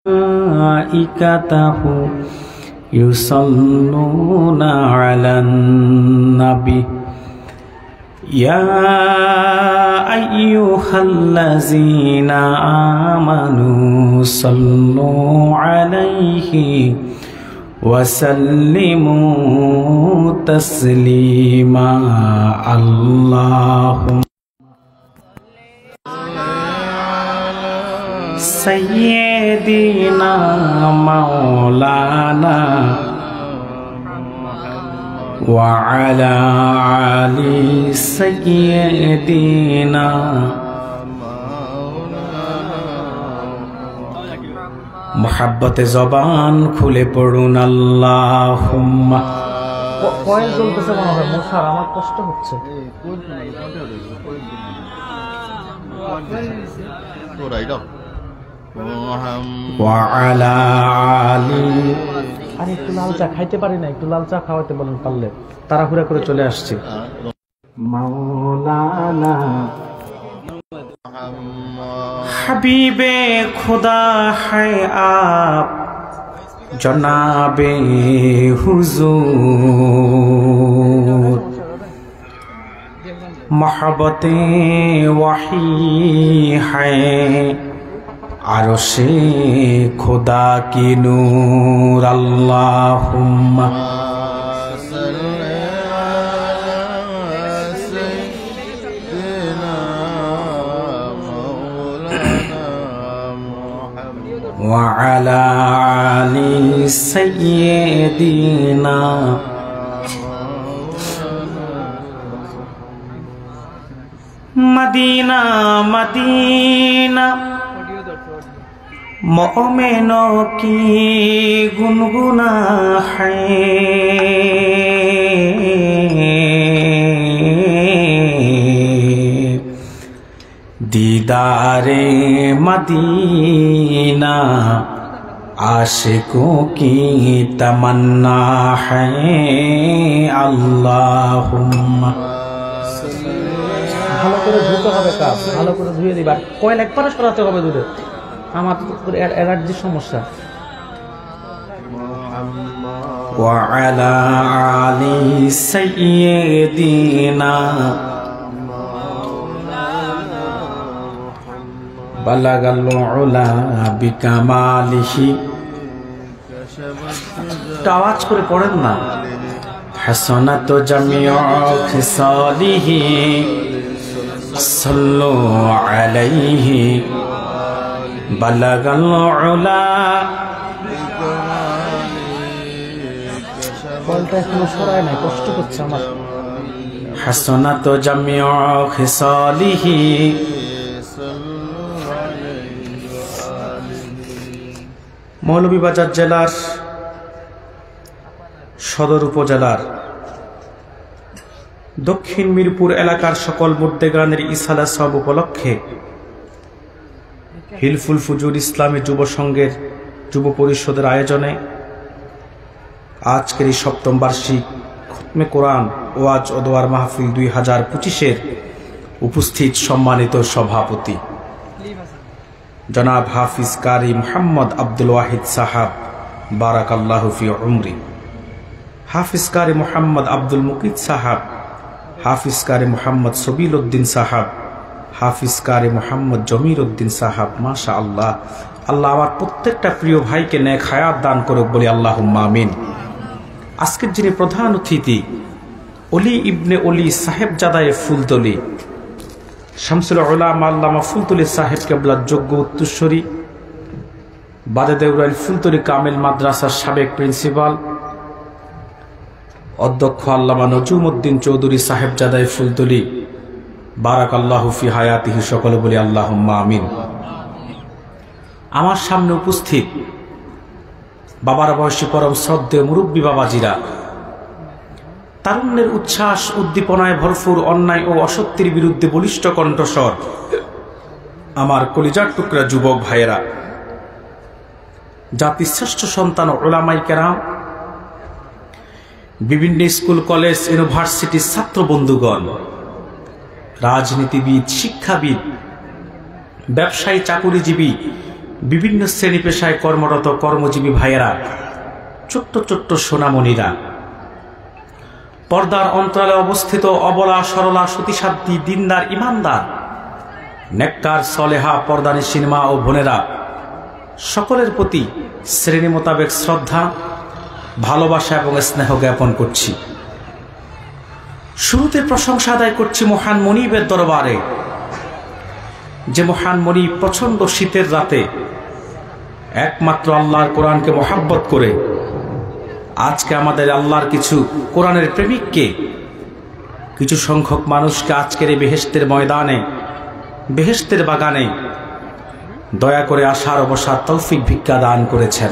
ملائكته يصلون على النبي يا أيها الذين آمنوا صلوا عليه وسلموا تسليما اللهم سيدنا مولانا وعلى آل سيدنا محبت জবান খুলে পড়ুন আল্লাহুম্মা। কয়েল জ্বলতেছে মনে হয় মশার, আমার কষ্ট হচ্ছে। وعلى آل আরে একটু লাল চা খাইতে পারি না, একটু লাল চা খাওয়াতে বলেন পারলে। তাড়াহুড়া করে চলে আসছি। मौलाना हबीबे खुदा है आप जनाबे हुजूर मोहब्बते वही है अरशे खुदा की नूर अल्लाहुम्मा وعلى آل سيدنا मदीना मदीना मोमिनों की गुनगुना है दीदारे मदीना आशिकों की तमन्ना है अल्लाहुम्मा। ভালো করে ধুতে হবে, কাপ ভালো করে ধুয়ে দিবা। কয়েল একবারে সরাতে হবে দূরে, আমার অ্যালার্জির সমস্যা। وعلى آل سيدنا بلغ العلا بكماله আওয়াজ করে পড়েন না। حسنت جميع خصاله صلوا عليه بلغ العلا কয়েলটা এখনো সরায় নাই, কষ্ট হচ্ছে আমার। حسنت جميع خصاله মৌলভীবাজার জেলার সদর উপজেলার দক্ষিণ মিরপুর এলাকার সকল মুর্দেগানের ইসালা সব উপলক্ষে হিলফুল ফুজুর ইসলামী যুব সংঘের যুব পরিষদের আয়োজনে আজকের এই সপ্তম বার্ষিক খতমে কোরআন ওয়াজ ও দোয়ার মাহফিল 2025-এর উপস্থিত সম্মানিত সভাপতি জনাব হাফিজ কারি মোহাম্মদ আব্দুল ওয়াহিদ সাহাব বারাকাল্লাহু ফি উমরি, হাফিজ কারি মোহাম্মদ আব্দুল মুকিত সাহাব, হাফিজ কারি মোহাম্মদ সবিল উদ্দিন সাহাব, হাফিজ কারি মোহাম্মদ জমির উদ্দিন সাহাব। মাশা আল্লাহ, আল্লাহ আমার প্রত্যেকটা প্রিয় ভাইকে নেক হায়াত দান করুক, বলি আল্লাহুম্মা আমিন। আজকের যিনি প্রধান অতিথি অলি ইবনে অলি সাহেব জাদায়ে ফুলতলি শামসুল উলামা আল্লামা ফুলতলি সাহেব কেবলার যোগ্য উত্তরসূরি, বাদে দেউরাইল ফুলতলি কামিল মাদ্রাসার সাবেক প্রিন্সিপাল অধ্যক্ষ আল্লামা নজুমউদ্দিন চৌধুরী সাহেব জাদায়ে ফুলতলি বারাকাল্লাহু ফি হায়াতিহি, সকলে বলি আল্লাহুম্মা আমিন। আমার সামনে উপস্থিত বাবার বয়সী পরম শ্রদ্ধেয় মুরব্বী বাবাজিরা, তারুণ্যের উচ্ছ্বাস উদ্দীপনায় ভরপুর, অন্যায় ও অসত্যের বিরুদ্ধে বলিষ্ঠ কণ্ঠস্বর আমার কলিজার টুকরা যুবক ভাইয়েরা, জাতির শ্রেষ্ঠ সন্তান উলামায়ে কেরাম, বিভিন্ন স্কুল কলেজ ইউনিভার্সিটির ছাত্র বন্ধুগণ, রাজনীতিবিদ, শিক্ষাবিদ, ব্যবসায়ী, চাকুরিজীবী, বিভিন্ন শ্রেণী পেশায় কর্মরত কর্মজীবী ভাইয়েরা, ছোট্ট ছোট্ট সোনামণিরা, পর্দার অন্তরালে অবস্থিত অবলা সরলা সতীসাধ্যী দিনদার ইমানদার নেককার সলেহা পর্দানিশীন মা ও বোনেরা, সকলের প্রতি শ্রেণী মোতাবেক শ্রদ্ধা, ভালোবাসা এবং স্নেহ জ্ঞাপন করছি। শুরুতে প্রশংসা আদায় করছি মহান মনিবের দরবারে, যে মহান মনিব প্রচণ্ড শীতের রাতে একমাত্র আল্লাহর কোরআনকে মহাব্বত করে আজকে আমাদের আল্লাহর কিছু কোরআনের প্রেমিককে, কিছু সংখ্যক মানুষকে আজকের এই বেহেশতের ময়দানে, বেহেশতের বাগানে দয়া করে আসার অবসার তৌফিক ভিক্ষা দান করেছেন।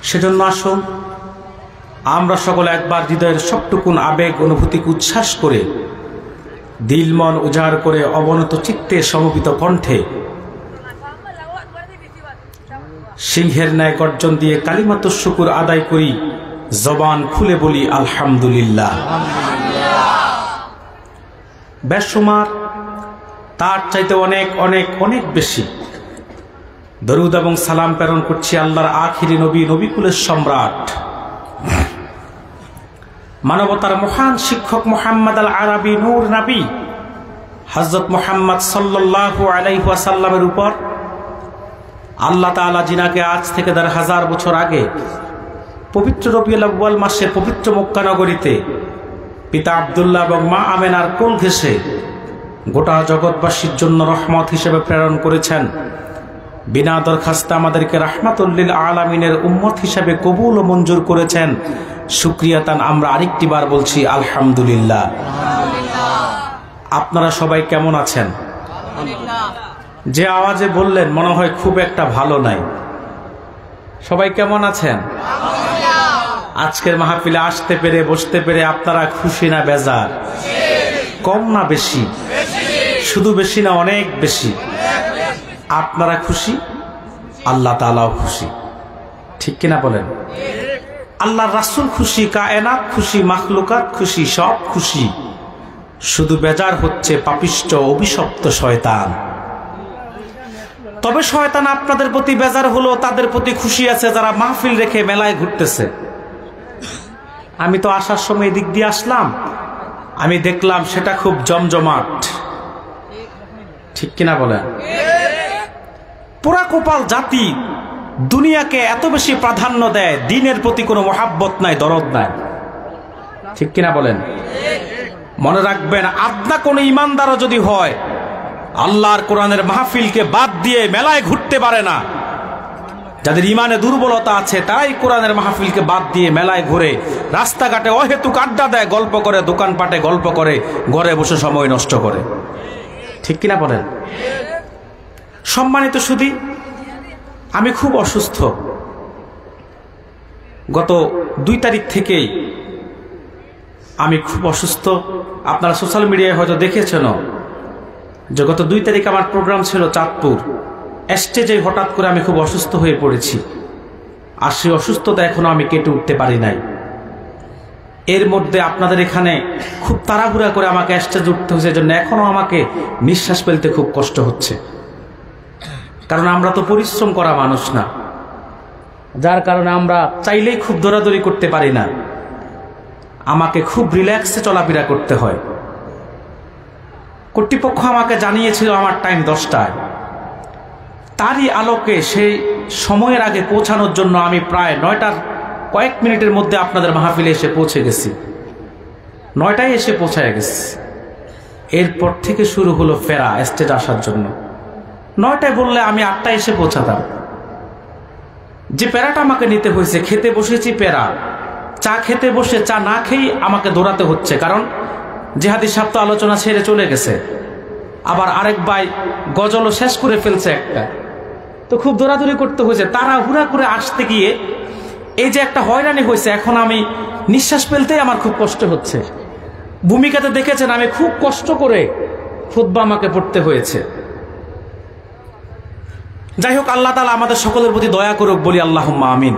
সেজন্য আসুন আমরা সকলে একবার হৃদয়ের সবটুকুন আবেগ অনুভূতিকে উচ্ছ্বাস করে, দিল মন উজাড় করে, অবনত চিত্তে সমবেত কণ্ঠে সিংহের ন্যায় গর্জন দিয়ে কালিমাতুশ শুকুর আদায় করি, জবান খুলে বলি আলহামদুলিল্লাহ। বেশুমার, তার চাইতে অনেক অনেক অনেক বেশি দরুদ এবং সালাম প্রেরণ করছি আল্লাহর আখিরি নবী, নবিকুলের সম্রাট, মানবতার মহান শিক্ষক মুহাম্মদ আল আরবি নূর নবী হযরত মুহাম্মদ সাল্লাল্লাহু আলাইহি ওয়াসাল্লামের উপর আল্লাহ তাআলা জিনাকে আজ থেকে ১০০০ বছর আগে পবিত্র রবিউল আউয়াল মাসে পবিত্র মক্কা নগরীতে পিতা আব্দুল্লাহ এবং মা আমেনার কোল ঘেঁষে গোটা জগৎবাসীর জন্য রহমত হিসেবে প্রেরণ করেছেন। বিনা দরখাস্তে আমাদেরকে রাহমাতুল লিল আলামিনের উম্মত হিসেবে কবুল ও মঞ্জুর করেছেন। শুকরিয়াতান আমরা আরেকটি বার বলছি আলহামদুলিল্লাহ। আপনারা সবাই কেমন আছেন? যে আওয়াজে বললেন মনে হয় খুব একটা ভালো নাই। সবাই কেমন আছেন? আজকের মাহফিলে আসতে পেরে, বসতে পেরে আপনারা খুশি না বেজার? কম না বেশি? শুধু বেশি না অনেক বেশি? আপনারা খুশি, আল্লাহ তাআলাও খুশি, ঠিক কিনা বলেন? আল্লাহর রাসূল খুশি, কায়নাত খুশি, মাখলুকাত খুশি, সব খুশি। শুধু বেজার হচ্ছে পাপিষ্ঠ অভিশপ্ত শয়তান। তবে শয়তান আপনাদের প্রতি বেজার হলো, তাদের প্রতি খুশি আছে যারা মাহফিল রেখে মেলায় ঘুরতেছে। আমি তো আসার সময় দিক দিয়ে আসলাম, আমি দেখলাম সেটা খুব জমজমাট, ঠিক কিনা বলেন? পুরা কোপাল জাতি দুনিয়াকে এত বেশি প্রাধান্য দেয়, দ্বীনের প্রতি কোনো মহাব্বত নাই, দরদ নাই, ঠিক কিনা বলেন? মনে রাখবেন, আদনা কোন ইমানদারও যদি হয় আল্লাহর কোরআনের মাহফিলকে বাদ দিয়ে মেলায় ঘুরতে পারে না। যাদের ইমানে দুর্বলতা আছে তারাই কোরআনের মাহফিলকে বাদ দিয়ে মেলায় ঘুরে, রাস্তাঘাটে অহেতুক আড্ডা দেয়, গল্প করে, দোকানপাটে গল্প করে, ঘরে বসে সময় নষ্ট করে, ঠিক কিনা বলেন? সম্মানিত সুধী, আমি খুব অসুস্থ। গত ২ তারিখ থেকেই আমি খুব অসুস্থ। আপনারা সোশ্যাল মিডিয়ায় হয়তো দেখেছেন যে গত ২ তারিখ আমার প্রোগ্রাম ছিল চাঁদপুর। স্টেজে হঠাৎ করে আমি খুব অসুস্থ হয়ে পড়েছি, আর সেই অসুস্থতা এখনো আমি কেটে উঠতে পারি নাই। এর মধ্যে আপনাদের এখানে খুব তাড়াহুড়া করে আমাকে স্টেজে উঠতে হয়েছে, জন্য এখনো আমাকে নিঃশ্বাস ফেলতে খুব কষ্ট হচ্ছে। কারণ আমরা তো পরিশ্রম করা মানুষ না, যার কারণে আমরা চাইলেই খুব দৌড়াদৌড়ি করতে পারি না, আমাকে খুব রিল্যাক্সে চলাফেরা করতে হয়। কর্তৃপক্ষ আমাকে জানিয়েছিল আমার টাইম 10টায়, তারই আলোকে সেই সময়ের আগে পৌঁছানোর জন্য আমি প্রায় 9টার কয়েক মিনিটের মধ্যে আপনাদের মাহফিলে এসে পৌঁছে গেছি। 9টায় এসে পৌঁছায় গেছি। এরপর থেকে শুরু হলো ফেরা স্টেজ আসার জন্য। 9টায় বললে আমি 8টায় এসে পৌঁছাতাম। যে প্যারাটা আমাকে নিতে হয়েছে, খেতে বসেছি প্যারা, চা খেতে বসে চা না খেয়েই আমাকে দৌড়াতে হচ্ছে, কারণ জিহাদি সাহেব তো আলোচনা ছেড়ে চলে গেছে, আবার আরেক ভাই গজলও শেষ করে ফেলছে একটা, তো খুব দৌড়াদৌড়ি করতে হয়েছে। তাড়াহুড়া করে আসতে গিয়ে এই যে একটা হয়রানি হয়েছে, এখন আমি নিঃশ্বাস ফেলতেই আমার খুব কষ্ট হচ্ছে। ভূমিকাতে দেখেছেন আমি খুব কষ্ট করে খুতবা আমাকে পড়তে হয়েছে। যাই হোক, আল্লাহ তাআলা আমাদের সকলের প্রতি দয়া করুক, বলি আল্লাহুম্মা আমিন।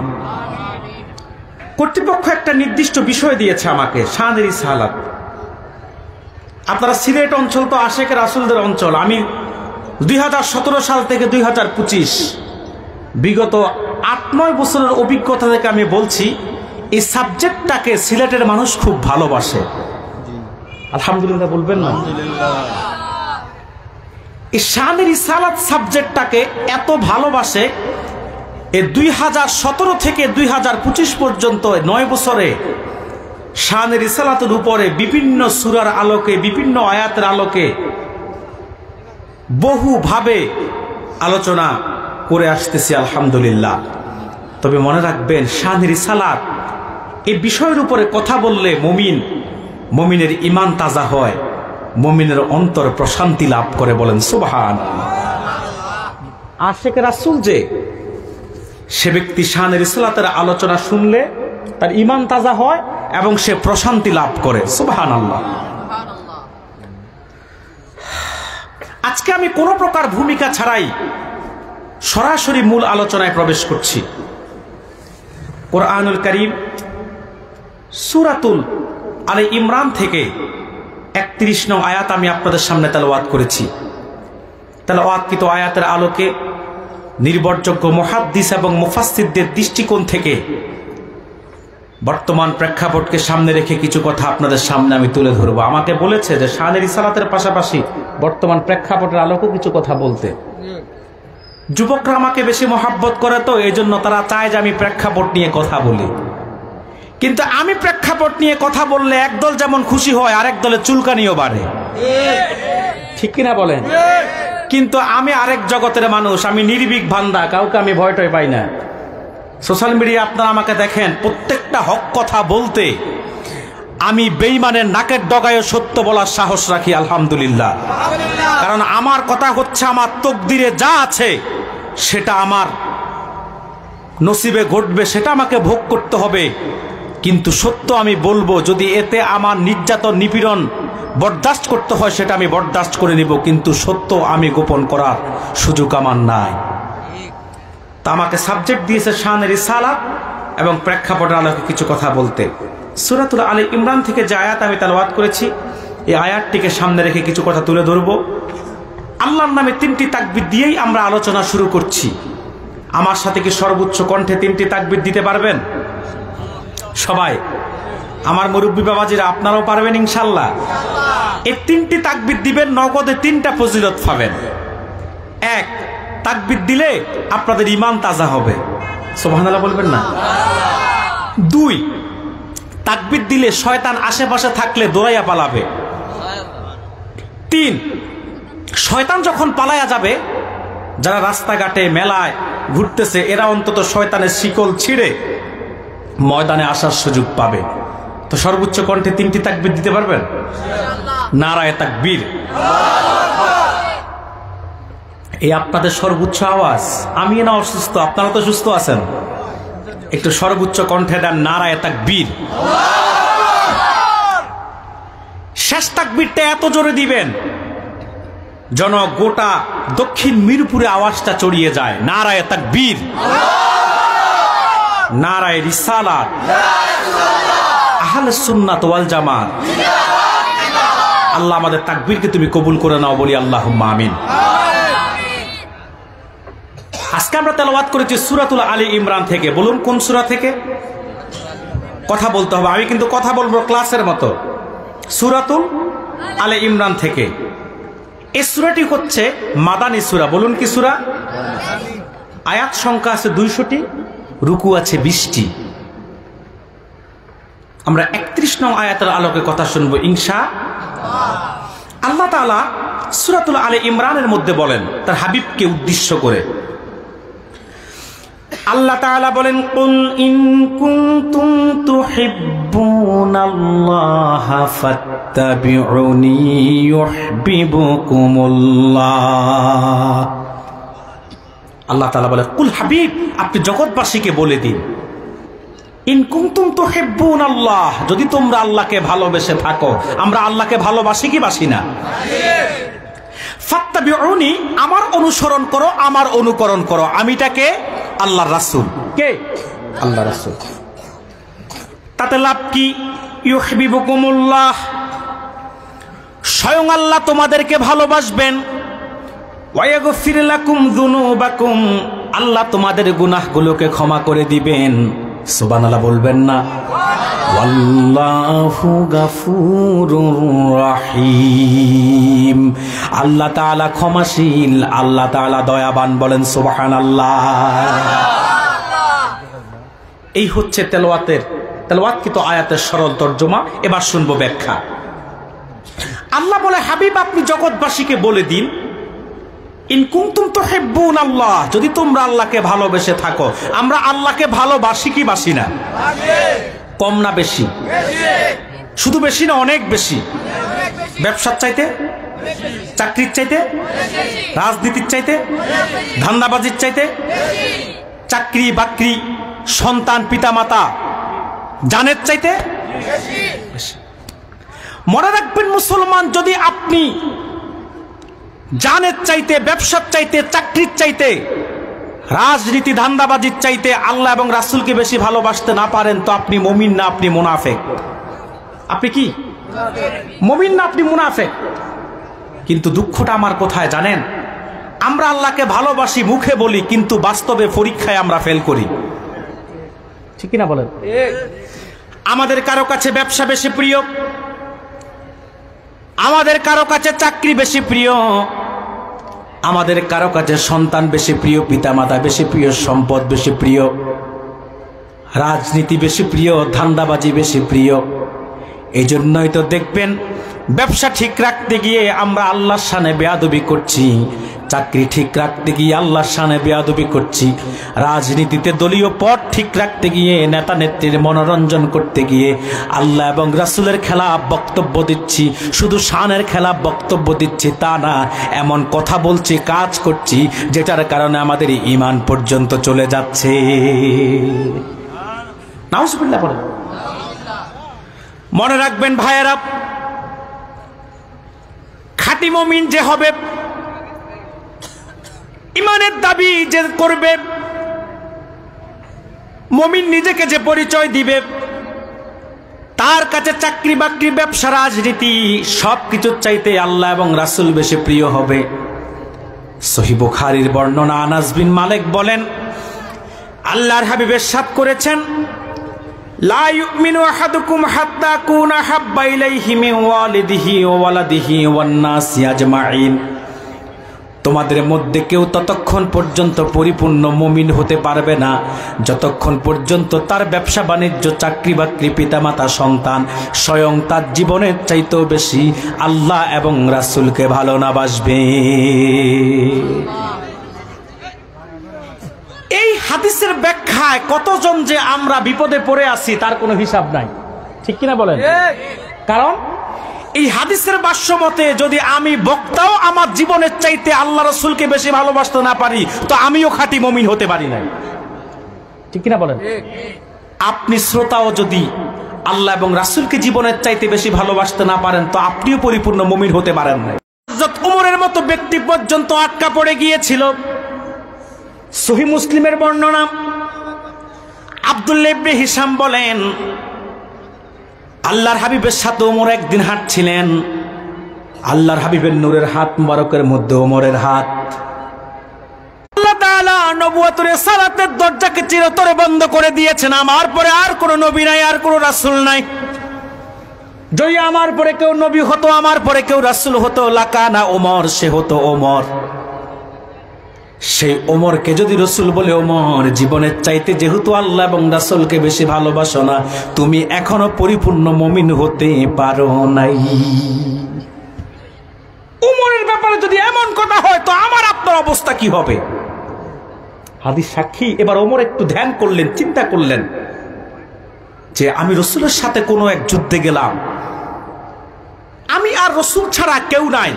কর্তৃপক্ষ একটা নির্দিষ্ট বিষয় দিয়েছে আমাকে, শানের ইসহালাত। আপনারা সিলেট অঞ্চল তো আশেকের রাসূলদের অঞ্চল, আমি 2017 সাল থেকে 2025 বিগত 8-9 বছরের অভিজ্ঞতা থেকে আমি বলছি, এই সাবজেক্টটাকে সিলেটের মানুষ খুব ভালোবাসে। আলহামদুলিল্লাহ বলবেন না? এই শানে রিসালাত সাবজেক্টটাকে এত ভালোবাসে, এই 2017 থেকে 2025 পর্যন্ত 9 বছরে শানে রিসালাতের উপরে বিভিন্ন সূরার আলোকে, বিভিন্ন আয়াতের আলোকে বহুভাবে আলোচনা করে আসতেছি আলহামদুলিল্লাহ। তবে মনে রাখবেন, শানে রিসালাত এই বিষয়ের উপরে কথা বললে মুমিনের ঈমান তাজা হয়, মুমিনের অন্তর প্রশান্তি লাভ করে। বলেন সুবহানাল্লাহ। আশিক রাসূল যে সে ব্যক্তি শানে রিসালাতের আলোচনা শুনলে তার ঈমান তাজা হয় এবং সে প্রশান্তি লাভ করে। সুবহানাল্লাহ। আজকে আমি কোনো প্রকার ভূমিকা ছাড়াই সরাসরি মূল আলোচনায় প্রবেশ করছি। কোরআনুল কারীম সূরাতুল আলে ইমরান থেকে 31 নং আয়াত আমি আপনাদের সামনে তেলাওয়াত করেছি। তেলাওয়াতকৃত আয়াতের আলোকে নির্ভরযোগ্য মুহাদ্দিস এবং মুফাসসিরদের দৃষ্টিকোণ থেকে বর্তমান প্রেক্ষাপটকে সামনে রেখে কিছু কথা আপনাদের সামনে আমি তুলে ধরবো। আমাকে বলেছে যে শানে রিসালাতের পাশাপাশি বর্তমান প্রেক্ষাপটের আলোকেও কিছু কথা বলতে। যুবকরা আমাকে বেশি মহাব্বত করে, তো এই জন্য তারা চায় যে আমি প্রেক্ষাপট নিয়ে কথা বলি। কিন্তু আমি প্রেক্ষাপট নিয়ে কথা বললে একদল যেমন খুশি হয়, আরেক দলের চুলকানিও বাড়ে। ঠিক কিনা বলেন? কিন্তু আমি আরেক জগতের মানুষ, আমি নির্ভীক বান্দা, কাউকে আমি ভয় টয় পাই না। সোশ্যাল মিডিয়া আপনারা আমাকে দেখেন, প্রত্যেকটা হক কথা বলতে আমি বেঈমানের নাকের ডগায় সত্য বলার সাহস রাখি আলহামদুলিল্লাহ। কারণ আমার কথা হচ্ছে, আমার তকদিরে যা আছে সেটা আমার নসিবে ঘটবে, সেটা আমাকে ভোগ করতে হবে। কিন্তু সত্য আমি বলবো, যদি এতে আমার নির্যাতন নিপীড়ন বরদাস্ত করতে হয় সেটা আমি বরদাস্ত করে নিব, কিন্তু সত্য আমি গোপন করার সুযোগ আমার নাই। তা আমাকে সাবজেক্ট দিয়েছে শানে রিসালাত এবং প্রেক্ষাপটের আলোকে কিছু কথা বলতে। সূরাতুল আলে ইমরান থেকে যে আয়াত আমি তেলাওয়াত করেছি, এই আয়াতটিকে সামনে রেখে কিছু কথা তুলে ধরব। আল্লাহর নামে 3টি তাকবীর দিয়েই আমরা আলোচনা শুরু করছি। আমার সাথে কি সর্বোচ্চ কণ্ঠে 3টি তাকবীর দিতে পারবেন সবাই? আমার মুরব্বী বাবাজিরা, আপনারাও পারবেন ইনশাআল্লাহ। এই 3টি তাকবীর দিবেন, নগদে 3টা ফজিলত পাবেন। 1, তাকবীর দিলে আপনাদের ঈমান তাজা হবে। সুবহানাল্লাহ বলবেন না? 2, তাকবীর দিলে শয়তান আশেপাশে থাকলে দৌড়াইয়া পালাবে। 3, শয়তান যখন পালায়া যাবে, যারা রাস্তাঘাটে মেলায় ঘুরতেছে এরা অন্তত শয়তানের শিকল ছিঁড়ে ময়দানে আসার সুযোগ পাবে। তো সর্বোচ্চ কণ্ঠে 3টি তাকবীর দিতে পারবেন? নারায়ে তাকবীর। এই আপনাদের সর্বোচ্চ আওয়াজ। আমি না অসুস্থ, আপনারা তো সুস্থ আছেন, একটু সর্বোচ্চ কণ্ঠে দেন নারায়ে তাকবীর। শেষ তাকবীরটা এত জোরে দিবেন যেন গোটা দক্ষিণ মিরপুরে আওয়াজটা ছড়িয়ে যায়। নারায়ে তাকবীর, নারায়ে রিসালাত, আহলে সুন্নাত ওয়াল জামাত। আল্লাহ আমাদের তাকবীরকে তুমি কবুল করে নাও, বলি আল্লাহুম্মা আমিন। আজকে আমরা তেলাওয়াত করেছি সূরাতুল আলে ইমরান থেকে। বলুন কোন সূরা থেকে? কথা বলতে হবে, আমি কিন্তু কথা বলবো ক্লাসের মতো। সূরাতুল আলে ইমরান থেকে। এই সূরাটি হচ্ছে মাদানী সূরা। বলুন কি সূরা? আয়াত সংখ্যা আছে 200টি, রুকু আছে 20টি। আমরা 31 নং আয়াতের আলোকে কথা শুনবো ইনশাআল্লাহ। আল্লাহ তাআলা সূরাতুল আলে ইমরানের মধ্যে বলেন তার হাবিবকে উদ্দেশ্য করে, আল্লাহ তাআলা বলেন, কুল ইন কুনতুম তুহিব্বুনাল্লাহা ফাত্তাবিউনি ইউহিব্বুকুমুল্লাহ। আল্লাহ তাআলা বলে, কুল হাবিব, আপনি জগৎবাসীকে বলে দিন, ইন কুনতুম তুহিব্বুনাল্লাহ, যদি তোমরা আল্লাহকে ভালোবেসে থাকো। আমরা আল্লাহকে ভালোবাসি কি বাসি না? ফাত্তাবিউনি, আমার অনুসরণ করো, আমার অনুকরণ করো। আমিটাকে আল্লাহর রাসূল। কে? আল্লাহর রাসূল। তাতে লাভ কি? ইউহিব্বুকুমুল্লাহ, স্বয়ং আল্লাহ তোমাদেরকে ভালোবাসবেন। ওয়ায়াগফির লাকুম যুনুবাকুম, আল্লাহ তোমাদের গুনাহগুলোকে ক্ষমা করে দিবেন। সুবহানাল্লাহ বলবেন না? ওয়াল্লাহু গাফুরুর রহিম, আল্লাহ তাআলা ক্ষমাশীল, আল্লাহ তাআলা দয়াবান। বলেন সুবহানাল্লাহ। এই হচ্ছে তেলাওয়াতকৃত আয়াতের সরল তরজমা। এবার শুনবো ব্যাখ্যা। আল্লাহ বলে, হাবিব আপনি জগৎবাসীকে বলে দিন, ইন কুনতুম তুহিব্বুন আল্লাহ, যদি তোমরা আল্লাহকে ভালোবেসে থাকো। আমরা আল্লাহকে ভালোবাসি কি বাসি না? কম না বেশি? শুধু বেশি না অনেক বেশি? ব্যবসার চাইতে, চাকরির চাইতে, রাজনীতির চাইতে, ধান্দাবাজির চাইতে, চাকরি বাকরি, সন্তান পিতামাতা, জানের চাইতে মনে রাখবেন মুসলমান, যদি আপনি জানের চাইতে, ব্যবসার চাইতে, চাকরির চাইতে, রাজনীতি ধান্দাবাজির চাইতে আল্লাহ এবং রাসূলকে বেশি ভালোবাসতে না পারেন, তো আপনি মুমিন না, আপনি মুনাফিক। আপনি কি মুমিন না, আপনি মুনাফিক। কিন্তু দুঃখটা আমার কোথায় জানেন? আমরা আল্লাহকে ভালোবাসি, মুখে বলি, কিন্তু বাস্তবে পরীক্ষায় আমরা ফেল করি। ঠিক কিনা বলেন? আমাদের কারো কাছে ব্যবসা বেশি প্রিয়, আমাদের কারো কাছে চাকরি বেশি প্রিয়, আমাদের কারো কাছে সন্তান বেশি প্রিয়, পিতামাতা বেশি প্রিয়, সম্পদ বেশি প্রিয়, রাজনীতি বেশি প্রিয়, ধান্দাবাজি বেশি প্রিয়। এই জন্যই তো দেখবেন ব্যবসা ঠিক রাখতে গিয়ে আমরা আল্লাহর শানে বেয়াদবি করছি, চাকরি ঠিক রাখতে গিয়ে আল্লাহর শানে বেয়াদবি করছি, রাজনীতিতে দলীয় পথ ঠিক রাখতে গিয়ে, নেতা নেত্রীর মনোরঞ্জন করতে গিয়ে আল্লাহ এবং রাসূলের খেলাফ বক্তব্য দিচ্ছি। শুধু শানের খেলাফ বক্তব্য দিচ্ছি তা না, এমন কথা বলছি, কাজ করছি যেটার কারণে আমাদের ঈমান পর্যন্ত চলে যাচ্ছে। নাউজুবিল্লাহ পড়েন। মনে রাখবেন ভাইয়েরা, খাঁটি মুমিন যে হবে, ইমানের দাবি যে করবে, মুমিন নিজেকে যে পরিচয় দিবে, তার কাছে চাকরি বাকরি, ব্যবসা, রাজনীতি সবকিছুর চাইতে আল্লাহ এবং রাসূল বেশি প্রিয় হবে। সহিহ বুখারীর বর্ণনা, আনাস বিন মালিক বলেন, আল্লাহর হাবিব ইরশাদ করেছেন, লা ইউমিনু আহাদুকুম হাত্তা কুনা হাব্বা ইলাইহি মিন ওয়ালিদিহি ওয়া ওয়ালাদিহি ওয়ান নাসি আজমাইন, তোমাদের মধ্যে কেউ ততক্ষণ পর্যন্ত পরিপূর্ণ মুমিন হতে পারবে না যতক্ষণ পর্যন্ত তার ব্যবসা বাণিজ্য, চাকরি বাকরি, পিতামাতা, সন্তান স্বয়ং তার জীবনের চাইতেও বেশি আল্লাহ এবং রাসূলকে ভালো না বাসবে। এই হাদিসের ব্যাখ্যায় কতজন যে আমরা বিপদে পড়ে আছি তার কোনো হিসাব নাই। ঠিক কিনা বলেন? কারণ এই হাদিসের ভাষ্য মতে যদি আমি বক্তাও আমার জীবনের চাইতে আল্লাহ রাসূলকে বেশি ভালোবাসতে না পারি, তো আমিও খাঁটি মুমিন হতে পারি না। ঠিক কিনা বলেন? আপনি শ্রোতাও যদি আল্লাহ এবং রাসূলকে জীবনের চাইতে বেশি ভালোবাসতে না পারেন, তো আপনিও পরিপূর্ণ মুমিন হতে পারেন না। হযরত ওমরের মতো ব্যক্তি পর্যন্ত আটকা পড়ে গিয়েছিল। সহিহ মুসলিমের বর্ণনা, আব্দুল্লাহ ইবনে হিশাম বলেন, আল্লাহর হাবিবের সাথে ওমর একদিন হাঁটছিলেন, আল্লাহর হাবিবের নূরের হাত মুবারকের মধ্যে ওমরের হাত। আল্লাহ তাআলা নবুয়তের সালাতের দরজাকে চিরতরে বন্ধ করে দিয়েছেন। আমার পরে আর কোনো নবী নাই, আর কোনো রাসূল নাই। যদি আমার পরে কেউ নবী হতো, আমার পরে কেউ রাসূল হতো, লাকানা ওমর, সে হতো ওমর। সেই ওমরকে যদি রাসূল বলে, ওমর জীবনের চাইতে যেহেতু আল্লাহ এবং রাসূলকে বেশি ভালোবাসো না, তুমি এখনো পরিপূর্ণ মুমিন হতে পারো নাই। ওমরের ব্যাপারে যদি এমন কথা হয়, তো আমার আপনার অবস্থা কি হবে? হাদিস সাক্ষী। এবার ওমর একটু ধ্যান করলেন, চিন্তা করলেন যে আমি রাসূলের সাথে কোনো এক যুদ্ধে গেলাম, আমি আর রাসূল ছাড়া কেউ নাই,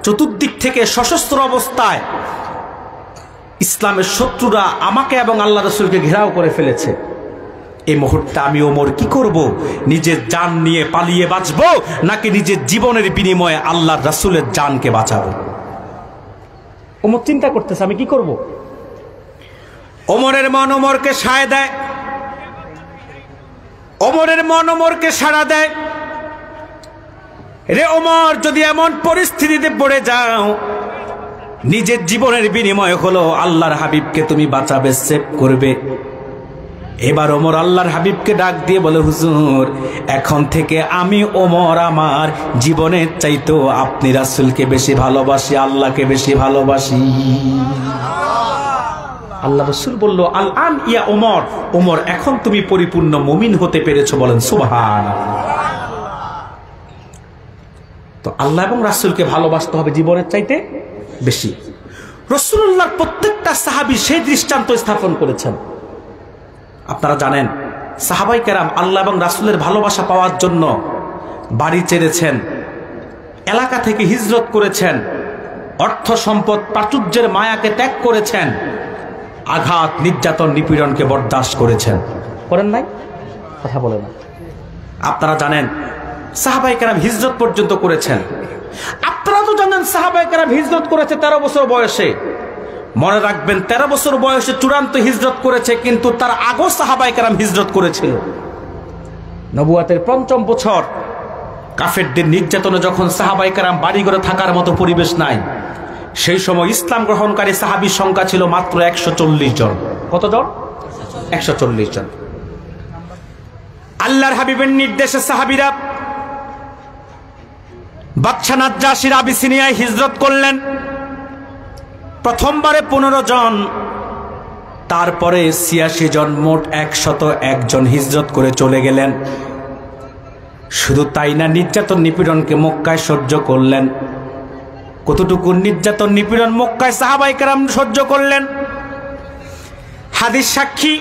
চতুর্দিক থেকে সশস্ত্র অবস্থায় ইসলামের শত্রুরা আমাকে এবং আল্লাহ রাসূলকে ঘেরাও করে ফেলেছে। এই মুহূর্তে আমি ওমর কি করব? নিজের জান নিয়ে পালিয়ে বাঁচবো, নাকি নিজের জীবনের বিনিময়ে আল্লাহর রাসূলের জানকে বাঁচাবো? ওমর চিন্তা করতেছে আমি কি করব। ওমরের মন ওমরকে সায় দেয়, ওমরের মন ওমরকে সাড়া দেয়। রে ওমর, যদি এমন পরিস্থিতিতে পড়ে যাও নিজের জীবনের বিনিময় হলো আল্লাহর হাবিবকে তুমি বাঁচাবে, সেভ করবে। এবার ওমর আল্লাহর হাবিবকে ডাক দিয়ে বলে, হুজুর এখন থেকে আমি ওমর আমার জীবনের চাইতেও আপনি রাসূলকে বেশি ভালোবাসি, আল্লাহকে বেশি ভালোবাসি। আল্লাহ রাসূল বলল, আল আন ইয়া ওমর, ওমর এখন তুমি পরিপূর্ণ মুমিন হতে পেরেছো, বলেন সুবহানাল্লাহ। তো আল্লাহ এবং রাসূলকে ভালোবাসতে হবে জীবনের চাইতে বেশি। রাসূলুল্লাহর প্রত্যেকটা সাহাবী সেই দৃষ্টান্ত স্থাপন করেছেন। আপনারা জানেন সাহাবায়ে কেরাম আল্লাহ এবং রাসূলের ভালোবাসা পাওয়ার জন্য বাড়ি ছেড়েছেন, এলাকা থেকে হিজরত করেছেন, অর্থ সম্পদ প্রাচুর্যের মায়াকে ত্যাগ করেছেন, আঘাত নির্যাতন নিপীড়নকে বরদাস্ত করেছেন। করেন নাই? কথা বলে না। আপনারা জানেন সাহাবায়ে কেরাম হিজরত পর্যন্ত করেছেন। আপনারা তো জানেন সাহাবায়ে কেরাম হিজরত করেছে 13 বছর বয়সে। মনে রাখবেন 13 বছর বয়সে চূড়ান্ত হিজরত করেছে, কিন্তু তার আগেও সাহাবায়ে কেরাম হিজরত করেছিল। নবুয়াতের 5ম বছর কাফেরদের নির্যাতনে যখন সাহাবায়ে কেরাম বাড়িঘরে থাকার মতো পরিবেশ নাই, সেই সময় ইসলাম গ্রহণকারী সাহাবীর সংখ্যা ছিল মাত্র 140 জন। কতজন? 140 জন। আল্লাহর হাবিবের নির্দেশে সাহাবীরা বাদশা নাজ্জাশীর আবিসিনিয়ায় হিজরত করলেন। প্রথমবারে 15 জন, তারপরে 86 জন, মোট 101 জন হিজরত করে চলে গেলেন। শুধু তাই না, নির্যাতন নিপীড়নকে মক্কায় সহ্য করলেন। কতটুকু নির্যাতন নিপীড়ন মক্কায় সাহাবায়ে কেরাম সহ্য করলেন, হাদিস সাক্ষী।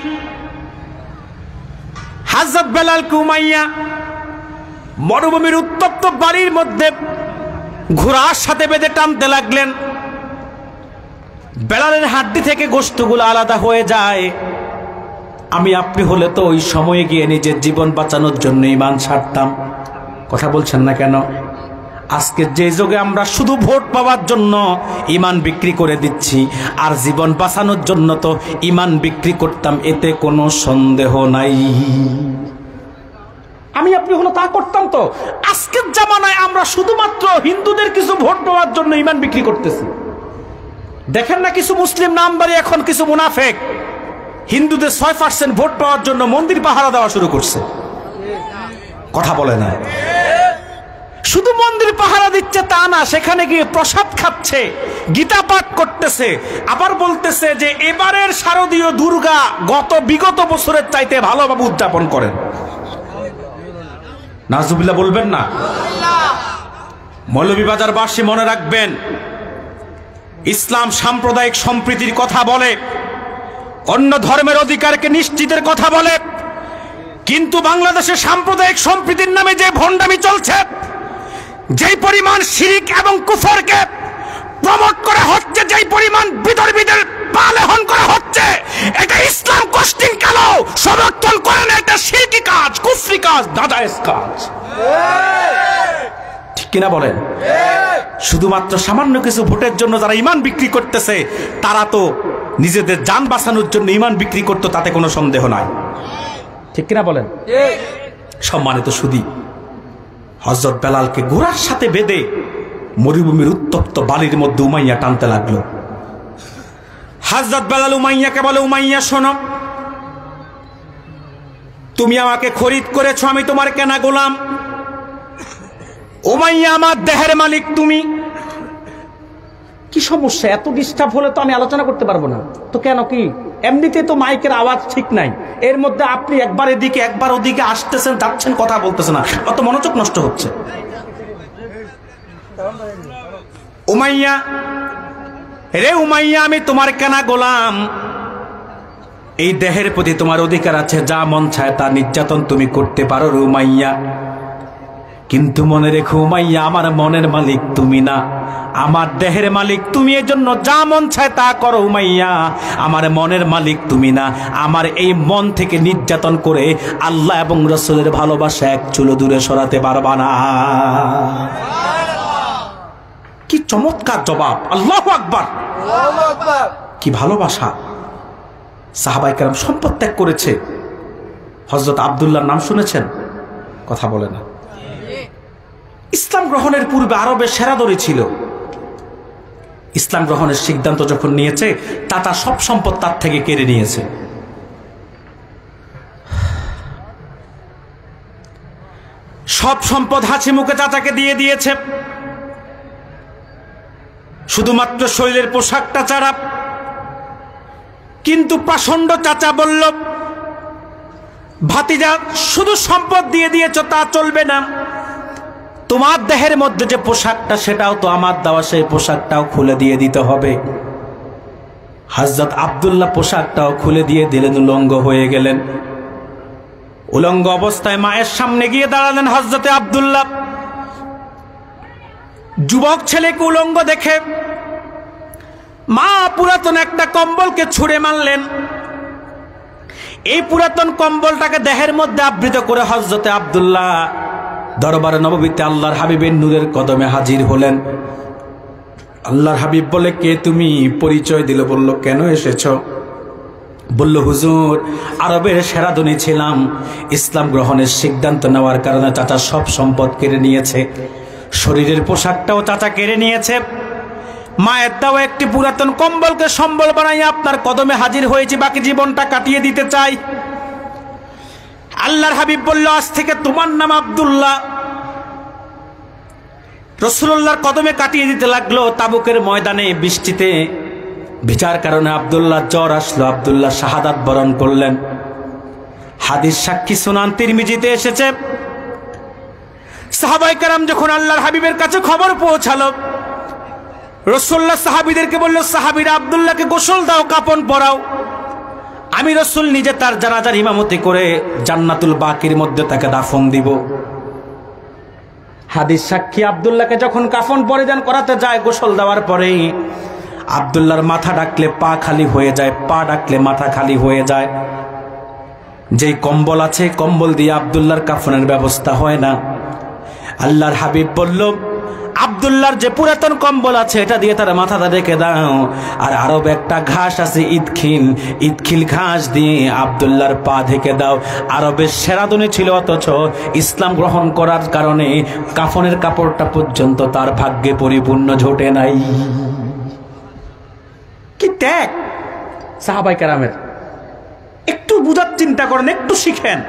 হযরত বেলাল উমাইয়া মরুভূমির উত্তপ্ত বাড়ির মধ্যে ঘোড়ার সাথে বেঁধে টানতে লাগলেন। বেলালের হাড্ডি থেকে গোশতগুলো আলাদা হয়ে যায়। আমি আপনি হলে তো ওই সময়ে গিয়ে নিজের জীবন বাঁচানোর জন্য ঈমান ছাড়তাম। কথা বলছেন না কেন? আজকে যে যুগে আমরা শুধু ভোট পাওয়ার জন্য ঈমান বিক্রি করে দিচ্ছি, আর জীবন বাঁচানোর জন্য তো ঈমান বিক্রি করতাম, এতে কোনো সন্দেহ নাই। আমি আপনি হলো তা করতাম। তো আজকের জামানায় আমরা শুধুমাত্র হিন্দুদের কিছু ভোট পাওয়ার জন্য ঈমান বিক্রি করতেছি। দেখেন না কিছু মুসলিম নামধারী এখন কিছু মুনাফেক হিন্দুদের 6% ভোট পাওয়ার জন্য মন্দির পাহারা দেওয়া শুরু করছে। কথা বলে না, শুধু মন্দির পাহারা দিচ্ছে তা না, সেখানে গিয়ে প্রসাদ খাচ্ছে, গীতা পাঠ করতেছে, আবার বলতেছে যে এবারের শারদীয় দুর্গা বিগত বছরের চাইতে ভালোভাবে উদযাপন করেন। নাজুবিল্লাহ বলবেন না? মৌলভীবাজারবাসী মনে রাখবেন, ইসলাম সাম্প্রদায়িক সম্প্রীতির কথা বলে, অন্য ধর্মের অধিকারকে নিশ্চিতের কথা বলে, কিন্তু বাংলাদেশে সাম্প্রদায়িক সম্প্রীতির নামে যে ভণ্ডামি চলছে, যেই পরিমাণ শিরিক এবং কুফরকে প্রমোট করা হচ্ছে, যেই পরিমাণ বিধর্মীদের পালন করা হচ্ছে, এটা ইসলাম কোশ্চিন কেন সমর্থন করে না? এটা শিরকি কাজ, কুফরি কাজ, নাজায়েজ কাজ। ঠিক কিনা বলেন? শুধুমাত্র সামান্য কিছু ভোটের জন্য যারা ঈমান বিক্রি করতেছে, তারা তো নিজেদের জান বাঁচানোর জন্য ঈমান বিক্রি করতো, তাতে কোনো সন্দেহ নাই। ঠিক কিনা বলেন? সম্মানিত সুধী, হযরত বেলালকে ঘোড়ার সাথে বেঁধে মরুভূমির উত্তপ্ত বালির মধ্যে উমাইয়া টানতে লাগলো। হযরত বেলাল উমাইয়াকে বলে, উমাইয়া শোনো, তুমি আমাকে খরিদ করেছো, আমি তোমার কেনা গোলাম। উমাইয়া আমার দেহের মালিক, তুমি। কি সমস্যা? এত ডিস্টার্ব হলে তো আমি আলোচনা করতে পারবো না। তো কেন? কি এমনিতে তো মাইকের আওয়াজ ঠিক নাই, এর মধ্যে আপনি একবার এদিকে একবার ওদিকে আসতেছেন, যাচ্ছেন, কথা বলতেছেন না, অত মনোযোগ নষ্ট হচ্ছে। উমাইয়া, রে উমাইয়া, আমি তোমার কেনা গোলাম, এই দেহের প্রতি তোমার অধিকার আছে, যা মন চায় তা নির্যাতন তুমি করতে পারো রে উমাইয়া। কিন্তু মনে রেখো উমাইয়া, আমার মনের মালিক তুমি না, আমার দেহের মালিক তুমি। এজন্য যা মন চায় তা করো উমাইয়া, আমার মনের মালিক তুমি না। আমার এই মন থেকে নির্যাতন করে আল্লাহ এবং রাসূলের ভালোবাসা এক চুলো দূরে সরাতে পারবা না। কি চমৎকার জবাব! আল্লাহু আকবার! কি ভালোবাসা! সাহাবায়ে কেরাম সম্পদ ত্যাগ করেছে। হযরত আব্দুল্লাহর নাম শুনেছেন? কথা বলে না। ইসলাম গ্রহণের পূর্বে আরবের সেরাদরি ছিল। ইসলাম গ্রহণের সিদ্ধান্ত যখন নিয়েছে চাচা সব সম্পদ তার থেকে কেড়ে নিয়েছে। সব সম্পদ হাসি মুখে চাচাকে দিয়ে দিয়েছে, শুধুমাত্র শরীরের পোশাকটা ছাড়া। কিন্তু পাষণ্ড চাচা বলল, ভাতিজা শুধু সম্পদ দিয়ে দিয়েছ তা চলবে না, তোমার দেহের মধ্যে যে পোশাকটা সেটাও তো আমার দেওয়া, সেই পোশাকটাও খুলে দিয়ে দিতে হবে। হযরত আব্দুল্লাহ পোশাকটাও খুলে দিয়ে দিলেন, উলঙ্গ হয়ে গেলেন। উলঙ্গ অবস্থায় মায়ের সামনে গিয়ে দাঁড়ালেন হযরতে আব্দুল্লাহ। যুবক ছেলেকে উলঙ্গ দেখে মা পুরাতন একটা কম্বলকে ছুঁড়ে মারলেন। এই পুরাতন কম্বলটাকে দেহের মধ্যে আবৃত করে হযরতে আব্দুল্লাহ দরবারে নববীতে আল্লাহর হাবিবের নূরের কদমে হাজির হলেন। আল্লাহর হাবিব বলে, কে তুমি? পরিচয় দিল। বলল, কেন এসেছো? বলল, হুজুর, আরবের সেরাদনী ছিলাম, ইসলাম গ্রহণের সিদ্ধান্ত নেওয়ার কারণে চাচা সব সম্পদ কেড়ে নিয়েছে, শরীরের পোশাকটাও চাচা কেড়ে নিয়েছে। মায়ের দেওয়া একটি পুরাতন কম্বলকে সম্বল বানাই আপনার কদমে হাজির হয়েছি, বাকি জীবনটা কাটিয়ে দিতে চাই। আল্লাহর হাবিব বলল, আজ থেকে তোমার নাম আব্দুল্লাহ। রাসূলুল্লাহর কদমে কাটিয়ে দিতে লাগলো। তাবুকের ময়দানে বৃষ্টিতে ভিজার কারণে আব্দুল্লাহ জ্বর আসলো, আব্দুল্লাহ শাহাদাত বরণ করলেন। হাদিস সাক্ষী সুনান তিরমিজিতে এসেছে, সাহাবায়ে কেরাম যখন আল্লাহর হাবিবের কাছে খবর পৌঁছালো, রাসূলুল্লাহ সাহাবীদেরকে বলল, সাহাবীরা আব্দুল্লাহকে গোসল দাও, কাফন পরাও, আমি রাসূল নিজে তার জানাজার ইমামতি করে জান্নাতুল বাকির মধ্যে তাকে দাফন দিব। হাদিস সাক্ষী আব্দুল্লাহকে যখন কাফন পরিধান করাতে যায়, গোসল দেওয়ার পরে আব্দুল্লাহর মাথা ডাকলে পা খালি হয়ে যায়, পা ডাকলে মাথা খালি হয়ে যায়। যেই কম্বল আছে, কম্বল দিয়ে আব্দুল্লাহর কাফনের ব্যবস্থা হয় না। আল্লাহর হাবিব বলল, আব্দুল্লাহর যে পুরাতন কম্বল আছে এটা দিয়ে তার মাথাটা ঢেকে দাও, আর আরব একটা ঘাস আছে ইদখিল ঘাস দিয়ে আব্দুল্লাহর পা ঢেকে দাও। আরবের সেরাদনী ছিল, অথচ ইসলাম গ্রহণ করার কারণে কাফনের কাপড়টা পর্যন্ত তার ভাগ্যে পরিপূর্ণ জোটে নাই। কি ত্যাগ সাহাবায়ে কেরামের! একটু বুঝার চিন্তা করেন, একটু শিখেন।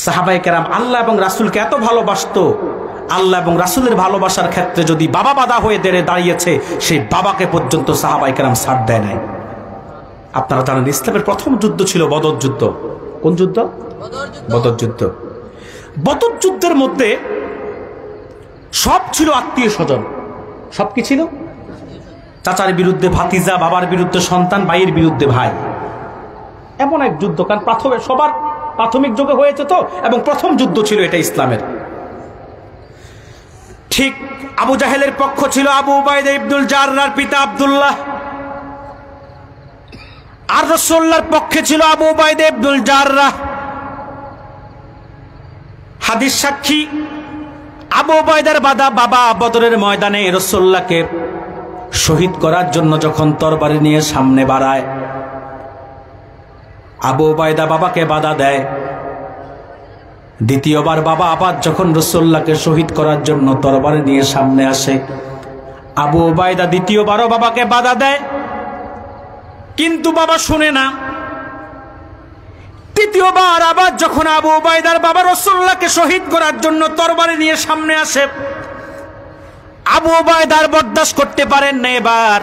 সাহাবায়ে কেরাম আল্লাহ এবং রাসূলকে এত ভালোবাসতো, আল্লাহ এবং রাসূলের ভালোবাসার ক্ষেত্রে যদি বাবা বাধা হয়ে দাঁড়িয়েছে, সেই বাবাকে পর্যন্ত সাহাবায়ে কেরাম ছাড় দেয় নাই। আপনারা জানেন, ইসলামের প্রথম যুদ্ধ ছিল বদর যুদ্ধ। কোন যুদ্ধ? বদর যুদ্ধ। বদর যুদ্ধের মধ্যে সব ছিল আত্মীয় স্বজন। সব কি ছিল? চাচার বিরুদ্ধে ভাতিজা, বাবার বিরুদ্ধে সন্তান, ভাইয়ের বিরুদ্ধে ভাই। এমন এক যুদ্ধ, কারণ সবার প্রাথমিক যুগে হয়েছে তো, এবং প্রথম যুদ্ধ ছিল এটা ইসলামের। ঠিক আবু জাহেলের পক্ষ ছিল আবু উবাইদা ইবনুল জাররার পিতা আব্দুল্লাহ, আর রাসূলুল্লাহর পক্ষে ছিল আবু উবাইদা ইবনুল জাররাহ। হাদিস সাক্ষী আবু উবাইদার বাবা বদরের ময়দানে রাসূলুল্লাহকে শহীদ করার জন্য যখন তরবারি নিয়ে সামনে বাড়ায়, আবু উবাইদা বাবাকে বাধা দেয়। দ্বিতীয়বার বাবা আবার যখন রাসূলুল্লাহকে শহীদ করার জন্য তরবারি নিয়ে সামনে আসে, আবু উবাইদা দ্বিতীয়বারও বাবাকে বাধা দেয়, কিন্তু বাবা শুনে না। তৃতীয়বার আবার যখন আবু উবাইদার বাবা রাসূলুল্লাহকে শহীদ করার জন্য তরবারি নিয়ে সামনে আসে, আবু উবাইদার বরদাস্ত করতে পারেন না। এবার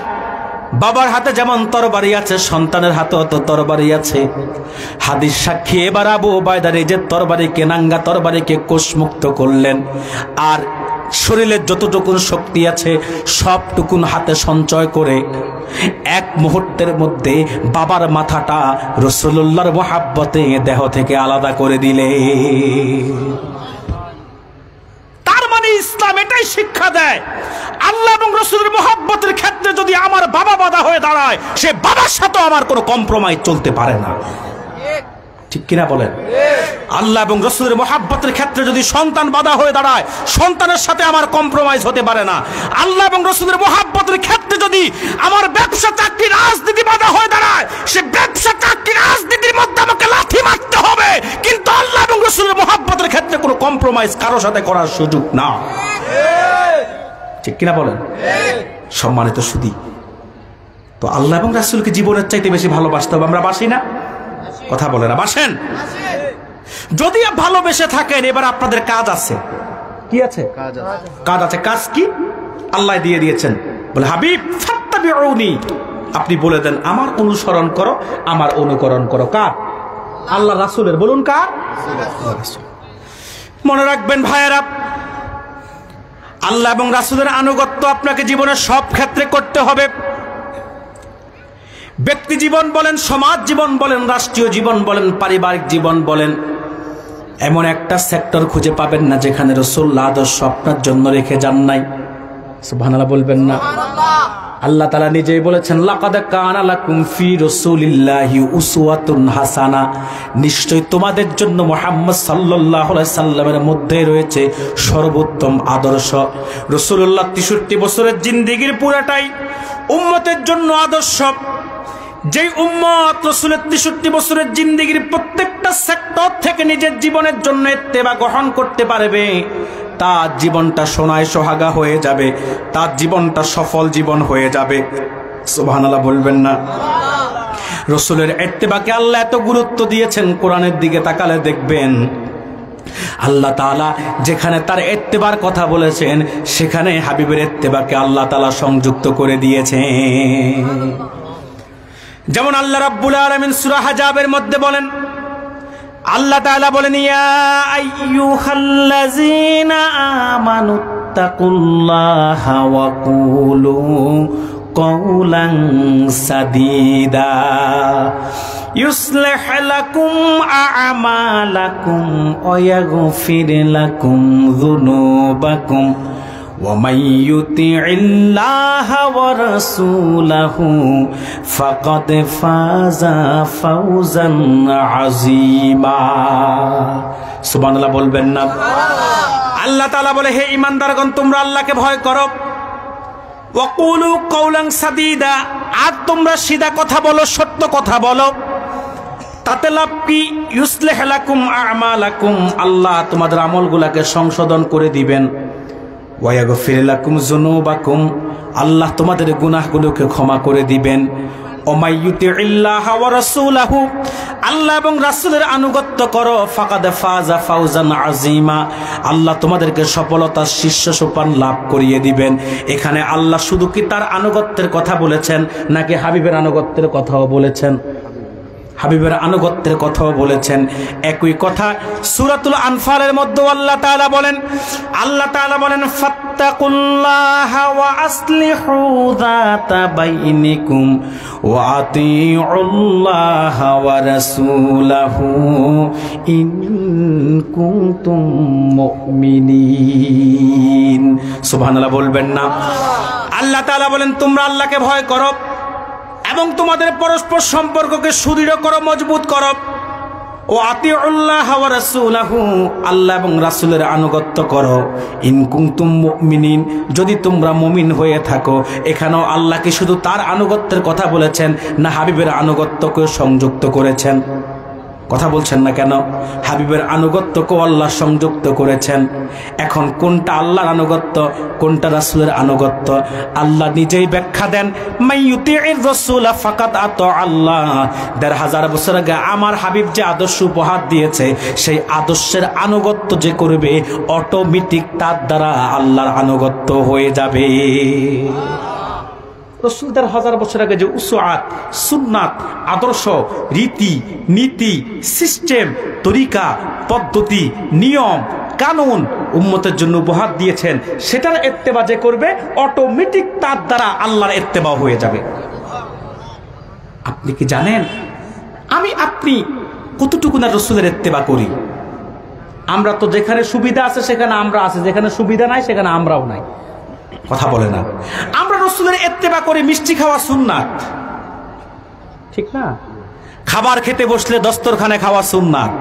বাবার হাতে যেমন তরবারি আছে, সন্তানের হাতেও তো তরবারি আছে। হাদিস সাক্ষী এবার আবু উবাইদার এই যে তরবারিকে, নাঙ্গা তরবারিকে কোষমুক্ত করলেন, আর শরীরের যতটুকুন শক্তি আছে সবটুকুন হাতে সঞ্চয় করে এক মুহূর্তের মধ্যে বাবার মাথাটা রাসূলুল্লাহর মহব্বতে দেহ থেকে আলাদা করে দিলে। তার মানে ইসলাম এটাই শিক্ষা দেয়, আল্লাহ এবং রাসূলের মহব্বতের ক্ষেত্রে যদি আমার বাবা বাধা হয়ে দাঁড়ায়, সে বাবার সাথে আমার কোনো কম্প্রোমাইজ চলতে পারে না। ঠিক কিনা বলেন? আল্লাহ এবং রাসূলের মহব্বতের ক্ষেত্রে যদি সন্তান বাধা হয়ে দাঁড়ায়, সন্তানের সাথে আমার কম্প্রোমাইজ হতে পারে না। আল্লাহ এবং রাসূলের মহব্বতের ক্ষেত্রে যদি আমার ব্যবসা চাকরি রাজনীতি বাধা হয়ে দাঁড়ায়, সে ব্যবসা চাকরি রাজনীতির মধ্যে আমাকে লাথি মারতে হবে, কিন্তু আল্লাহ এবং রাসূলের মহব্বতের ক্ষেত্রে কোনো কম্প্রোমাইজ কারোর সাথে করার সুযোগ না। ঠিক কিনা বলেন? সম্মানিত সুধী, তো আল্লাহ এবং রাসূলকে জীবনের চাইতে বেশি ভালোবাসতে হবে। আমরা বাসি না? কথা বলে না, বাসেন? যদি ভালোবেসে থাকেন, এবার আপনাদের কাজ আছে। কি আছে? কাজ আছে। কাজ কি? আল্লাহ দিয়ে দিয়েছেন, বলে হাবিব ফাত্তাবিউনি, আপনি বলে দেন আমার অনুসরণ করো, আমার অনুকরণ করো। কার? আল্লাহ রাসূলের। বলুন কার? মনে রাখবেন ভাইয়েরা, আল্লাহ এবং রাসূলের আনুগত্য আপনাকে জীবনের সব ক্ষেত্রে করতে হবে। ব্যক্তি জীবন বলেন, সমাজ জীবন বলেন, রাষ্ট্রীয় জীবন বলেন, পারিবারিক জীবন বলেন, এমন একটা সেক্টর খুঁজে পাবেন না যেখানে রাসূলুল্লাহ আদর্শ আপনার জন্য রেখে যান নাই। সুবহানাল্লাহ বলবেন না? আল্লাহ তাআলা নিজেই বলেছেন, লাকাদ কানা লাকুম ফি রাসূলিল্লাহি উসওয়াতুন হাসানা, নিশ্চয় তোমাদের জন্য মুহাম্মদ সাল্লাল্লাহু আলাইহি সাল্লামের মধ্যে রয়েছে সর্বোত্তম আদর্শ। রাসূলুল্লাহ 63 বছরের জিন্দেগীর পুরাটাই উম্মতের জন্য আদর্শ। যেই উম্মত রাসূলের 63 বছরের জিন্দেগীর প্রত্যেকটা সেক্টর থেকে নিজের জীবনের জন্য ইত্তেবা গ্রহণ করতে পারবে, তার জীবনটা সোনায় সোহাগা হয়ে যাবে, তার জীবনটা সফল জীবন হয়ে যাবে। সুবহানাল্লাহ বলবেন না? রাসূলের ইত্তেবাকে আল্লাহ এত গুরুত্ব দিয়েছেন, কোরআনের দিকে তাকালে দেখবেন আল্লাহ তাআলা যেখানে তার ইত্তেবার কথা বলেছেন, সেখানে হাবিবের ইত্তেবাকে আল্লাহ তাআলা সংযুক্ত করে দিয়েছেন। যেমন আল্লাহ রাব্বুল আলামিন সূরা হাজাবের মধ্যে বলেন, আল্লাহ তাআলা বলেন, ইয়া আইয়ুহাল্লাযীনা আমানুত্তাকুল্লাহা ওয়া কুলু কওলান সাদীদা ইউসলিহ লাকুম আ'মালাকুম ওয়া ইয়াগফির লাকুম যুনুবাকুম وَمَن يُطِعِ اللَّهَ وَرَسُولَهُ فَقَدْ فَازَ فَوْزًا عَظِيمًا। সুবহানাল্লাহ বলবেন না? আল্লাহ তাআলা বলে, হে ঈমানদারগণ, তোমরা আল্লাহকে ভয় করো। ওয়াকুলু কওলান সাদীদা, আর তোমরা সিধা কথা বলো, সত্য কথা বলো। তাতে লাভ কি? ইউসলিহ লাকুম আ'মালাকুম, আল্লাহ তোমাদের আমলগুলোকে সংশোধন করে দিবেন। ওয়া ইয়াগফির লাকুম যুনুবাকুম, আল্লাহ তোমাদের গুনাহগুলোকে ক্ষমা করে দিবেন। ওয়া ইউতিইল্লাহা ওয়া রাসূলাহু, আল্লাহ এবং রাসূলের আনুগত্য করো। ফাকাদ ফাজা ফাওজান আযীমা, আল্লাহ তোমাদেরকে সফলতার শীর্ষ সোপান লাভ করিয়ে দিবেন। এখানে আল্লাহ শুধু কি তার আনুগত্যের কথা বলেছেন, নাকি হাবিবের আনুগত্যের কথাও বলেছেন? হাবিবের আনুগত্যের কথাও বলেছেন। একই কথা সূরাতুল আনফালের মধ্যে আল্লাহ তাআলা বলেন, ফাত্তাকুল্লাহা ওয়া আসলিহু যাতা বাইনিকুম ওয়া আতিউল্লাহা ওয়া রাসূলাহু ইন কুনতুম মুমিনিন। সুবহানাল্লাহ বলবেন না? আল্লাহ তাআলা বলেন, তোমরা আল্লাহকে ভয় করো এবং তোমাদের পরস্পর সম্পর্ককে সুদৃঢ় করো, মজবুত করো। ও আতিউল্লাহ ওয়া রাসূলাহু, আল্লাহ এবং রাসূলের আনুগত্য করো। ইন কুনতুম মুমিনিন, যদি তোমরা মুমিন হয়ে থাকো। এখানেও আল্লাহ কি শুধু তার আনুগত্যের কথা বলেছেন, না হাবিবের আনুগত্যকে সংযুক্ত করেছেন? কথা বলছেন না কেন? হাবিবের আনুগত্যকেও আল্লাহ সংযুক্ত করেছেন। এখন কোনটা আল্লাহর আনুগত্য, কোনটা রাসূলের আনুগত্য, আল্লাহ নিজেই ব্যাখ্যা দেন। মাইয়ুতিইর রাসূলা ফাকাদ আতা আল্লাহ, ১৫০০ বছর আগে আমার হাবিব যে আদর্শ উপহার দিয়েছে, সেই আদর্শের আনুগত্য যে করবে, অটোমেটিক তার দ্বারা আল্লাহর আনুগত্য হয়ে যাবে। রাসূল ১৫০০ বছর আগে যে উসওয়াত, সুন্নাত, আদর্শ, রীতি, নীতি, সিস্টেম, তরিকা, পদ্ধতি, নিয়ম, কানুন উম্মতের জন্য উপহার দিয়েছেন, সেটার ইত্তেবা যে করবে, অটোমেটিক তার দ্বারা আল্লাহর ইত্তেবা হয়ে যাবে। আপনি কি জানেন আপনি কতটুকু না রাসূলের ইত্তেবা করি? আমরা তো যেখানে সুবিধা আছে সেখানে আমরা আছি, যেখানে সুবিধা নাই সেখানে আমরাও নাই। কথা বলে না? আমরা রাসূলের ইত্তেবা করি, মিষ্টি খাওয়া সুন্নাত, ঠিক না? খাবার খেতে বসলে দস্তরখানে খাওয়া সুন্নাত।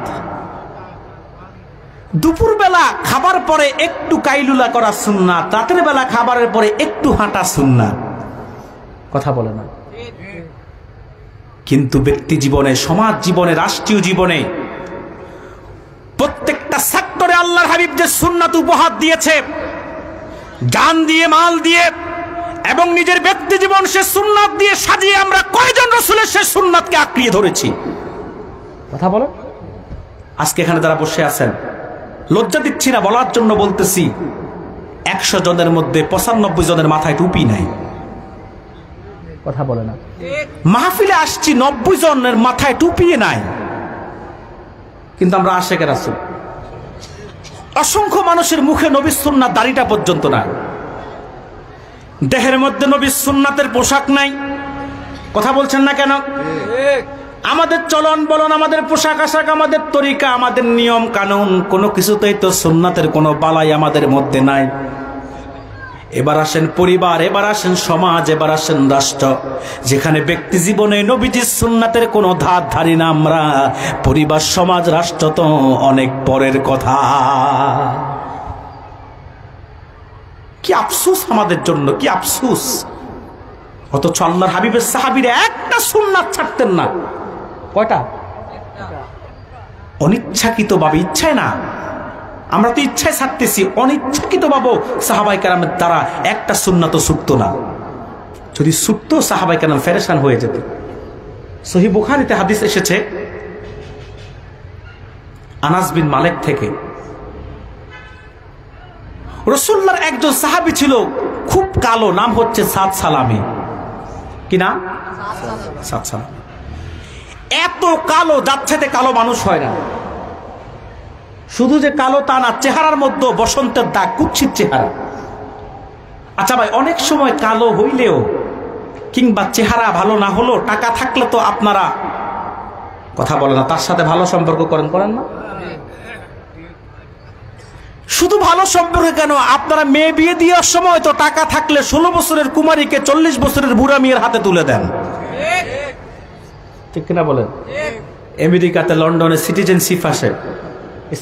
দুপুরবেলা খাবার পরে একটু কাইলুলা করা সুন্নাত, রাতের বেলা খাবারের পরে একটু হাঁটা সুন্নাত। কথা বলে না? কিন্তু ব্যক্তি জীবনে, সমাজ জীবনে, রাষ্ট্রীয় জীবনে, প্রত্যেকটা সেক্টরে আল্লাহর হাবিব যে সুন্নাত উপহার দিয়েছে, জান দিয়ে, মাল দিয়ে এবং নিজের ব্যক্তি জীবন সে সুন্নাত দিয়ে সাজিয়ে আমরা কয়জন রাসূলের সে সুন্নাতকে আঁকড়িয়ে ধরেছি? কথা বলো। আজকে এখানে যারা বসে আছেন, লজ্জা দিচ্ছি না বলার জন্য বলতেছি, 100 জনের মধ্যে 95 জনের মাথায় টুপি নাই। কথা বলে না। মাহফিলে আসছি 90 জনের মাথায় টুপি নাই, কিন্তু আমরা আশেকের রাসূল। অসংখ্য মানুষের মুখে নবীর সুন্নাত দাড়িটা পর্যন্ত নাই, দেহের মধ্যে নবীর সুন্নাতের পোশাক নাই। কথা বলছেন না কেন? আমাদের চলন বলন, আমাদের পোশাক আশাক, আমাদের তরিকা, আমাদের নিয়ম কানুন, কোনো কিছুতেই তো সুন্নাতের কোনো বালাই আমাদের মধ্যে নাই। এবার আসেন পরিবার, এবার আসেন সমাজ, এবার আসেন রাষ্ট্র, যেখানে ব্যক্তি জীবনে নবীজির সুন্নাতের কোনো ধার ধারি না আমরা। পরিবার, সমাজ, রাষ্ট্র তো অনেক পরের কথা। কি আফসোস আমাদের জন্য, কি আফসোস! অথচ আল্লাহর হাবিবের সাহাবীরা একটা সুন্নাত ছাড়তেন না। কয়টা? অনিচ্ছাকৃত ভাবে, ইচ্ছায় না, আমরা তো ইচ্ছায় ছাড়তেছি, অনিচ্ছাকৃত ভাবে সাহাবায়ে কেরামের দ্বারা একটা সুন্নাতও ছুটতো না। যদি ছুটতো সাহাবায়ে কেরাম পেরেশান হয়ে যেত। সহিহ বুখারীতে হাদিস এসেছে আনাস বিন মালিক থেকে, রাসূলুল্লাহর একজন সাহাবী ছিল খুব কালো, নাম হচ্ছে সাদ সালামি। কি নাম? সাদ সালামি। এত কালো, যাচ্ছে কালো মানুষ হয় না। শুধু যে কালো তা না, চেহারার মধ্যে বসন্তের দাগ, কুৎসিত চেহারা। আচ্ছা ভাই, অনেক সময় কালো হইলেও কিংবা চেহারা ভালো না হলো, টাকা থাকলে তো আপনারা, কথা বলে না, তার সাথে ভালো সম্পর্ক করেন না? শুধু ভালো সম্পর্ক কেন, আপনারা মেয়ে বিয়ে দেওয়ার সময় তো টাকা থাকলে 16 বছরের কুমারীকে 40 বছরের বুড়া মেয়ের হাতে তুলে দেন, ঠিক কিনা বলেন? আমেরিকাতে, লন্ডনে সিটিজেনশিপ আসে।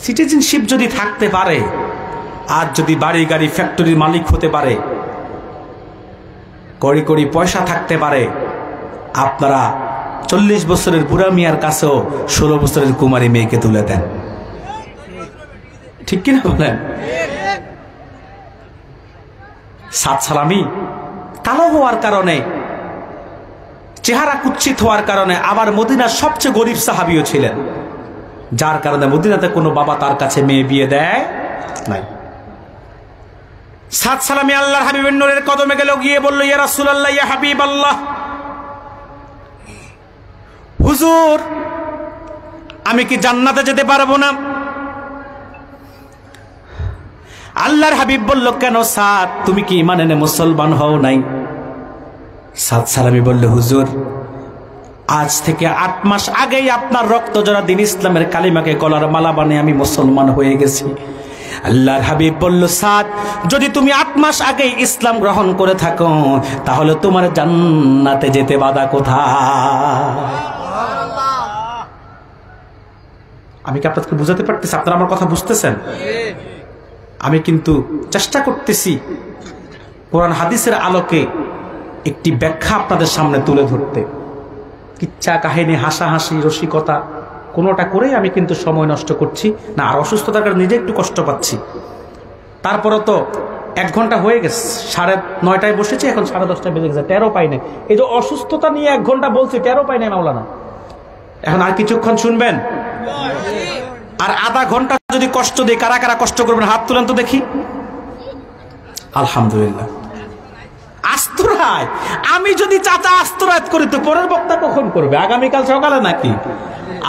সিটিজেনশিপ যদি থাকতে পারে, আর যদি বাড়ি গাড়ি ফ্যাক্টরির মালিক হতে পারে, কড়ি কড়ি পয়সা থাকতে পারে, আপনারা 40 বছরের বুড়া মিয়ার কাছেও 16 বছরের কুমারী মেয়েকে তুলে দেন, ঠিক কিনা বলেন? সাদ সালামি কালো হওয়ার কারণে, চেহারা কুৎসিত হওয়ার কারণে, আবার মদিনার সবচেয়ে গরিব সাহাবীও ছিলেন, যার কারণে মদিনাতে কোনো বাবা তার কাছে মেয়ে বিয়ে দেয় নাই। সাদ সালামি আল্লাহর হাবিবের নূরের কদমে গেল, গিয়ে বলল, ইয়া রাসূলুল্লাহ, ইয়া হাবিবাল্লাহ, হুজুর আমি কি জান্নাতে যেতে পারবো না? আল্লাহর হাবিব বলল, কেন সাদ, তুমি কি ঈমান এনে মুসলমান হও নাই? সাদ সালামি বলল, হুজুর আজ থেকে 8 মাস আগেই আপনার রক্ত জড়া দিন ইসলামের কালিমাকে গলার মালা বানিয়ে আমি মুসলমান হয়ে গেছি। আল্লাহর হাবিব বলল, সাদ যদি তুমি 8 মাস আগেই ইসলাম গ্রহণ করে থাকো, তাহলে তোমার জান্নাতে যেতে বাধা কোথায়? আমি কি আপনাদেরকে বুঝাতে পারতেছি? আপনারা আমার কথা বুঝতেছেন? আমি কিন্তু চেষ্টা করতেছি কোরআন হাদিসের আলোকে একটি ব্যাখ্যা আপনাদের সামনে তুলে ধরতে। কিচ্ছা কাহিনী, হাসাহাসি, রসিকতা কোনোটা করেই আমি কিন্তু সময় নষ্ট করছি না, আর অসুস্থতার কারণে নিজে একটু কষ্ট পাচ্ছি। তারপরে তো 1 ঘন্টা হয়ে গেছে, 9:30টায় বসেছি, এখন 10:30 বেজে গেছে, 13 পাই নাই। এই যে অসুস্থতা নিয়ে 1 ঘন্টা বলছি, 13 পাই নাই মাওলানা। এখন আর কিছুক্ষণ শুনবেন, আর আধা ঘন্টা যদি কষ্ট দিই, কারা কারা কষ্ট করবেন হাত তুলেন তো দেখি। আলহামদুলিল্লাহ। আস্তরায় আমি যদি চাচা আস্তরাত করি, তো পরের বক্তা কখন করবে? আগামীকাল সকালে নাকি?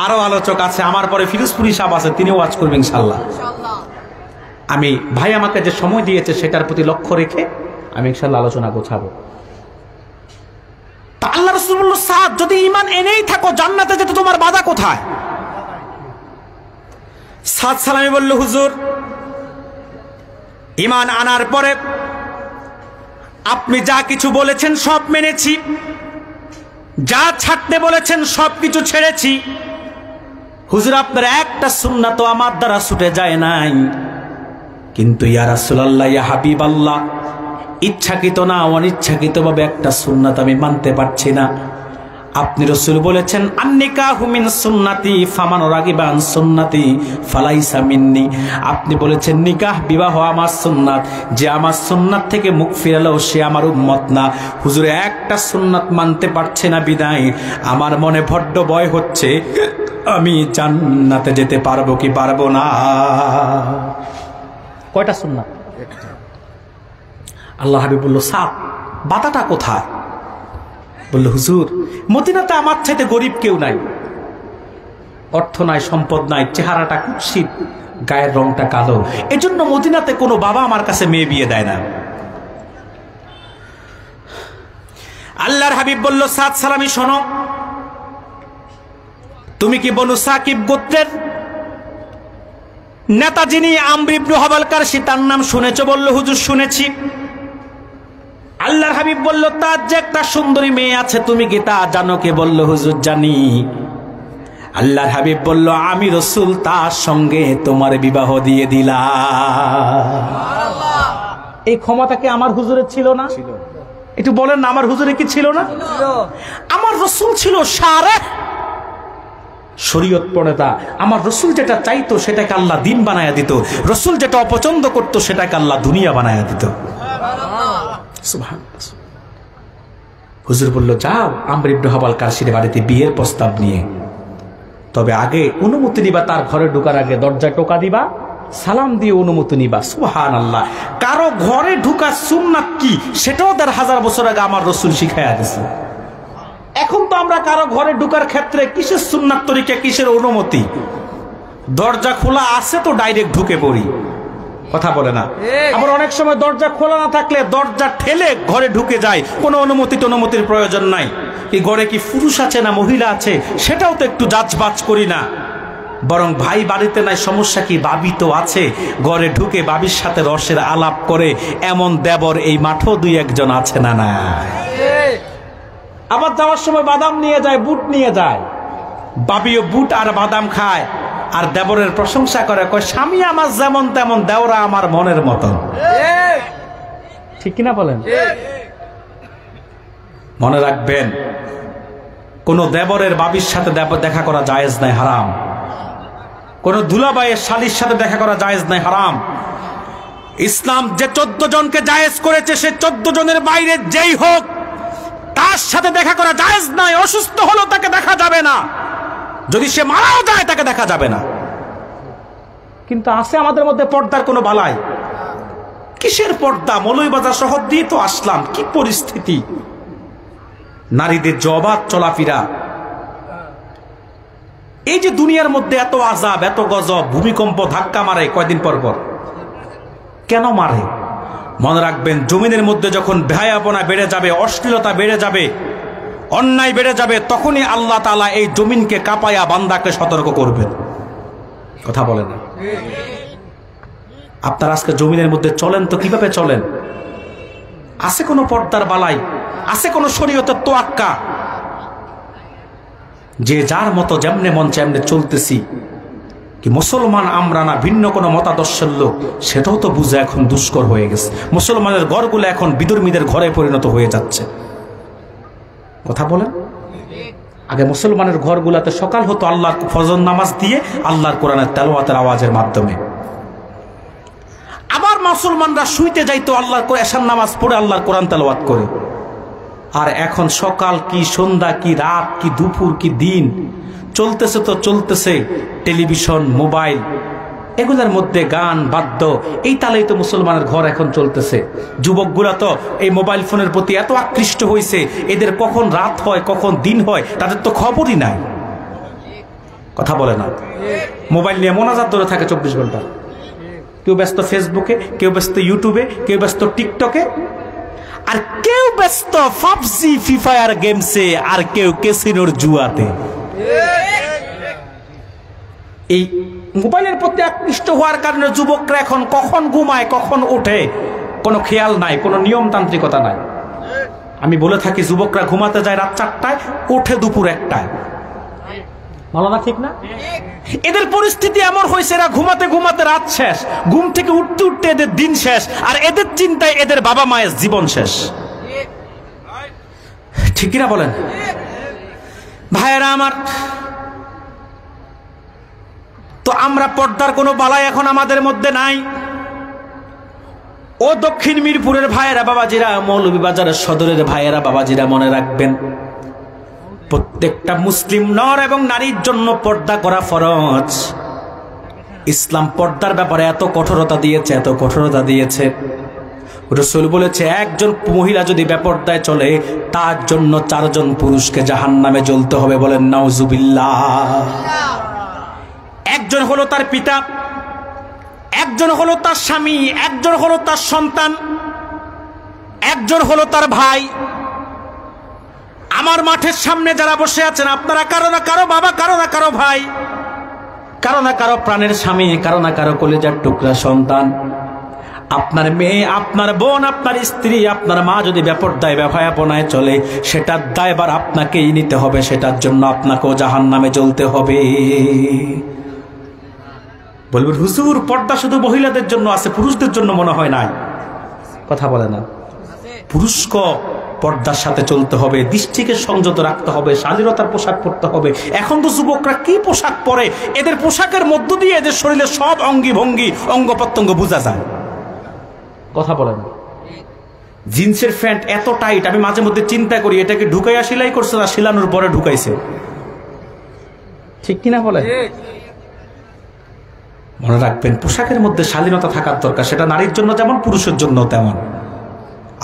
আরো আলোচক আছে, আমার পরে ফিরোজপুরি সাহেব আছে, তিনিও ওয়াজ করবেন ইনশাআল্লাহ। আমি ভাই আমাকে যে সময় দিয়েছে সেটার প্রতি লক্ষ্য রেখে আমি ইনশাআল্লাহ আলোচনা গোছাবো। তা আল্লাহ রাসূল বলল, সাদ যদি ঈমান এনেই থাকো, জান্নাতে যেতে তোমার বাধা কোথায়? সাদ সালামি বলল, হুজুর ঈমান আনার পরে আপনি যা কিছু বলেছেন সব মেনেছি, যা ছাড়তে বলেছেন সব কিছু ছেড়েছি। হুজুর আপনার একটা সুন্নাত আমার দ্বারা ছুটে যায় নাই, কিন্তু ইয়া রাসূলুল্লাহ, ইয়া হাবিবাল্লাহ, ইচ্ছাকৃত না অনিচ্ছাকৃতভাবে একটা সুন্নাত আমি মানতে পারছি না। আপনি রাসূল বলেছেন আন-নিকাহু মিন সুন্নতি ফামান রাগিবা আন সুন্নতি ফালাইসা মিন্নি। আপনি বলেছেন নিকাহ বিবাহ আমার সুন্নাত, যে আমার সুন্নাত থেকে মুখ ফিরালো সে আমার উম্মত না। হুজুরে একটা সুন্নাত মানতে পারছে না বিদায় আমার মনে বড্ড ভয় হচ্ছে আমি জান্নাতে যেতে পারবো কি পারবো না। কয়টা সুন্নাত? আল্লাহ হাবিব বলল সাপ বাতাটা কোথায়? বলল হুজুর মদিনাতে আমার চাইতে গরিব কেউ নাই, অর্থ নাই, সম্পদ নাই, চেহারাটা কুৎসিত, গায়ের রংটা কালো, এজন্য মদিনাতে কোনো বাবা আমার কাছে মেয়ে বিয়ে দেয় না। আল্লাহর হাবিব বলল সাদ সালামি শোনো, তুমি কি বনু সাকিব গোত্রের নেতা যিনি আমর ইবনে হাবাল কারশি তার নাম শুনেছো? বলল হুজুর শুনেছি। আল্লাহর হাবিব বলল তার যে একটা সুন্দরী মেয়ে আছে তুমি কি তা জানো? কে বলল হুজুর জানি। আল্লাহর হাবিব বলল আমি রাসূল তার সঙ্গে তোমার বিবাহ দিয়ে দিলাম। এই ক্ষমতা কি আমার হুজুরের ছিল না? একটু বলেন না, আমার হুজুরে কি ছিল না? আমার রাসূল ছিল শারে শরীয়ত প্রণেতা। আমার রাসূল যেটা চাইতো সেটাকে আল্লাহ দিন বানায়া দিত, রাসূল যেটা অপছন্দ করতো সেটাকে আল্লাহ দুনিয়া বানায়া দিত। সুবহানাল্লাহ। হুজুর বলল যাও আমর ইবনে হাবাল কারশির বাড়িতে বিয়ের প্রস্তাব নিয়ে, তবে আগে অনুমতি নিবা, তার ঘরে ঢোকার আগে দরজায় টোকা দিবা, সালাম দিয়ে অনুমতি নিবা। সুবহানাল্লাহ। কারো ঘরে ঢোকার সুন্নাত কি সেটাও ১,৫০০ বছর আগে আমার রাসূল শিখাইয়া দিয়েছে। এখন তো আমরা কারো ঘরে ঢোকার ক্ষেত্রে কিসের সুন্নাত তরিকা, কিসের অনুমতি? দরজা খোলা আছে তো ডাইরেক্ট ঢুকে পড়ি, কথা বলে না। আবার অনেক সময় দরজা খোলা না থাকলে দরজা ঠেলে ঘরে ঢুকে যায়, কোনো অনুমতির প্রয়োজন নাই। এই ঘরে কি পুরুষ আছে না মহিলা আছে সেটাও তো একটু যাচবাচ করি না, বরং ভাই বাড়িতে নাই সমস্যা কি, বাবি তো আছে, ঘরে ঢুকে বাবির সাথে রসের আলাপ করে এমন দেবর এই মাঠও দুই একজন আছে না না। আবার যাওয়ার সময় বাদাম নিয়ে যায়, বুট নিয়ে যায়, বাবিও বুট আর বাদাম খায় আর দেবরের প্রশংসা করে, কয় স্বামী আমার যেমন তেমন দেওরা আমার মনের মতন। ঠিক কিনা বলেন? মনে রাখবেন কোন দেবরের বাবির সাথে দেখা করা জায়েজ নাই, হারাম। কোন দুলাভাইয়ের শালীর সাথে দেখা করা জায়েজ নাই, হারাম। ইসলাম যে 14 জনকে জায়েজ করেছে সে 14 জনের বাইরে যেই হোক তার সাথে দেখা করা জায়েজ নাই। অসুস্থ হলো তাকে দেখা যাবে না, যদি সে মারাও যায় তাকে দেখা যাবে না। কিন্তু আছে আমাদের মধ্যে পর্দার কোনো বালাই। কিসের পর্দা? মৌলভীবাজার শহর দিয়ে তো আসলাম, কি পরিস্থিতি, নারীদের জবাব চলাফেরা। এই যে দুনিয়ার মধ্যে এত আযাব, এত গজব, ভূমিকম্প ধাক্কা মারে কয়দিন পর পর, কেন মারে? মনে রাখবেন জমিনের মধ্যে যখন বেহায়াপনা বেড়ে যাবে, অশ্লীলতা বেড়ে যাবে, অন্যায় বেড়ে যাবে, তখনই আল্লাহ তাআলা এই জমিনকে কাঁপায়া বান্দাকে সতর্ক করবেন। কথা বলে না? আপনার আজকে জমিনের মধ্যে চলেন তো কিভাবে চলেন? আছে কোনো পর্দার বালাই? আছে কোনো শরীয়তের তোয়াক্কা? যে যার মতো যেমনে মন যেমনে চলতেছি, কি মুসলমান আমরা না ভিন্ন কোনো মতাদর্শের লোক, সেটাও তো বুঝা এখন দুষ্কর হয়ে গেছে। মুসলমানের ঘরগুলো এখন বিধর্মীদের ঘরে পরিণত হয়ে যাচ্ছে। কথা বলেন? আগে মুসলমানের ঘরগুলাতে সকাল হতো আল্লাহর ফজর নামাজ দিয়ে, আল্লাহর কোরআনের তেলাওয়াতের আওয়াজের মাধ্যমে। আবার মুসলমানরা শুইতে যাইতো আল্লাহর এশার নামাজ পড়ে, আল্লাহর কোরআন তেলাওয়াত করে। আর এখন সকাল কি সন্ধ্যা কি রাত কি দুপুর কি দিন চলতেছে তো চলতেছে টেলিভিশন, মোবাইল, এগুলোর মধ্যে গান বাদ্য, এই তালেই তো মুসলমানের ঘর এখন চলতেছে। যুবকগুলা তো এই মোবাইল ফোনের প্রতি এত আকৃষ্ট হয়েছে, এদের কখন রাত হয় কখন দিন হয় তাদের তো খবরই নাই। কথা বলে না? মোবাইল নিয়ে মোনাজাত ধরে থাকে 24 ঘন্টা। কেউ ব্যস্ত ফেসবুকে, কেউ ব্যস্ত ইউটিউবে, কেউ ব্যস্ত টিকটকে, আর কেউ ব্যস্ত পাবজি ফ্রি ফায়ার গেমসে, আর কেউ ক্যাসিনোর জুয়াতে। এই মোবাইলের প্রতি আকৃষ্ট হওয়ার কারণে যুবকরা এখন কখন ঘুমায় কখন ওঠে কোনো খেয়াল নাই, কোনো নিয়মতান্ত্রিকতা নাই। আমি বলে থাকি যুবকরা ঘুমাতে যায় রাত 4টায়, ওঠে দুপুর 1টায়। ভালো না? ঠিক না? এদের পরিস্থিতি এমন হয়েছে, এরা ঘুমাতে ঘুমাতে রাত শেষ, ঘুম থেকে উঠতে উঠতে এদের দিন শেষ, আর এদের চিন্তায় এদের বাবা মায়ের জীবন শেষ। ঠিক কিনা বলেন? ভাইয়েরা আমার, তো আমরা পর্দার কোনো বালাই এখন আমাদের মধ্যে নাই। ও দক্ষিণ মিরপুরের ভাইয়েরা বাবাজিরা, মৌলভীবাজারের সদরের ভাইয়েরা বাবাজিরা, মনে রাখবেন প্রত্যেকটা মুসলিম নর এবং নারীর জন্য পর্দা করা ফরজ। ইসলাম পর্দার ব্যাপারে এত কঠোরতা দিয়েছে, এত কঠোরতা দিয়েছে। রাসূল বলেছে একজন মহিলা যদি বেপর্দায় চলে তার জন্য 4 জন পুরুষকে জাহান্নামে জ্বলতে হবে। বলেন নাউজুবিল্লাহ। একজন হলো তার পিতা, একজন হলো তার স্বামী, একজন হলো তার সন্তান, একজন হলো তার ভাই। আমার মাঠের সামনে যারা বসে আছেন আপনারা কারো না কারো বাবা, কারো না কারো ভাই, কারো না কারো প্রাণের স্বামী, কারো না কারো কলিজার টুকরা সন্তান। আপনার মেয়ে, আপনার বোন, আপনার স্ত্রী, আপনার মা যদি বেপরদায় বেহায়াপনায় চলে সেটার দায়ভার আপনাকেই নিতে হবে। সেটার জন্য আপনাকেও জাহান্নামে জ্বলতে হবে। বলবেন হুজুর পর্দা শুধু মহিলাদের জন্য আছে, পুরুষদের জন্য মনে হয় নাই। কথা বলে না, পুরুষকে পর্দার সাথে চলতে হবে, দৃষ্টিকে সংযত রাখতে হবে, শালীনতার পোশাক পরতে হবে। এখন তো যুবকরা কি পোশাক পরে, এদের পোশাকের মধ্য দিয়ে এদের শরীরে সব অঙ্গি ভঙ্গি অঙ্গ প্রত্যঙ্গ বোঝা যায়। কথা বলেন, জিন্সের প্যান্ট এত টাইট, আমি মাঝে মধ্যে চিন্তা করি এটাকে ঢুকাইয়া সেলাই করছে না সেলানোর পরে ঢুকাইছে। ঠিক কিনা বলে? মনে রাখবেন পোশাকের মধ্যে শালীনতা থাকার দরকার, সেটা নারীর জন্য যেমন পুরুষের জন্য তেমন।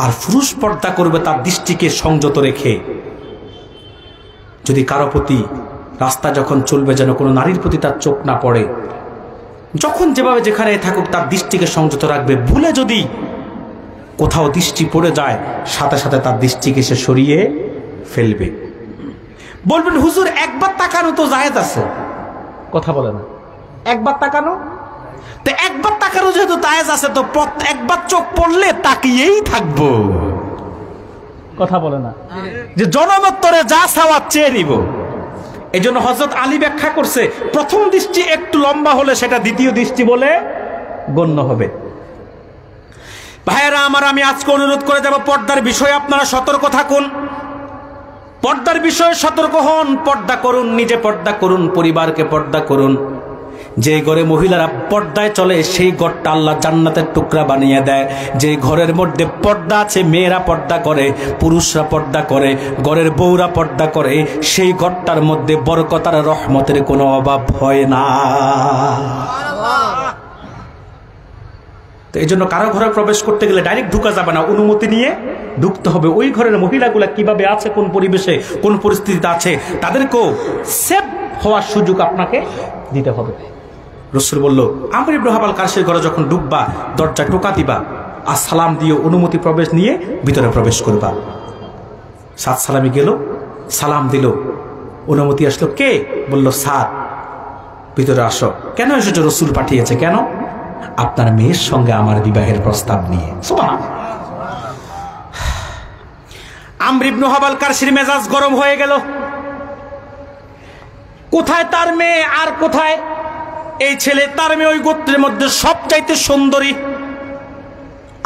আর পুরুষ পর্দা করবে তার দৃষ্টিকে সংযত রেখে। যদি কারো প্রতি রাস্তা যখন চলবে যেন কোনো নারীর প্রতি তার চোখ না পড়ে, যখন যেভাবে যেখানে থাকুক তার দৃষ্টিকে সংযত রাখবে। ভুলে যদি কোথাও দৃষ্টি পড়ে যায় সাথে সাথে তার দৃষ্টিকে সে সরিয়ে ফেলবে। বলবেন হুজুর একবার তাকানো তো জায়েজ আছে। কথা বলে না, একবার তাকানো তো, একবার তাকানো যেহেতু জায়েজ আছে তো একবার চোখ পড়লে তাকিয়েই থাকবো। কথা বলে না, যে জনমত্তরে যা চাওয়া চেয়ে নিব। এই জন্য হযরত আলী ব্যাখ্যা করছে প্রথম দৃষ্টি একটু লম্বা হলে সেটা দ্বিতীয় দৃষ্টি বলে গণ্য হবে। ভাইয়েরা আমার, আমি আজকে অনুরোধ করে যাব পর্দার বিষয়ে আপনারা সতর্ক থাকুন, পর্দার বিষয়ে সতর্ক হন, পর্দা করুন, নিজে পর্দা করুন, পরিবারকে পর্দা করুন। যে ঘরে মহিলারা পর্দায় চলে সেই ঘরটা আল্লাহ জান্নাতের টুকরা বানিয়ে দেয়। যে ঘরের মধ্যে পর্দা আছে, মেয়েরা পর্দা করে, পুরুষরা পর্দা করে, ঘরের বউরা পর্দা করে, সেই ঘরটার মধ্যে বরকত আর রহমতের কোনো অভাব হয় না। তো এই জন্য কারো ঘরে প্রবেশ করতে গেলে ডাইরেক্ট ঢুকা যাবে না, অনুমতি নিয়ে ঢুকতে হবে। ওই ঘরের মহিলাগুলা কিভাবে আছে, কোন পরিবেশে, কোন পরিস্থিতিতে আছে, তাদেরকেও সেফ হওয়ার সুযোগ আপনাকে দিতে হবে। রাসূল বলল আমর ইবনে হাবাল কারশির ঘরে যখন ঢুকবা দরজা টোকা দিবা আর সালাম দিয়ে অনুমতি প্রবেশ নিয়ে ভিতরে প্রবেশ করবা। সাত সালামি গেল, সালাম দিল, অনুমতি আসলো, কে? বলল সাদ, ভিতরে আসো। কেন এসেছো? রাসূল পাঠিয়েছে। কেন? আপনার মেয়ের সঙ্গে আমার বিবাহের প্রস্তাব নিয়ে। সুবহানাল্লাহ। আমর ইবনে হাবাল কারশির মেজাজ গরম হয়ে গেল। কোথায় তার মেয়ে আর কোথায় এই ছেলে? তার মেয়ে ওই গোত্রের মধ্যে সবচাইতে সুন্দরী,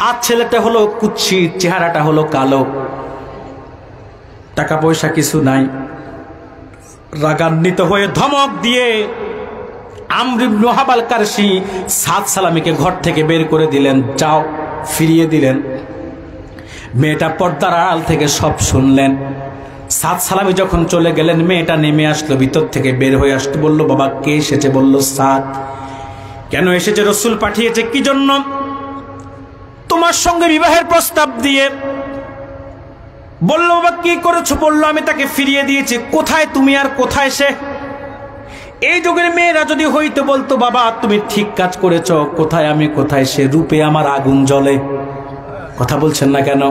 আর ছেলেটা হলো কুৎসিত, চেহারাটা হলো কালো, টাকা পয়সা কিছু নাই। রাগান্বিত হয়ে ধমক দিয়ে আমর ইবনে হাবাল কারশি সাদ সালামিকে ঘর থেকে বের করে দিলেন, যাও, ফিরিয়ে দিলেন। মেয়েটা পর্দার আড়াল থেকে সব শুনলেন। সাদ সালামি যখন চলে গেলেন মেয়েটা নেমে আসলো, ভিতর থেকে বের হয়ে আসতে বলল, বাবা কে এসেছে? বলল সাদ। কেন এসেছে? রাসূল পাঠিয়েছে। কি জন্য? তোমার সঙ্গে বিবাহের প্রস্তাব দিয়ে। বলল বাবা কি করেছো? বলল আমি তাকে ফিরিয়ে দিয়েছি। কোথায় তুমি আর কোথায় সে? এই যুগের মেয়েরা যদি হইতে বলতো বাবা তুমি ঠিক কাজ করেছ, কোথায় আমি কোথায় সে, রূপে আমার আগুন জ্বলে। কথা বলছেন না কেন?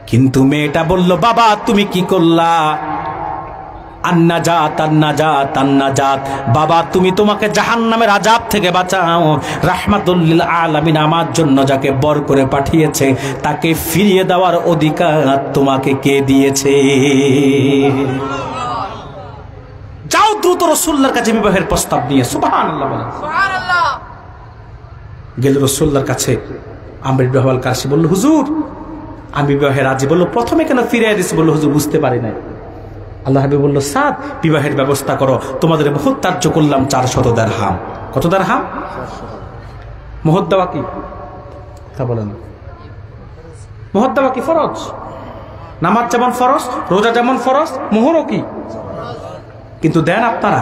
কিন্তু মেয়েটা বলল বাবা তুমি কি করলা? আন্নাজাত আন্নাজাত আন্নাজাত, বাবা তুমি তোমাকে জাহান্নামের আযাব থেকে বাঁচাও। রাহমাতুল লিল আলামিন আমার জন্য যাকে বর করে পাঠিয়েছে তাকে ফিরিয়ে দেওয়ার অধিকার তোমাকে কে দিয়েছে? যাও দ্রুত রাসূলুল্লাহর কাছে বিবাহের প্রস্তাব নিয়ে। সুবহানাল্লাহ বলেন। সুবহানাল্লাহ। গেল রাসূলুল্লাহর কাছে। আমর ইবনে হাবাল কারশি বলল হুজুর আমি বিবাহে রাজি। বলল প্রথমে কেন ফিরিয়ে দিছি? বলল হুজুর বুঝতে পারি নাই। আল্লাহ হাবিব বলল, সাদ বিবাহের ব্যবস্থা করো, তোমাদের মোহর ধার্য করলাম 400 দিরহাম। কত দিরহাম? মোহর দেওয়া কি তা বলে না? মোহর দেওয়া কি ফরজ? নামাজ যেমন ফরজ, রোজা যেমন ফরজ, মোহরও কি? কিন্তু দেন আপনারা?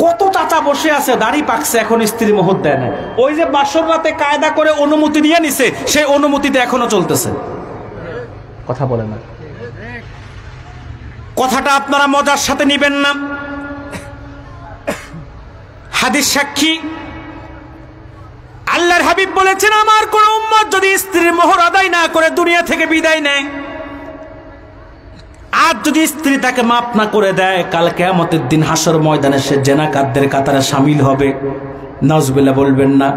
কত চাচা বসে আছে, দাড়ি পাকছে, এখন স্ত্রী মোহর দেয় না। ওই যে বাসর রাতে কায়দা করে অনুমতি নিয়ে নিছে, সেই অনুমতিতে এখনো চলতেছে। কথা বলে না। কথাটা আপনারা মজার সাথে নিবেন না। হাদিস সাক্ষী, আল্লাহর হাবিব বলেছেন, আমার কোন উম্মত যদি স্ত্রীর মোহর আদায় না করে দুনিয়া থেকে বিদায় নেয়, আজ যদি স্ত্রী তাকে মাফ না করে দেয়, কাল কিয়ামতের দিন হাসর ময়দানে সে জেনাকারদের কাতারে শামিল হবে। নাউজুবিল্লাহ বলবেন না?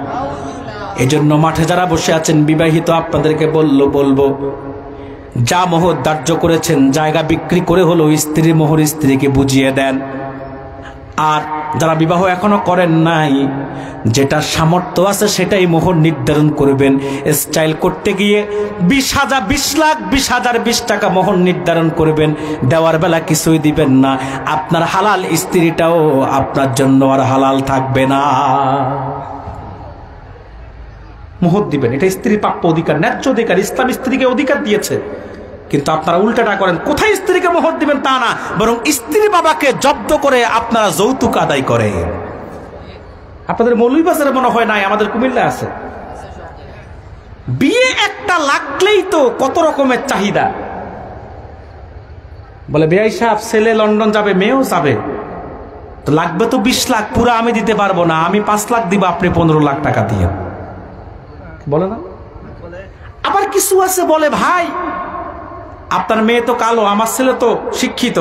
এজন্য মাঠে যারা বসে আছেন বিবাহিত, আপনাদেরকে বলবো, যা মোহর ধার্য করেছেন জায়গা বিক্রি করে হলো স্ত্রীর মোহর স্ত্রীকে বুঝিয়ে দেন। আর যারা বিবাহ এখনো করেন নাই, যেটা সামর্থ্য আছে সেটাই মোহর নির্ধারণ করবেন। স্টাইল করতে গিয়ে 20,000, 20 লাখ, 20,000, 20 টাকা মোহর নির্ধারণ করবেন, দেওয়ার বেলা কিছুই দিবেন না। আপনার হালাল স্ত্রীটাও আপনার জন্য আর হালাল থাকবে না। মোহর দিবেন, এটা স্ত্রীর প্রাপ্য অধিকার, ন্যায্য অধিকার। ইসলাম স্ত্রীকে অধিকার দিয়েছে, কিন্তু আপনারা উল্টাটা করেন। কোথায় স্ত্রীকে মোহর দিবেন তা না, বরং স্ত্রী বাবাকে জব্দ করে আপনারা যৌতুক আদায় করে। আপনাদের মৌলভীবাজারে মনে হয় নাই, আমাদের কুমিল্লা আছে। বিয়ে একটা লাগলেই তো কত রকমের চাহিদা। বলে বেআই সাহেব ছেলে লন্ডন যাবে, মেয়েও যাবে, তো লাগবে তো 20 লাখ, পুরো আমি দিতে পারবো না, আমি 5 লাখ দিব, আপনি 15 লাখ টাকা দিয়ে। বলে না? আবার কিছু আছে বলে, ভাই আপনার মেয়ে তো কালো, আমার ছেলে তো শিক্ষিত,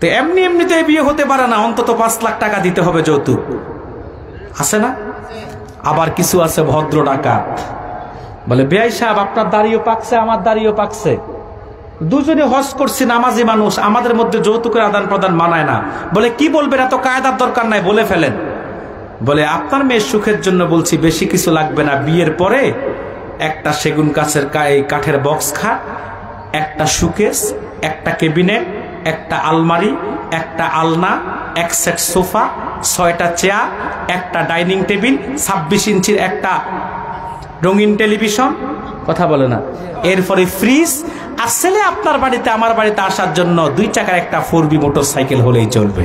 তো এমনি এমনিতে বিয়ে হতে পারে না, অন্তত 5 লাখ টাকা দিতে হবে যৌতুক। আছে না? আবার কিছু আছে ভদ্র ডাকাত, বলে বেআই সাহেব আপনার দাড়িও পাকছে, আমার দাড়িও পাকছে, দুজনে হজ করছি, নামাজি মানুষ, আমাদের মধ্যে যৌতুকের আদান প্রদান মানায় না। বলে কি বলবেন, এত কায়দার দরকার নাই, বলে ফেলেন। বলে আপনার মেয়ের সুখের জন্য বলছি, বেশি কিছু লাগবে না। বিয়ের পরে একটা সেগুন কাঠের বক্স খাট, একটা সুকেস, একটা কেবিনেট, একটা আলমারি, একটা আলনা, 1 সেট সোফা, 6টা চেয়ার, একটা ডাইনিং টেবিল, 26 ইঞ্চির একটা রঙিন টেলিভিশন। কথা বলে না? এরপরে ফ্রিজ। আর ছেলে আপনার বাড়িতে আমার বাড়িতে আসার জন্য 2 চাকার একটা 4B মোটর সাইকেল হলেই চলবে।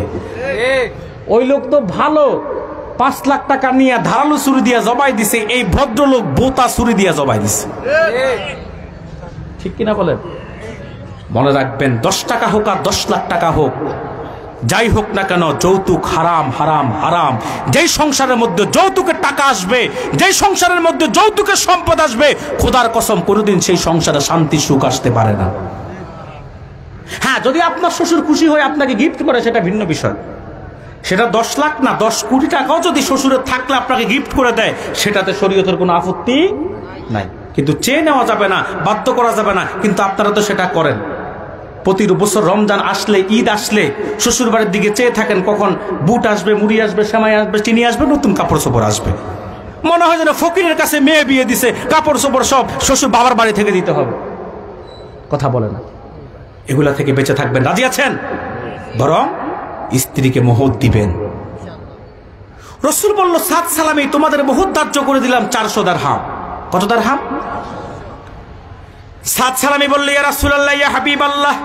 ওই লোক তো ভালো, 5 লাখ টাকা নিয়ে ধারালো ছুরি দিয়ে জবাই দিছে, এই ভদ্রলোক বোতা ছুরি দিয়ে জবাই দিছে। ঠিক কিনা বলেন? মনে রাখবেন, 10 টাকা হোক আর 10 লাখ টাকা হোক, যাই হোক না কেন, যৌতুক হারাম, হারাম, হারাম। যেই সংসারের মধ্যে যৌতুকের টাকা আসবে, যেই সংসারের মধ্যে যৌতুকের সম্পদ আসবে, খোদার কসম কোনোদিন সেই সংসারে শান্তি সুখ আসতে পারে না। হ্যাঁ, যদি আপনার শ্বশুর খুশি হয়ে আপনাকে গিফট করে সেটা ভিন্ন বিষয়। সেটা 10 লাখ না, 10 কোটি টাকাও যদি শ্বশুরের থাকলে আপনাকে গিফট করে দেয়, সেটাতে শরীয়তের কোনো আপত্তি নাই। কিন্তু চেয়ে নেওয়া যাবে না, বাধ্য করা যাবে না। কিন্তু আপনারা তো সেটা করেন। প্রতি বছর রমজান আসলে, ঈদ আসলে শ্বশুর বাড়ির দিকে চেয়ে থাকেন, কখন বুট আসবে, মুড়ি আসবে, সেমাই আসবে, চিনি আসবে, নতুন কাপড় চোপড় আসবে। মনে হয় যেন ফকিরের কাছে মেয়ে বিয়ে দিছে, কাপড় চোপড় সব শ্বশুর বাবার বাড়ি থেকে দিতে হবে। কথা বলে না? এগুলা থেকে বেঁচে থাকবেন, রাজি আছেন? বরং স্ত্রীকে মোহর দিবেন। রাসূল বলল, 7 সালামি তোমাদের মোহর ধার্য করে দিলাম 400 দিরহাম। কত দিরহাম? 7 সালামি বলল, ইয়া রাসূলুল্লাহ, ইয়া হাবিবাল্লাহ,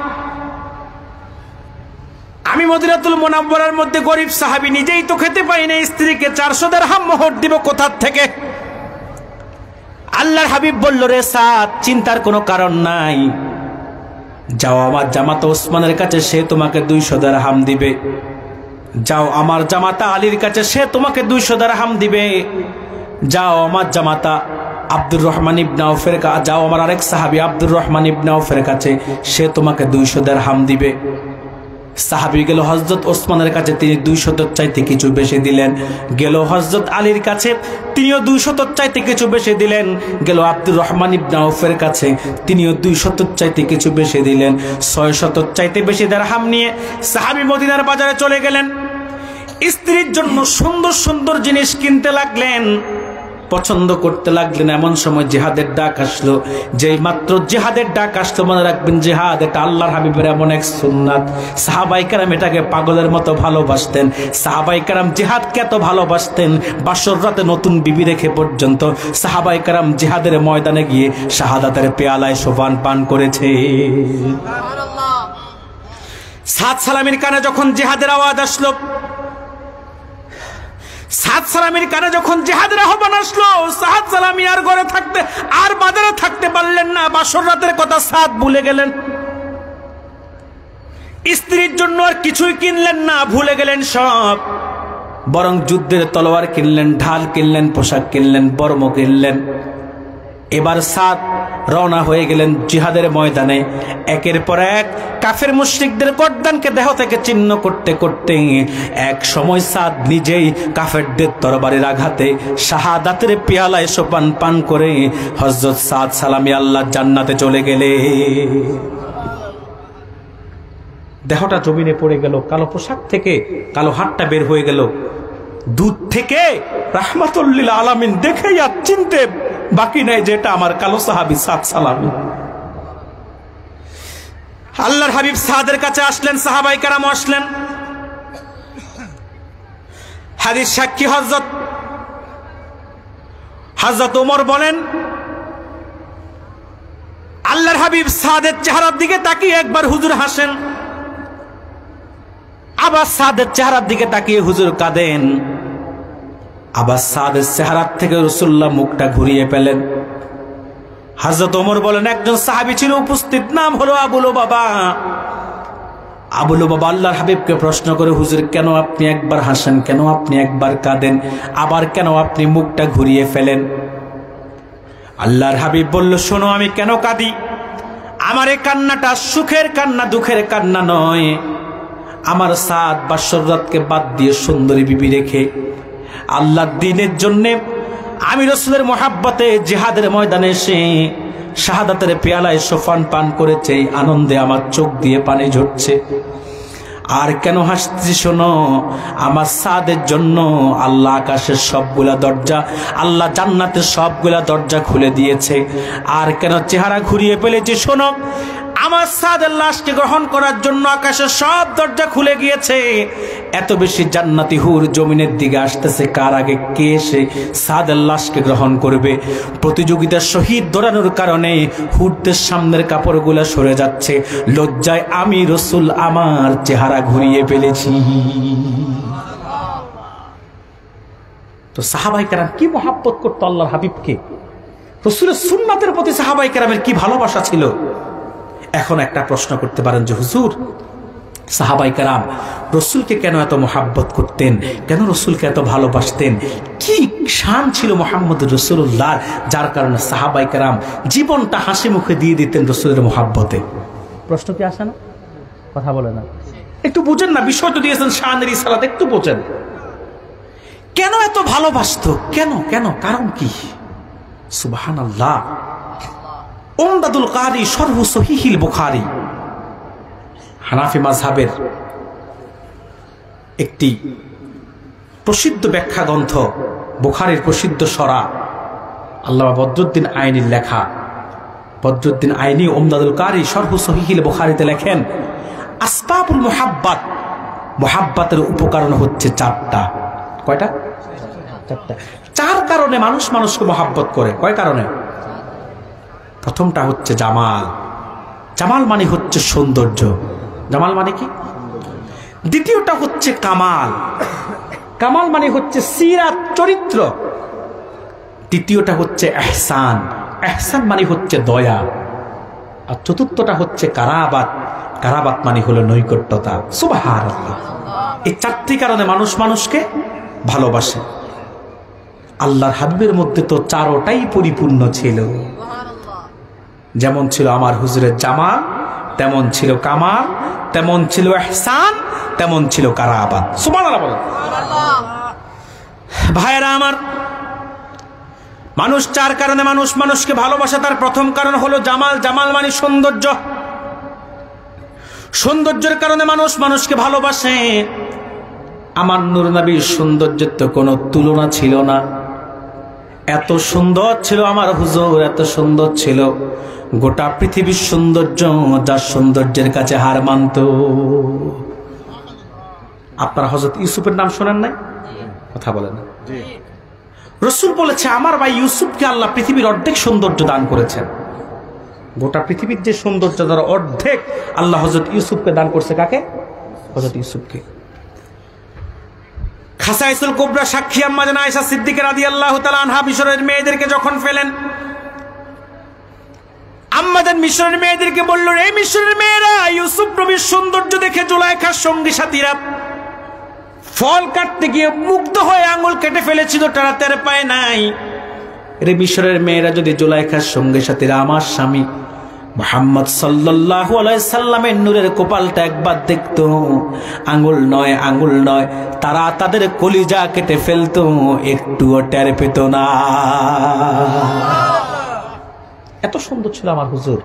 আমি মদিনাতুল মুনাওয়ারার মধ্যে গরিব সাহাবী, নিজেই তো খেতে পাই না, স্ত্রীকে 400 দিরহাম মোহর দিব কোথা থেকে? আল্লাহর হাবিব বলল, রে সাদ, চিন্তার কোনো কারণ নাই, যাও আমার জামাতা ওসমানের কাছে, সে তোমাকে 200 দিরহাম দিবে। যাও আমার জামাতা আলীর কাছে, সে তোমাকে 200 দিরহাম দিবে। যাও আমার জামাতা আব্দুর রহমান ইবনে আউফের কাছে, যাও আমার আরেক সাহাবী আব্দুর রহমান ইবনে আউফের কাছে, সে তোমাকে 200 দিরহাম দিবে। সাহাবী গেল হযরত ওসমানের কাছে, তিনি 200 চাইতে কিছু বেশি দিলেন। গেল হযরত আলীর কাছে, তিনিও 200 চাইতে কিছু বেশি দিলেন। গেল আব্দুর রহমান ইবনে আউফের কাছে, তিনিও 200 চাইতে কিছু বেশি দিলেন। 600 চাইতে বেশি দিরহাম নিয়ে সাহাবী মদিনার বাজারে চলে গেলেন। স্ত্রীর জন্য সুন্দর সুন্দর জিনিস কিনতে লাগলেন। পছন্দ করতে লাগলেন। এমন সময় জিহাদের ডাক আসলো। যেই মাত্র জিহাদের ডাক আসলো, মনে রাখবেন জিহাদ এটা আল্লাহর হাবিবের এমন এক সুন্নাত, সাহাবায়ে কেরাম এটাকে পাগলের মতো ভালোবাসতেন। সাহাবায়ে কেরাম জিহাদকে এত ভালোবাসতেন, বাসর রাতে নতুন বিবি রেখে পর্যন্ত সাহাবায়ে কেরাম জিহাদের ময়দানে গিয়ে শাহাদাতের পেয়ালায় সোপান পান করেছে। সাদ সালামির কানে যখন জিহাদের আওয়াজ আসলো, সাদ সালামির কানে যখন জিহাদের আহ্বান আসলো, সাদ সালামি আর ঘরে থাকতে আর বাজারে থাকতে পারলেন না। বাসর রাতের কথা সাদ ভুলে গেলেন। স্ত্রীর জন্য আর কিছুই কিনলেন না, ভুলে গেলেন সব। বরং যুদ্ধের তলোয়ার কিনলেন, ঢাল কিনলেন, পোশাক কিনলেন, বর্ম কিনলেন। এবার সাদ রওনা হয়ে গেলেন জিহাদের ময়দানে। একের পর এক কাফের মুশরিকদের গর্দানকে দেহ থেকে চিহ্ন করতে করতে এক সময় সাদ নিজেই কাফেরদের তরবারির আঘাতে শাহাদাতের পেয়ালায় সোপান পান করে হযরত সাদ সালামি আল্লাহ জান্নাতে চলে গেলে। দেহটা জমিনে পড়ে গেল, কালো পোশাক থেকে কালো হাতটা বের হয়ে গেল। দুধ থেকে রাহমাতুল লিল আলামিন দেখেই আর চিনতে বাকি নাই যে এটা আমার কালো সাহাবী সাদ সালামি। আল্লাহর হাবিব সাদের কাছে আসলেন, সাহাবায়ে কেরাম আসলেন। হাদিস সাক্ষী হযরত ওমর বলেন, আল্লাহর হাবিব সাদের চেহারার দিকে তাকিয়ে একবার হুজুর হাসেন, আবার সাদের চেহারার দিকে তাকিয়ে হুজুর কাঁদেন। আবার সাদের চেহারার থেকে রাসূলুল্লাহ মুখটা ঘুরিয়ে পেলেন। হযরত ওমর বলেন, একজন সাহাবী ছিল উপস্থিত, নাম হলো আবু লুবাবা। আবু লুবাবা আল্লাহর হাবিবকে প্রশ্ন করে, হুজুর কেন আপনি একবার হাসেন, কেন আপনি একবার কাঁদেন, আবার কেন আপনি মুখটা ঘুরিয়ে ফেলেন? আল্লাহর হাবিব বলল, শোনো আমি কেন কাঁদি। আমার এই কান্নাটা সুখের কান্না, দুঃখের কান্না নয়। আমার সাদ বাসর রাতকে বাদ দিয়ে সুন্দরী বিবি রেখে আল্লাহর দ্বীনের জন্যে আমি রাসূলের মহাব্বতে জিহাদের ময়দানে এসে শাহাদাতের পেয়ালায় সোফান পান করেছে, আনন্দে আমার চোখ দিয়ে পানি ঝরছে। আর কেন হাসছি শোনো, আমার সাদের জন্য আল্লাহ আকাশের সবগুলা দরজা, আল্লাহ জান্নাতের সবগুলা দরজা খুলে দিয়েছে। আর কেন চেহারা ঘুরিয়ে ফেলেছি শোনো, আমার সাদের লাশকে গ্রহণ করার জন্য আকাশের সব দরজা খুলে গিয়েছে। এত বেশি জান্নাতি হুর জমিনের দিকে আসতেছে, কার আগে কে এসে সাদের লাশকে গ্রহণ করবে। প্রতিযোগিতার শহীদ দৌড়ানোর কারণে হুরদের সামনের কাপড়গুলো সরে যাচ্ছে। লজ্জায় আমি রাসূল আমার চেহারা ঘুরিয়ে ফেলেছি। তো সাহাবায়ে কেরাম কি মহব্বত করতো আল্লাহর হাবিবকে, রাসূলের সুন্নাতের প্রতি সাহাবায়ে কেরামের কি ভালোবাসা ছিল। এখন একটা প্রশ্ন করতে পারেন যে হুজুর, সাহাবায়ে কেরাম রাসূলকে কেন এত মহব্বত করতেন, কেন রাসূলকে এত ভালোবাসতেন, কি শান ছিল মুহাম্মদুর রাসূলুল্লাহ যার কারণে সাহাবায়ে কেরাম জীবনটা হাসি মুখে দিয়ে দিতেন রাসূলের মহব্বতে? প্রশ্ন কি আসে না? কথা বলে না, একটু বুঝেন না, বিষয় তো দিয়েছেন শানের ইসারাত, একটু বোঝেন। কেন এত ভালোবাসতো, কেন কেন কারণ কি? সুবহানাল্লাহ। উমদাতুল কারি শরহু সহিহিল বুখারী, হানাফি মাযহাবের একটি প্রসিদ্ধ ব্যাখ্যা গ্রন্থ, বুখারীর প্রসিদ্ধ সরা, আল্লামা বদরুদ্দিন আইনির লেখা। বদরুদ্দিন আইনি উমদাতুল কারি শরহু সহিহিল বুখারীতে লেখেন, আসবাবুল মুহাব্বাত, মুহাব্বাতের উপকরণ হচ্ছে চারটা। কয়টা? চারটা। চার কারণে মানুষ মানুষকে মহব্বত করে। কয় কারণে? প্রথমটা হচ্ছে জামাল। জামাল মানে হচ্ছে সৌন্দর্য। জামাল মানে কি? দ্বিতীয়টা হচ্ছে কামাল। কামাল মানে হচ্ছে সিরাত, চরিত্র। তৃতীয়টা হচ্ছে ইহসান। ইহসান মানে হচ্ছে দয়া। আর চতুর্থটা হচ্ছে কারাবাত। কারাবাত মানে হলো নৈকট্যতা। সুবহানাল্লাহ। এই চারটি কারণে মানুষ মানুষকে ভালোবাসে। আল্লাহর হাবিবের মধ্যে তো চারোটাই পরিপূর্ণ ছিল। যেমন ছিল আমার হুজুরের জামাল, তেমন ছিল কামাল, তেমন ছিল ইহসান, তেমন ছিল কারাবাত। সুবহানাল্লাহ বলেন। ভাইরা আমার, মানুষ চার কারণে মানুষ মানুষকে ভালোবাসে। তার প্রথম কারণ হলো জামাল। জামাল মানে সৌন্দর্য। সৌন্দর্যের কারণে মানুষ মানুষকে ভালোবাসে। আমার নূর নবীর সৌন্দর্যের তো কোনো তুলনা ছিল না। এত সুন্দর ছিল আমার হুজুর, এত সুন্দর ছিল, গোটা পৃথিবীর সৌন্দর্য যার সৌন্দর্যের কাছে হার মানত। আপনারা হযরত ইউসুফের নাম শোনেন নাই? কথা বলেন না। রাসূল বলেছে আমার ভাই ইউসুফকে আল্লাহ পৃথিবীর অর্ধেক সৌন্দর্য দান করেছেন। গোটা পৃথিবীর যে সৌন্দর্য তার অর্ধেক আল্লাহ হযরত ইউসুফকে দান করছে। কাকে? হযরত ইউসুফকে। খাসাইসুল কুবরা সাক্ষী আম্মা জান আয়েশা সিদ্দিকা রাদিয়াল্লাহু তাআলা আনহা মিশরের মেয়েদেরকে যখন ফেলেন, আম্মা জান মিশরের মেয়েদেরকে বলল, এই মিশরের মেয়েরা, ইউসুফ নবীর সৌন্দর্য দেখে জুলাইখার সঙ্গী সাথীরা ফল কাটতে গিয়ে মুগ্ধ হয়ে আঙুল কেটে ফেলেছিল, তারা টের পায় নাই। রে মিশরের মেয়েরা যদি জুলাইখার সঙ্গী সাথীরা আমার স্বামী মুহাম্মদ সাল্লাল্লাহু আলাইহি সাল্লামের নূরের কপালটা একবার দেখতো, আঙ্গুল নয় আঙ্গুল নয়, তারা তাদের কলিজা কেটে ফেলতো, একটুও টের পেত না। এত সুন্দর ছিল আমার হুজুর,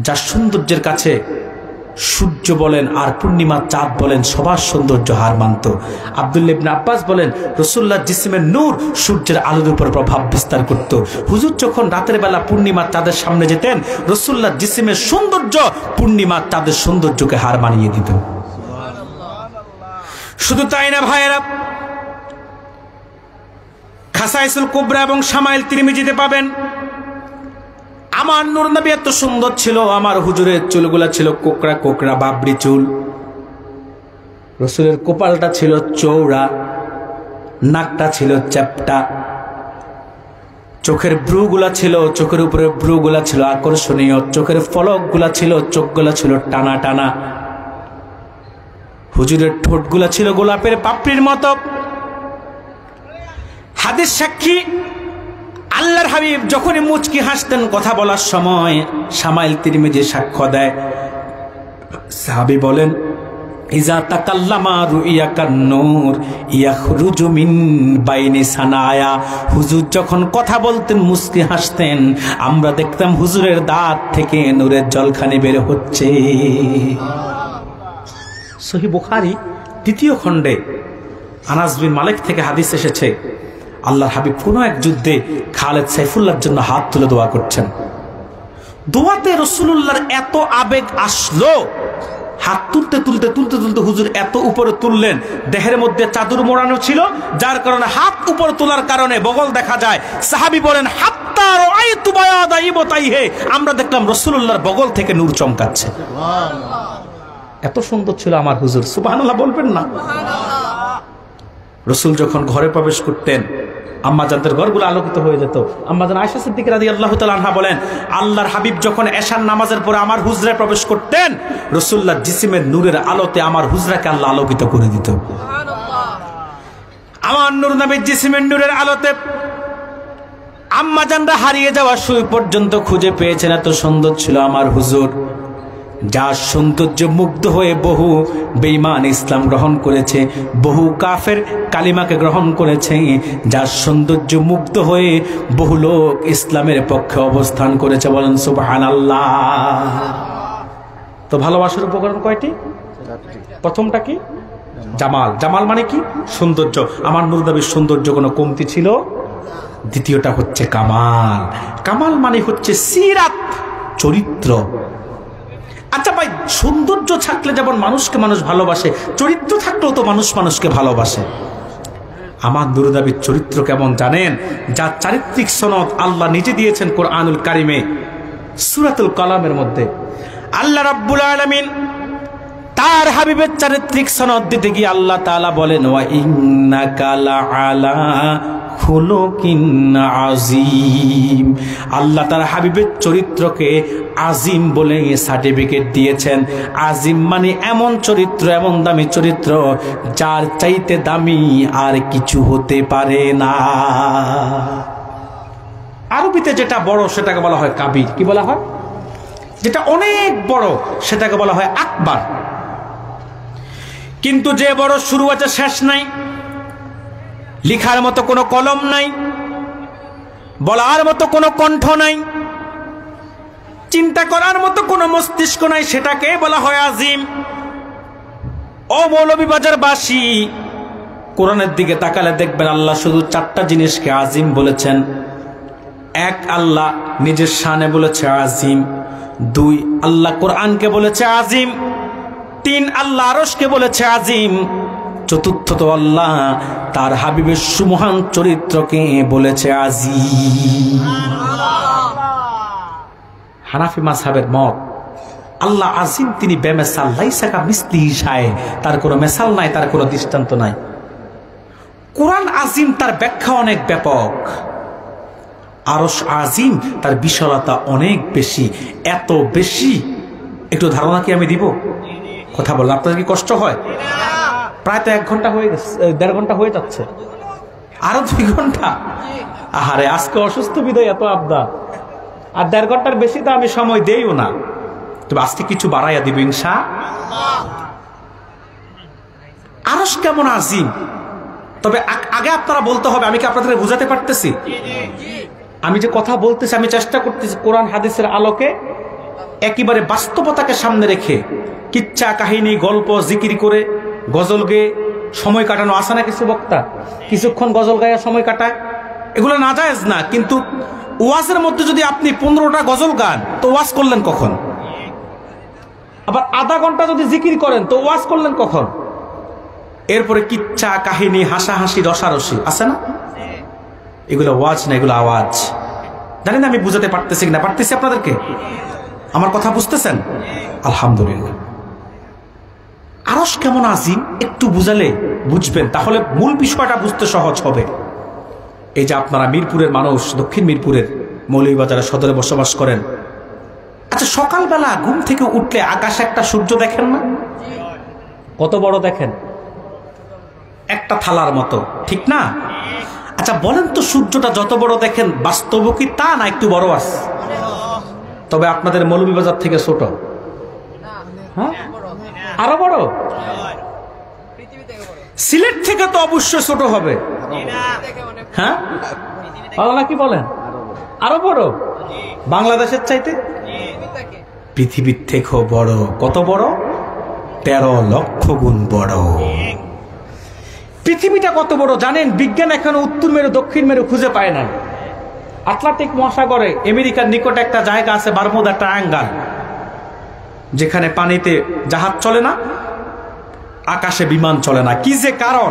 যার সৌন্দর্যের কাছে সূর্য বলেন আর পূর্ণিমার চাঁদ বলেন সবার সৌন্দর্য হার মানত। আব্দুল্লাহ ইবনে আব্বাস বলেন রাসূলুল্লাহর জিসমের নূর সূর্যের আলোর উপর প্রভাব বিস্তার করত। হুজুর যখন রাতের বেলা পূর্ণিমার চাঁদের সামনে যেতেন, রাসূলুল্লাহর জিসমের সৌন্দর্য পূর্ণিমার চাঁদের সৌন্দর্যকে হার মানিয়ে দিত। শুধু তাই না ভাইয়েরা, খাসাইসুল কুবরা এবং শামাইল তিরমিজিতে পাবেন আমার নূর নবী এত সুন্দর ছিল, আমার হুজুরের চুলগুলা ছিল কোকড়া কোকড়া বাবরি চুল, রাসূলের কপালটা ছিল চৌড়া, নাকটা ছিল চ্যাপ্টা, চোখের ব্রুগুলা ছিল, চোখের উপরে ব্রুগুলা ছিল আকর্ষণীয়, চোখের ফলকগুলা ছিল, চোখগুলা ছিল টানা টানা, হুজুরের ঠোঁটগুলা ছিল গোলাপের পাপড়ির মতো। হাদিস সাক্ষী আল্লাহর হাবিব যখনই মুচকি হাসতেন কথা বলার সময়, শামাইল তিরমিজি সাক্ষ্য দেয়, সাহাবী বলেন ইজা তাকাল্লামা রুইয়াকান নূর ইয়াখরুজু মিন বাইনি সানায়া, হুজুর যখন কথা বলতেন মুচকি হাসতেন, আমরা দেখতাম হুজুরের দাঁত থেকে নূরের জলখানি বের হচ্ছে। সহিহ বুখারী ২য় খণ্ডে আনাস বিন মালিক থেকে হাদিস এসেছে, আল্লাহর হাবিব কোন এক যুদ্ধে খালেদ সাইফুল্লাহর জন্য হাত তুলে দোয়া করছেন। দোয়াতে রাসূলুল্লাহর এত আবেগ আসলো, হাত তুলতে তুলতে তুলতে তুলতে হুজুর এত উপরে তুললেন, দেহের মধ্যে চাদর মোড়ানো ছিল, যার কারণে হাত উপরে তোলার কারণে বগল দেখা যায়। সাহাবী বলেন হাত্তা রাআইতু বায়াদা ইবতাইহি, আমরা দেখলাম রাসূলুল্লাহর বগল থেকে নূর চমকাচ্ছে। এত সুন্দর ছিল আমার হুজুর, সুবহানাল্লাহ বলবেন না? রাসূল যখন ঘরে প্রবেশ করতেন, আম্মাজানদের ঘরগুলো আলোকিত হয়ে যেত। আম্মাজান আয়েশা সিদ্দিকা রাদিয়াল্লাহু তাআলা আনহা বলেন আল্লাহর হাবিব যখন এশার নামাজের পরে আমার হুজরায় প্রবেশ করতেন, রাসূলুল্লাহর জিসমের নূরের আলোতে আমার হুজরাকে আল্লাহ আলোকিত করে দিত। আমার নূর নবীর জিসমের নূরের আলোতে আম্মাজানরা হারিয়ে যাওয়া শুই পর্যন্ত খুঁজে পেয়েছেন, এত সুন্দর ছিল আমার হুজুর। যার সৌন্দর্য মুগ্ধ হয়ে বহু বেঈমান ইসলাম গ্রহণ করেছে, বহু কাফের কালিমাকে গ্রহণ করেছে, যার সৌন্দর্য মুগ্ধ হয়ে বহু লোক ইসলামের পক্ষে অবস্থান করেছে। বলেন সুবহানাল্লাহ। তো ভালোবাসার উপকরণ কয়টি? প্রথমটা কি? জামাল। জামাল মানে কি? সৌন্দর্য। আমার নূর নবীর সৌন্দর্য কোনো কমতি ছিল? দ্বিতীয়টা হচ্ছে কামাল। কামাল মানে হচ্ছে সিরাত, চরিত্র। আচ্ছা ভাই, সৌন্দর্য থাকলে যেমন মানুষকে মানুষ ভালোবাসে, চরিত্র থাকলেও তো মানুষ মানুষকে ভালোবাসে। আমার নূর নবীর চরিত্র কেমন জানেন? যার চারিত্রিক সনদ আল্লাহ নিজে দিয়েছেন কোরআনুল কারিমে সূরাতুল কালামের মধ্যে। আল্লাহ রাব্বুল আলামিন তার হাবিবের চারিত্রিক সনদ দিতে গিয়ে আল্লাহ তাআলা বলেন ওয়া ইন্নাকা লাআলা খুলুকিন আযীম। আল্লাহ তার হাবিবের চরিত্রকে আজিম বলে সার্টিফিকেট দিয়েছেন। আজিম মানে এমন চরিত্র, এমন দামি চরিত্র যার চাইতে দামি আর কিছু হতে পারে না। আরবিতে যেটা বড় সেটাকে বলা হয় কাবির। কি বলা হয়? যেটা অনেক বড় সেটাকে বলা হয় আকবার। কিন্তু যে বড় শুরু আছে শেষ নাই, লিখার মতো কোনো কলম নাই, বলার মতো কোনো কণ্ঠ নাই, চিন্তা করার মতো কোনো মস্তিষ্ক নাই, সেটাকে বলা হয় আজিম। ও মৌলভীবাজারবাসী, কোরআনের দিকে তাকালে দেখবেন আল্লাহ শুধু 4টা জিনিসকে আজিম বলেছেন। 1, আল্লাহ নিজের শানে বলেছে আজিম। 2, আল্লাহ কোরআনকে বলেছে আজিম। 3, আল্লাহ আরশকে বলেছে আজিম। 4th, আল্লাহ তার হাবিবের সুমহান চরিত্রকে বলেছে আজিম। হানাফি মাযহাবের মত, আল্লাহ আজিম, তিনি বেমেসাল, লাইসা কামিসলিহি শাই, তার কোনো মেসাল নাই, তার কোনো দৃষ্টান্ত নাই। কোরআন আজিম, তার ব্যাখ্যা অনেক ব্যাপক। আরশ আজিম, তার বিশালতা অনেক বেশি। এত বেশি, একটু ধারণা কি আমি দিব? কথা বললাম, আপনাদের কি কষ্ট হয়? প্রায় তো 1 ঘন্টা হয়ে গেছে, 1.5 ঘন্টা হয়ে যাচ্ছে, আরো 2 ঘন্টা। আহারে, আজকে অসুস্থ বিদায় এত আবদা, আর 1.5 ঘন্টার বেশি তো আমি সময় দেইও না। তবে আজকে কিছু বাড়াইয়া দিব ইনশাআল্লাহ। আরশ কেমন আজিম, তবে আগে আপনারা বলতে হবে, আমি কি আপনাদের বুঝাতে পারতেছি? আমি যে কথা বলতেছি, আমি চেষ্টা করতেছি কোরআন হাদিসের আলোকে একেবারে বাস্তবতাকে সামনে রেখে, কিচ্ছা কাহিনী গল্প জিকির করে গজল গেয়ে সময় কাটানো। আসে না কিছু বক্তা কিছুক্ষণ গজল গায়া সময় কাটায়, এগুলো নাজায়েজ না। কিন্তু ওয়াজের মধ্যে যদি আপনি 15টা গজল গান, তো ওয়াজ করলেন কখন? আবার আধা ঘন্টা যদি জিকির করেন, তো ওয়াজ করলেন কখন? এরপরে কিচ্ছা কাহিনী হাসাহাসি রসারসি আছে না, এগুলো ওয়াজ না, এগুলো আওয়াজ। জানেন আমি বুঝাতে পারতেছি কিনা? পারতেছি আপনাদেরকে? আমার কথা বুঝতেছেন? আলহামদুলিল্লাহ। আরশ কেমন আজিম একটু বুঝালে বুঝবেন, তাহলে মূল বিষয়টা বুঝতে সহজ হবে। এই যে আপনারা মিরপুরের মানুষ, দক্ষিণ মিরপুরের মৌলভীবাজারের সদরে বসবাস করেন, আচ্ছা সকালবেলা ঘুম থেকে উঠলে আকাশে একটা সূর্য দেখেন না? কত বড় দেখেন? একটা থালার মতো, ঠিক না? আচ্ছা বলেন তো, সূর্যটা যত বড় দেখেন, বাস্তব কি তা না একটু বড় আছে? তবে আপনাদের মৌলভীবাজার থেকে ছোট? হ্যাঁ, আরো বড়। সিলেট থেকে তো অবশ্যই ছোট হবে। হ্যাঁ, কি বলেন? আরো বড়? বাংলাদেশের চাইতে? পৃথিবীর থেকেও বড়। কত বড়? 13 লক্ষ গুণ বড়। পৃথিবীটা কত বড় জানেন? বিজ্ঞান এখনো উত্তর মেরু দক্ষিণ মেরু খুঁজে পায় না। আটলান্টিক মহাসাগরে আমেরিকার নিকটে একটা জায়গা আছে, বারমুদা ট্রায়াঙ্গল, যেখানে পানিতে জাহাজ চলে না, আকাশে বিমান চলে না। কি যে কারণ,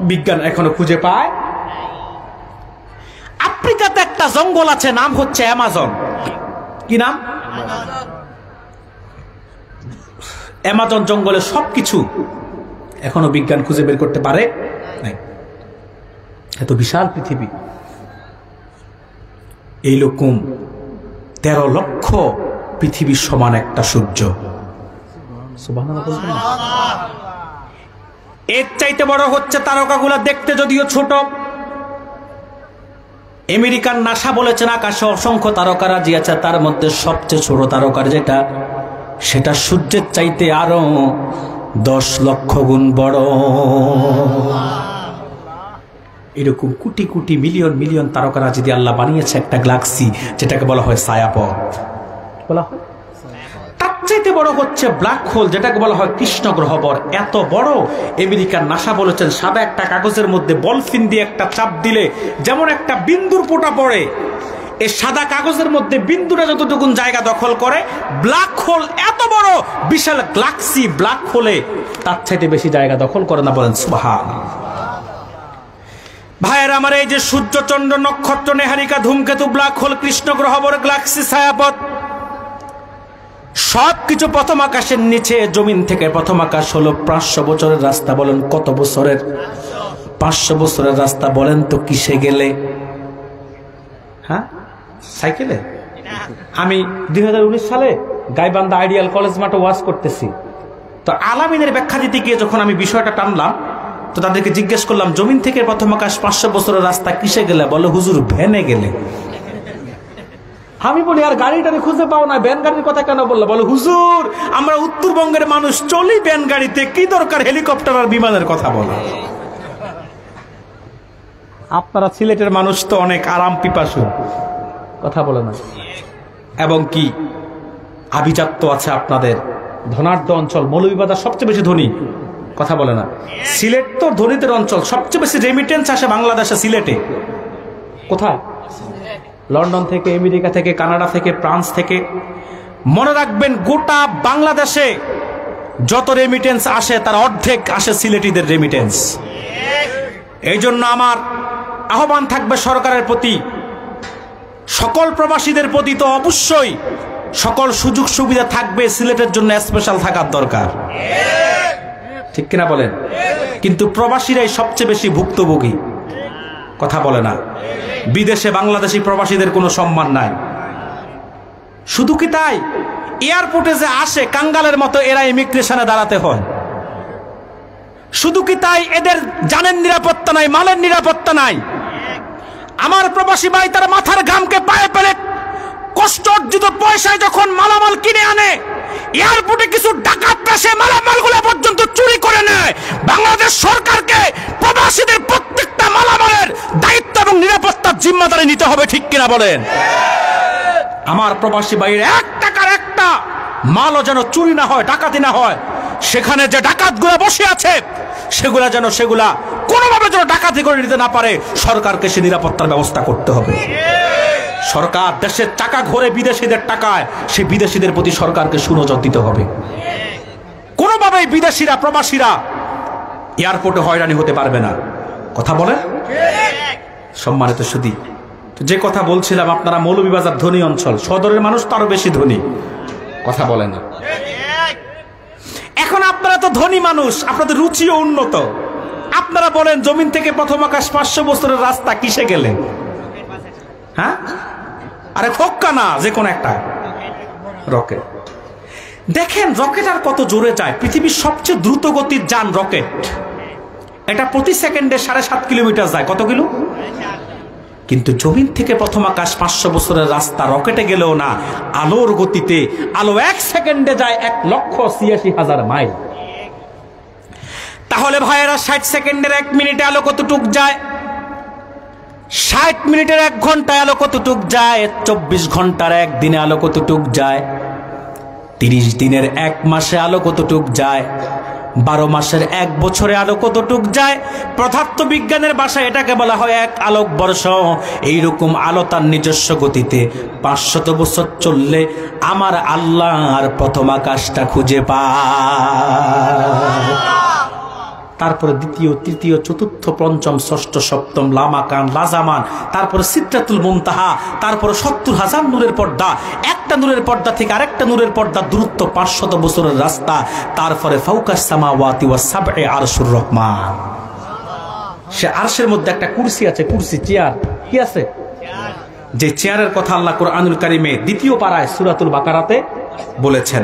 বিজ্ঞান এখনো খুঁজে পায়। আফ্রিকাতে একটা জঙ্গল আছে, নাম হচ্ছে অ্যামাজন। কি নাম? অ্যামাজন জঙ্গলে সবকিছু এখনো বিজ্ঞান খুঁজে বের করতে পারে নাই। এত বিশাল পৃথিবী, এইরকম 13 লক্ষ পৃথিবীর সমান একটা সূর্য। এর চাইতে বড় হচ্ছে তারকাগুলা, দেখতে যদিও ছোট। আমেরিকান নাসা বলেছেন আকাশে অসংখ্য তারকারাজি আছে, তার মধ্যে সবচেয়ে ছোট তারকার যেটা, সেটা সূর্যের চাইতে আরো 10 লক্ষ গুণ বড়। এরকম কোটি কোটি মিলিয়ন মিলিয়ন তারকারাজি দিয়ে আল্লাহ বানিয়েছে একটা গ্যালাক্সি, যেটাকে বলা হয় ছায়াপথ। বলা হয় তার চাইতে বড় হচ্ছে ব্ল্যাক হোল, যেটাকে বলা হয় কৃষ্ণ গ্রহবর। এত বড়, আমেরিকার নাসা বলেছেন সাদা একটা কাগজের মধ্যে বলফিন দিয়ে একটা চাপ দিলে যেমন একটা বিন্দুর ফোঁটা পড়ে, এই সাদা কাগজের মধ্যে বিন্দুটা যতটুকুন জায়গা দখল করে, ব্ল্যাক হোল এত বড় বিশাল গ্যালাক্সি, ব্ল্যাক হোলে তার চাইতে বেশি জায়গা দখল করে না। বলেন সুবহানাল্লাহ। ভাইয়ের আমার, এই যে সূর্য, চন্দ্র, নক্ষত্র, নেহারিকা, ধূমকেতু, ব্ল্যাক হোল, কৃষ্ণ গ্রহবর, গ্যালাক্সি, ছায়াপথ, সবকিছু প্রথম আকাশের নিচে। জমিন থেকে প্রথম আকাশ হলো 500 বছরের রাস্তা। বলেন কত বছরের? 500 বছরের রাস্তা। বলেন তো কিসে গেলে? হ্যাঁ, সাইকেলে। আমি 2019 সালে গাইবান্ধা আইডিয়াল কলেজ মাঠে ওয়াজ করতেছি, তো আলামিনের ব্যাখ্যা দিতে গিয়ে যখন আমি বিষয়টা টানলাম, তো তাদেরকে জিজ্ঞেস করলাম, জমিন থেকে প্রথম আকাশ 500 বছরের রাস্তা কিসে গেলে? বলে হুজুর ভ্যানে গেলে। আমি বলি আর গাড়িটাকে খুঁজে পাও না, ভ্যান গাড়ির কথা কেন বললো? বলে হুজুর আমরা উত্তরবঙ্গের মানুষ, চলি ভ্যান গাড়িতে, কি দরকার হেলিকপ্টার আর বিমানের কথা বলা? আপনারা সিলেটের মানুষ তো অনেক আরাম পিপাসু, কথা বলে না। এবং কি আভিজাত্য আছে আপনাদের, ধনাঢ্য অঞ্চল, মৌলভীবাজার সবচেয়ে বেশি ধনী। কথা বলে না। সিলেট তো ধনীদের অঞ্চল, সবচেয়ে বেশি রেমিটেন্স আসে বাংলাদেশে সিলেটে। কোথায়? লন্ডন থেকে, আমেরিকা থেকে, কানাডা থেকে, ফ্রান্স থেকে। মনে রাখবেন গোটা বাংলাদেশে যত রেমিটেন্স আসে তার অর্ধেক আসে সিলেটিদের রেমিটেন্স। এই জন্য আমার আহ্বান থাকবে সরকারের প্রতি, সকল প্রবাসীদের প্রতি তো অবশ্যই সকল সুযোগ সুবিধা থাকবে, সিলেটের জন্য স্পেশাল থাকার দরকার, ঠিক কিনা বলেন? কিন্তু প্রবাসীরাই সবচেয়ে বেশি ভুক্তভোগী, কথা বলে না। বিদেশে বাংলাদেশি প্রবাসীদের কোনো সম্মান নাই। শুধু কি তাই, এয়ারপোর্টে যে আসে কাঙ্গালের মতো এরা ইমিগ্রেশনে দাঁড়াতে হয়। শুধু কি তাই, এদের জানের নিরাপত্তা নাই, মালের নিরাপত্তা নাই। আমার প্রবাসী ভাই তার মাথার ঘামকে পায়ে ফেলে কষ্ট অর্জিত পয়সায় যখন মালামাল কিনে আনে, এয়ারপোর্টে কিছু ডাকাত এসে মালামালগুলো পর্যন্ত চুরি করে নেয়। বাংলাদেশ সরকারকে প্রবাসীদের প্রত্যেকটা মালামালের দায়িত্ব এবং নিরাপত্তার জিম্মাদারি নিতে হবে, ঠিক কিনা বলেন? আমার প্রবাসী ভাইয়ের 1 টাকার একটা মালও যেন চুরি না হয়, ডাকাতি না হয়। সেখানে যে ডাকাতগুলো বসে আছে সেগুলা কোনোভাবে যেন ডাকাতি করে নিতে না পারে, সরকারকে সে নিরাপত্তার ব্যবস্থা করতে হবে। সরকার দেশের টাকা ঘরে বিদেশিদের টাকায়, সে বিদেশিদের প্রতি সরকারকে সুনজর দিতে হবে। কোনোভাবেই বিদেশিরা প্রবাসীরা এয়ারপোর্টে হয়রানি হতে পারবে না, কথা বলেন? সম্মানিত সুধী, যে কথা বলছিলাম, আপনারা মৌলভীবাজার ধনী অঞ্চল, সদরের মানুষ তো আরো বেশি ধনী, কথা বলে না। এখন আপনারা তো ধনী মানুষ, আপনাদের রুচিও উন্নত। আপনারা বলেন জমিন থেকে প্রথম আকাশ 500 বছরের রাস্তা কিসে গেলে? হ্যাঁ, আরে খোক্কা না, যে কোন একটা রকেট। দেখেন রকেট আর কত জোরে যায়, পৃথিবীর সবচেয়ে দ্রুত গতির যান রকেট। এটা প্রতি সেকেন্ডে 7.5 কিলোমিটার যায়। কত কিলো? কিন্তু জমিন থেকে প্রথম আকাশ 500 বছরের রাস্তা রকেটে গেলেও না, আলোর গতিতে। আলো 1 সেকেন্ডে যায় 1,86,000 মাইল। তাহলে ভাইয়েরা 60 সেকেন্ডের 1 মিনিটে আলো কতটুক যায়? 60 মিনিটের 1 ঘন্টায় আলো কতটুক যায়? 24 ঘন্টার 1 দিনে আলো কতটুক যায়? 30 দিনের 1 মাসে আলো কতটুক যায়? 12 মাসের 1 বছরে আলো কতটুক যায়? পদার্থবিজ্ঞানের ভাষায় এটাকে বলা হয় 1 আলোক বর্ষ। এইরকম আলো তার নিজস্ব গতিতে 500 বছর চললে আমার আল্লাহর প্রথম আকাশটা খুঁজে পায়। তারপরে দ্বিতীয়, তৃতীয়, চতুর্থ, পঞ্চম, ষষ্ঠ, সপ্তম, লামাকান, লাজামান, তারপরে সিদরাতুল মুনতাহা, তারপরে 70,000 নূরের পর্দা। একটা নূরের পর্দা থেকে আরেকটা নূরের পর্দা দূরত্ব 500 বছরের রাস্তা। তারপরে ফাওকাস সামাওয়াতি ওয়াস সাবঈ আরশুর রহমান। সে আরশের মধ্যে একটা কুরসি আছে, কুরসি, চেয়ার। কি আছে? যে চেয়ারের কথা আল্লাহ কুরআনুল কারীমে 2য় পারায় সূরাতুল বাকারাতে বলেছেন।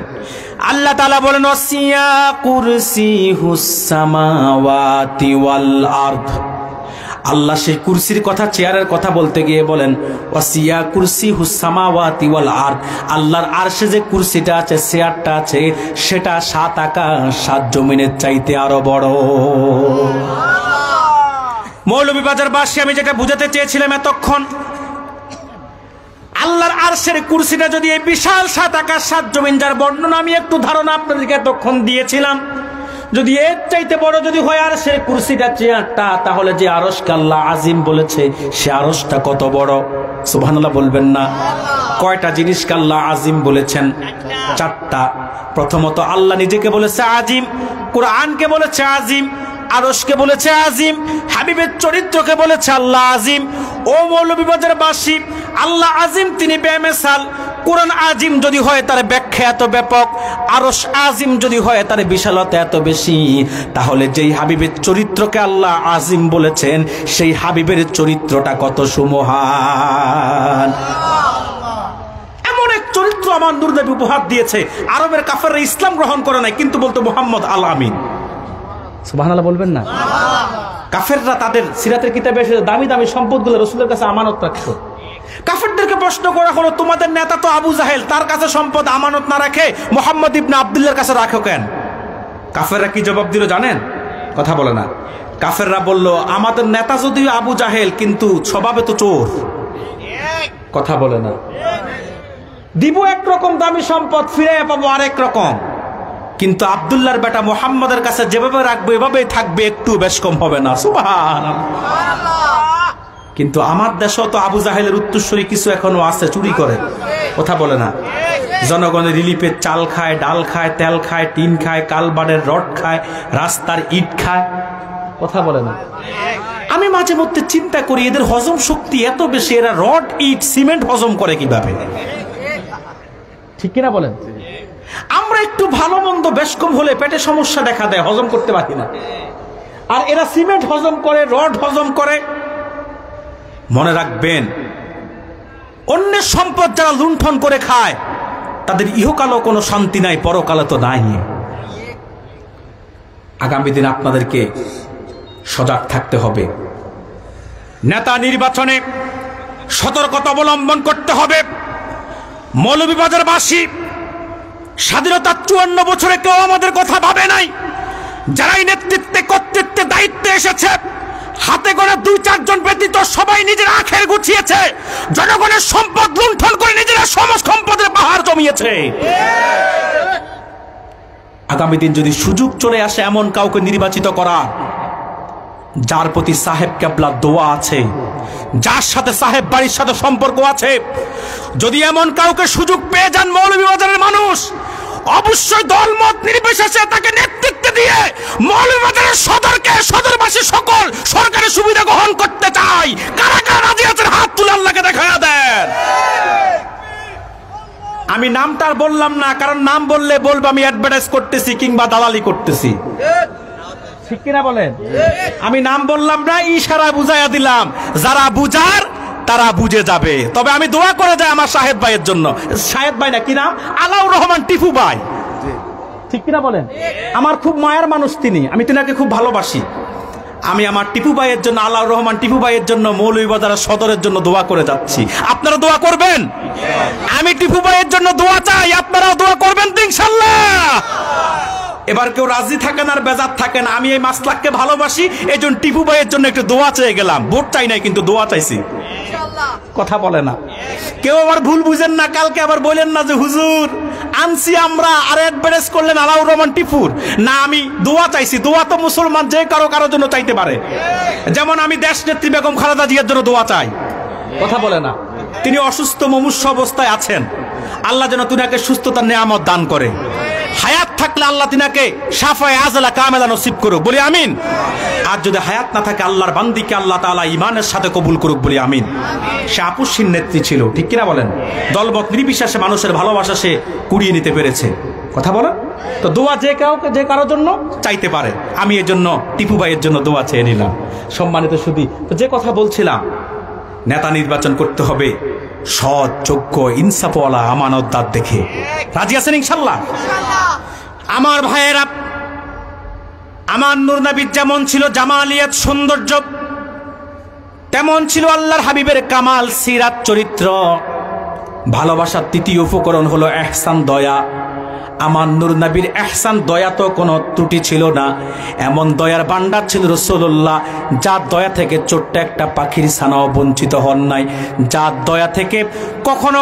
আল্লাহ তাআলা বলেন ওয়াসিয়া কুরসিহুস সামাওয়াতি ওয়াল আরদ। আল্লাহ সেই কুরসির কথা, চেয়ারের কথা বলতে গিয়ে বলেন ওয়াসিয়া কুরসিহুস সামাওয়াতি ওয়াল আরদ। আল্লাহর আরশে যে কুরসিটা আছে, চেয়ারটা আছে, সেটা 7 আকাশ 7 জমিনের চাইতে আরো বড়। মৌলভীবাজারবাসী, আমি যেটা বুঝাতে চেয়েছিলাম এতক্ষণ, আল্লাহর আরশের কুরসিটা যদি এই বিশাল 7 আকাশ 7 জমিন, যার বর্ণনা আমি একটু ধারণা আপনাদেরকে এতক্ষণ দিয়েছিলাম, যদি এর চাইতে বড় যদি হয় আরশের কুরসিটা, চেয়ারটা, তাহলে যে আরশকে আল্লাহ আজিম বলেছে, সে আরশটা কত বড়? সুবহানাল্লাহ বলবেন না? কয়টা জিনিসকে আল্লাহ আজিম বলেছেন? 4টা। প্রথমত আল্লাহ নিজেকে বলেছে আজিম, কোরআনকে বলেছে আজিম, আরশকে বলেছে আজিম, হাবিবের চরিত্রকে বলেছে আল্লাহ আজিম। ও মৌলভীবাজারবাসী, আল্লাহ আজিম, তিনি বেমিসাল। কোরআন আজিম যদি হয় তার ব্যাখ্যা এত ব্যাপক, আরশ আজিম যদি হয় তার বিশালতা এত বেশি, তাহলে যেই হাবিবের চরিত্রকে আল্লাহ আজিম বলেছেন, সেই হাবিবের চরিত্রটা কত সুমহান। এমন এক চরিত্র আমার নূর নবী উপহার দিয়েছে। আরবের কাফেররা ইসলাম গ্রহণ করে নাই, কিন্তু বলতো মুহাম্মদ আল আমিন। সুবহানাল্লাহ বলবেন না? কাফেররা তাদের সিরাতের কিতাবে এসে দামি দামি সম্পদগুলো রাসূলের কাছে আমানত রাখতো। কাফেরদেরকে প্রশ্ন করা হলো, তোমাদের নেতা তো আবু জাহেল, তার কাছে সম্পদ আমানত না রাখে মুহাম্মদ ইবনে আব্দুল্লাহর কাছে রাখো কেন? কাফেররা কি জবাব দিল জানেন? কথা বলে না। কাফেররা বলল, আমাদের নেতা যদিও আবু জাহেল, কিন্তু স্বভাবে তো চোর। কথা বলে না। দিব একরকম দামি সম্পদ, ফিরে পাবো আরেক রকম। কিন্তু আব্দুল্লাহর বেটা মুহাম্মদের কাছে যেভাবে রাখবো এভাবেই থাকবে, একটু বেশ কম হবে না। সুবহানাল্লাহ। কিন্তু আমার দেশেও তো আবু জাহেলের উত্তরসূরি কিছু এখনো আছে, চুরি করে, কথা বলে না। জনগণের রিলিফের চাল খায়, ডাল খায়, তেল খায়, টিন খায়, কালবারের রড খায়, রাস্তার ইট খায়, কথা বলে না। আমি মাঝে মধ্যে চিন্তা করি এদের হজম শক্তি এত বেশি, এরা রড ইট সিমেন্ট হজম করে কিভাবে? ঠিক কিনা বলেন? আমরা একটু ভালো মন্দ বেশ কম হলে পেটে সমস্যা দেখা দেয়, হজম করতে পারি না, আর এরা সিমেন্ট হজম করে, রড হজম করে। মনে রাখবেন, অন্যের সম্পদ যারা লুণ্ঠন করে খায় তাদের ইহকালও কোনো শান্তি নাই, পরকালে তো নাই। আগামী দিন আপনাদেরকে সজাগ থাকতে হবে। নেতা নির্বাচনে সতর্কতা অবলম্বন করতে হবে। মৌলভীবাজারবাসী স্বাধীনতার 54 বছরে কেউ আমাদের কথা ভাবে নাই। যারাই নেতৃত্বে কর্তৃত্বে দায়িত্বে এসেছে, হাতে গোনা 2-4 জন ব্যতীত সবাই নিজের আখের গুছিয়েছে, জনগণের সম্পদ লুণ্ঠন করে নিজেরা সমস্ত সম্পদের পাহাড় জমিয়েছে। আগামী দিন যদি সুযোগ চলে আসে এমন কাউকে নির্বাচিত করা, যার প্রতি সাহেব কেবলার দোয়া আছে, যার সাথে সাহেব বাড়ির সাথে সম্পর্ক আছে, যদি এমন কাউকে সুযোগ পেয়ে যান মৌলভীবাজারের মানুষ, অবশ্যই দলমত নির্বিশেষে তাকে নেতৃত্ব দিয়ে মৌলভীবাজারের সদরকে, সদরবাসী সকল সরকারি সুবিধা গ্রহণ করতে চাই। কারা কারা রাজি আছেন হাত তুলে আল্লাহকে দেখায়া দেন। আমি নামটা আর বললাম না, কারণ নাম বললে বলবো আমি অ্যাডভার্টাইজ করতেছি কিংবা দালালি করতেছি, ঠিক কিনা বলেন? আমি নাম বললাম না, ইশারা বুঝাইয়া দিলাম, যারা বুঝার তারা বুঝে যাবে। তবে আমি দোয়া করে যাই আমার সাহেব ভাইয়ের জন্য। সাহেব ভাই না, কি নাম? আলাউর রহমান টিপু ভাই, ঠিক কিনা বলেন? আমার খুব মায়ের মানুষ তিনি, আমি তিনাকে খুব ভালোবাসি। আমি আমার টিপু ভাইয়ের জন্য, আলাউর রহমান টিপু ভাইয়ের জন্য, মৌলভীবাজার সদরের জন্য দোয়া করে যাচ্ছি। আপনারা দোয়া করবেন? আমি টিপু ভাইয়ের জন্য দোয়া চাই, আপনারাও দোয়া করবেন তো ইনশাআল্লাহ। এবার কেউ রাজি থাকেন আর বেজার থাকেন, আমি এই মাসলাককে ভালোবাসি, এজন্য টিপু ভাইয়ের জন্য একটু দোয়া চেয়ে গেলাম। ভোট চাই নাই, কিন্তু দোয়া চাইছি, কথা বলে না কেউ। আবার ভুল বুঝেন না, কালকে আবার বলেন না যে হুজুর আনছি আমরা আর অ্যাডভার্টাইজ করলেন আলাউর রহমান টিপুর। না, আমি দোয়া চাইছি। দোয়া তো মুসলমান যে কারোর জন্য চাইতে পারে। যেমন আমি দেশ নেত্রী বেগম খালেদা জিয়ার জন্য দোয়া চাই, কথা বলে না। তিনি অসুস্থ মুমূর্ষু অবস্থায় আছেন, আল্লাহ যেন তিনাকে সুস্থতার নেয়ামত দান করে। হায়াত থাকলে আল্লাহ তিনাকে শাফায়ে আজলা কামেলা নসিব করুক, বলি আমিন। আর যদি হায়াত না থাকে, আল্লাহর বান্দিকে আল্লাহ তাআলা ঈমানের সাথে কবুল করুক, বলি আমিন। সে আপসহীন নেত্রী ছিল, ঠিক কিনা বলেন? দলমত নির্বিশেষে মানুষের ভালোবাসা সে কুড়িয়ে নিতে পেরেছে, কথা বলেন তো। দোয়া যে কাউকে, যে কারোর জন্য চাইতে পারে। আমি এর জন্য টিপু ভাইয়ের জন্য দোয়া চেয়ে নিলাম। সম্মানিত সুধী, তো যে কথা বলছিলাম, নেতা নির্বাচন করতে হবে সৎ, যোগ্য, ইনসাফওয়ালা, আমানতদার দেখে। রাজি আছেন ইনশাআল্লাহ? আমার ভাইয়েরা, আমার নূর নবী যেমন ছিল জামালিয়াত সৌন্দর্য, তেমন ছিল আল্লাহর হাবিবের কামাল সিরাত চরিত্র। ভালোবাসার তৃতীয় উপকরণ হলো ইহসান, দয়া। আমার নূর নবীর ইহসান, দয়া তো কোনো ত্রুটি ছিল না। এমন দয়ার ভান্ডার ছিল রাসূলুল্লাহ, যার দয়া থেকে ছোট্ট একটা পাখির ছানাও বঞ্চিত হন নাই, যার দয়া থেকে কখনো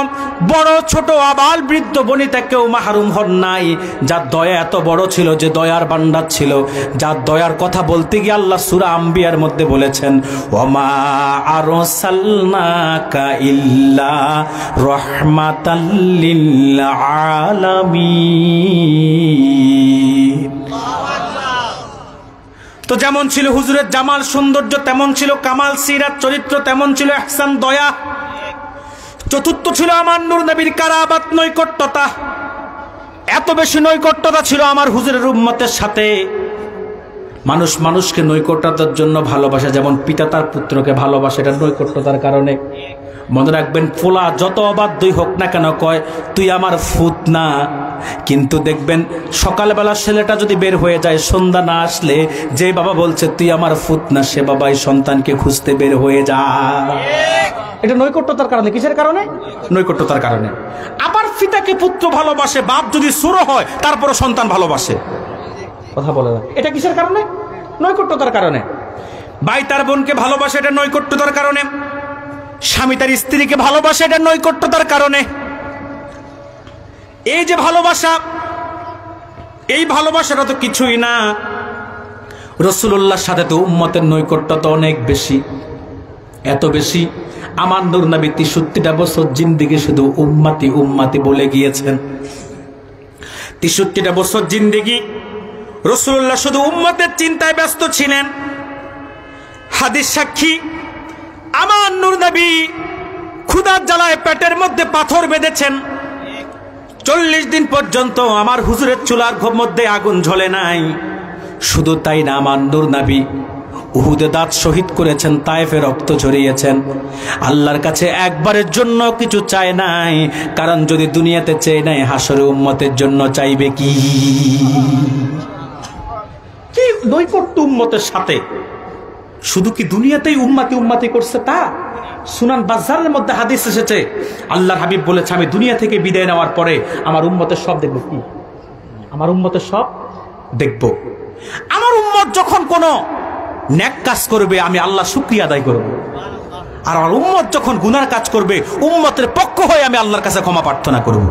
বড় ছোট আবাল বৃদ্ধ বনিতা কেউ মাহরুম হন নাই, যার দয়া এত বড় ছিল যে দয়ার ভান্ডার ছিল, যার দয়ার কথা বলতে গিয়ে আল্লাহ সূরা আম্বিয়ার মধ্যে বলেছেন, ওমা আরসালনাকা ইল্লা রাহমাতাল লিল আলামিন। তো যেমন ছিল হুজুরের জামাল সৌন্দর্য, তেমন ছিল কামাল সিরাত চরিত্র, তেমন ছিল ইহসান, দয়া। চতুর্থ ছিল আমার নূর নবীর কারাবাত, নৈকট্যতা। এত বেশি নৈকট্যতা ছিল আমার হুজুরের উম্মতের সাথে। মানুষ মানুষকে নৈকট্যতার জন্য ভালোবাসে, যেমন পিতা তার পুত্রকে ভালোবাসে, এটা নৈকট্যতার কারণে। মনে রাখবেন, পোলা যত অবাধ্যই হোক না কেন কয় তুই আমার ফুত না, কিন্তু দেখবেন সকালবেলা ছেলেটা যদি বের হয়ে যায়, সন্ধ্যা না আসলে যে বাবা বলছে তুই আমার ফুত না, সে বাবাই সন্তানকে খুঁজতে বের হয়ে যায়। এটা নৈকট্যতার কারণে। কিসের কারণে? নৈকট্যতার কারণে। আবার পিতাকে পুত্র ভালোবাসে, বাপ যদি সুরো হয় তারপরে সন্তান ভালোবাসে, কথা বলে না। এটা কিসের কারণে? নৈকট্যতার কারণে। ভাই তার বোনকে ভালোবাসে, এটা নৈকট্যতার কারণে। স্বামী তার স্ত্রীকে ভালোবাসে, এটা নৈকট্যতার কারণে। এই যে ভালোবাসা, এই ভালোবাসাটা তো কিছুই না। রাসূলুল্লাহর সাথে তো উম্মতের নৈকট্য তো অনেক বেশি, এত বেশি আমার নূর নবী ৬৩টা বছর জিন্দেগি শুধু উম্মতি উম্মতি বলে গিয়েছেন। ৬৩টা বছর জিন্দেগি রাসূলুল্লাহ শুধু উম্মতের চিন্তায় ব্যস্ত ছিলেন। হাদিস সাক্ষী, আমার নূর নবী ক্ষুধার জ্বালায় পেটের মধ্যে পাথর বেঁধেছেন। ৪০ দিন পর্যন্ত আমার হুজুরের চুলার মধ্যে আগুন জ্বলে নাই। শুধু তাই না, আমার নূর নবী উহুদে দাঁত শহীদ করেছেন, তায়েফে রক্ত ঝরিয়েছেন। আল্লাহর কাছে একবারের জন্য কিছু চায় নাই, কারণ যদি দুনিয়াতে চেয়ে নাই, হাসরে উম্মতের জন্য চাইবে কি? কি নৈকট্য উম্মতের সাথে। শুধু কি দুনিয়াতেই উম্মতি উম্মতি করছে তা? সুনান বাজারের মধ্যে হাদিস এসেছে, আল্লাহর হাবিব বলেছে, আমি দুনিয়া থেকে বিদায় নেওয়ার পরে আমার উম্মতের সব দেখব। কি? আমার উম্মতের সব দেখব। আমার উম্মত যখন কোন নেক কাজ করবে, আমি আল্লাহ শুকরিয়া আদায় করব। আর আমার উম্মত যখন গুনার কাজ করবে, উম্মতের পক্ষ হয়ে আমি আল্লাহর কাছে ক্ষমা প্রার্থনা করব।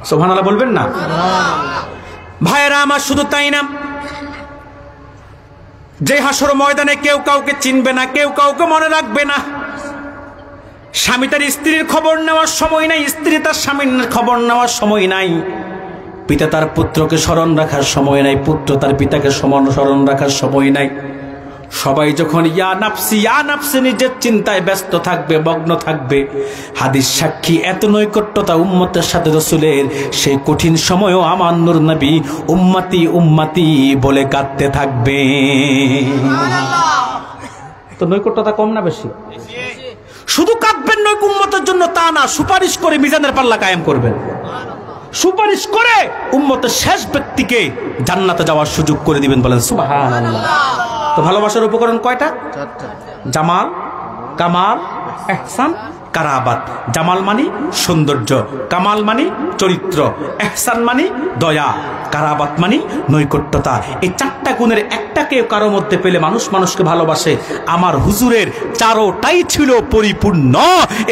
সুবহানাল্লাহ বলবেন না? ভাইয়েরা আমার, শুধু তাই না, যে হাসর ময়দানে কেউ কাউকে চিনবে না, কেউ কাউকে মনে রাখবে না। স্বামী তার স্ত্রীর খবর নেওয়ার সময় নাই, স্ত্রী তার স্বামীর খবর নেওয়ার সময় নাই। পিতা তার পুত্রকে স্মরণ রাখার সময় নাই, পুত্র তার পিতাকে স্মরণ রাখার সময় নাই। সবাই যখন ইয়া নাফসি নিজের চিন্তায় ব্যস্ত থাকবে, মগ্ন থাকবে, হাদিস সাক্ষী এত নৈকট্যতা উম্মতের সাথে রাসূলের, সেই কঠিন সময়েও আমার নূর নবী উম্মতি উম্মতি বলে কাঁদতে থাকবে। তো নৈকট্যতা কম না বেশি? শুধু কাঁদবেন নয় উম্মতের জন্য তা না, সুপারিশ করে মিজানের পাল্লা কায়েম করবেন। সুপারিশ করে উম্মতের শেষ ব্যক্তিকে জান্নাতে যাওয়ার সুযোগ করে দিবেন। বলেন সুবহানাল্লাহ। তো ভালোবাসার উপকরণ কয়টা? 4টা। জামাল, কামাল, ইহসান, কারাবাত। জামাল মানি সৌন্দর্য, কামাল মানি চরিত্র, ইহসান মানি দয়া, কারাবাত মানি নৈকট্যতা। এই 4টা গুণের একটাকে কারো মধ্যে পেলে মানুষ মানুষকে ভালোবাসে। আমার হুজুরের 4টাই ছিল পরিপূর্ণ।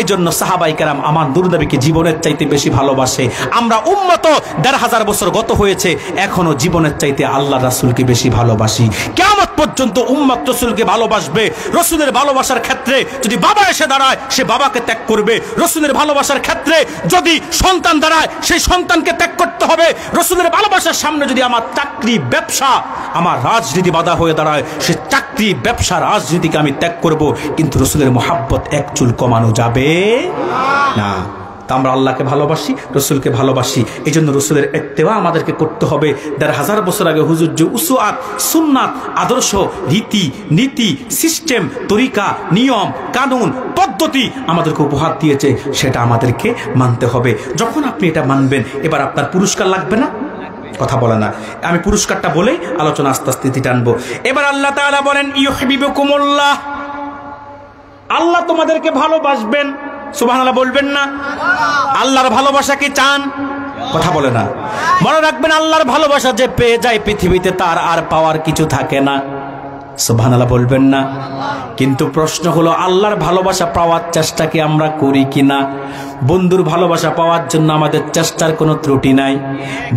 এজন্য সাহাবাই কেরাম আমার নূর নবীকে জীবনের চাইতে বেশি ভালোবাসে। আমরা উম্মত ১৫০০ বছর গত হয়েছে, এখনো জীবনের চাইতে আল্লাহ রাসূলকে বেশি ভালোবাসি। কিয়ামত পর্যন্ত উম্মত রাসূলকে ভালোবাসবে। রাসূলের ভালোবাসার ক্ষেত্রে যদি বাবা এসে দাঁড়ায়, সে বাবাকে ত্যাগ করবে। রাসূলের ভালোবাসার ক্ষেত্রে যদি সন্তান দাঁড়ায়, সেই সন্তানকে ত্যাগ করতে হবে। রাসূলের ভালোবাসার সামনে যদি আমার চাকরি, ব্যবসা, আমার রাজনীতি বাধা হয়ে দাঁড়ায়, সে চাকরি, ব্যবসা, রাজনীতিকে আমি ত্যাগ করব। কিন্তু রাসূলের মহব্বত এক চুল কমানো যাবে না। তা আমরা আল্লাহকে ভালোবাসি, রসুলকে ভালোবাসি। এই জন্য রসুলের ইত্তেবা আমাদেরকে করতে হবে। ১৫০০ বছর আগে হুজুর যে উসওয়াত, সুন্নাত, আদর্শ, রীতি, নীতি, সিস্টেম, তরিকা, নিয়ম, কানুন, পদ্ধতি আমাদেরকে উপহার দিয়েছে, সেটা আমাদেরকে মানতে হবে। যখন আপনি এটা মানবেন, এবার আপনার পুরস্কার লাগবে না? কথা বলে না। আমি পুরস্কারটা বলে আলোচনা আস্তে আস্তে টানবো। এবার আল্লাহ তাআলা বলেন, ইউহিব্বুকুমুল্লাহ, আল্লাহ তোমাদেরকে ভালোবাসবেন। সুবহানাল্লাহ বলবেন না? আল্লাহর ভালোবাসা কি চান? কথা বলে না। মনে রাখবেন, আল্লাহর ভালোবাসা যে পেয়ে যায়, পৃথিবীতে তার আর পাওয়ার কিছু থাকে না। সুবহানাল্লাহ বলবেন না? কিন্তু প্রশ্ন হলো, আল্লাহর ভালোবাসা পাওয়ার চেষ্টা কি আমরা করি কিনা? বন্ধুর ভালোবাসা পাওয়ার জন্য আমাদের চেষ্টার কোনো ত্রুটি নাই।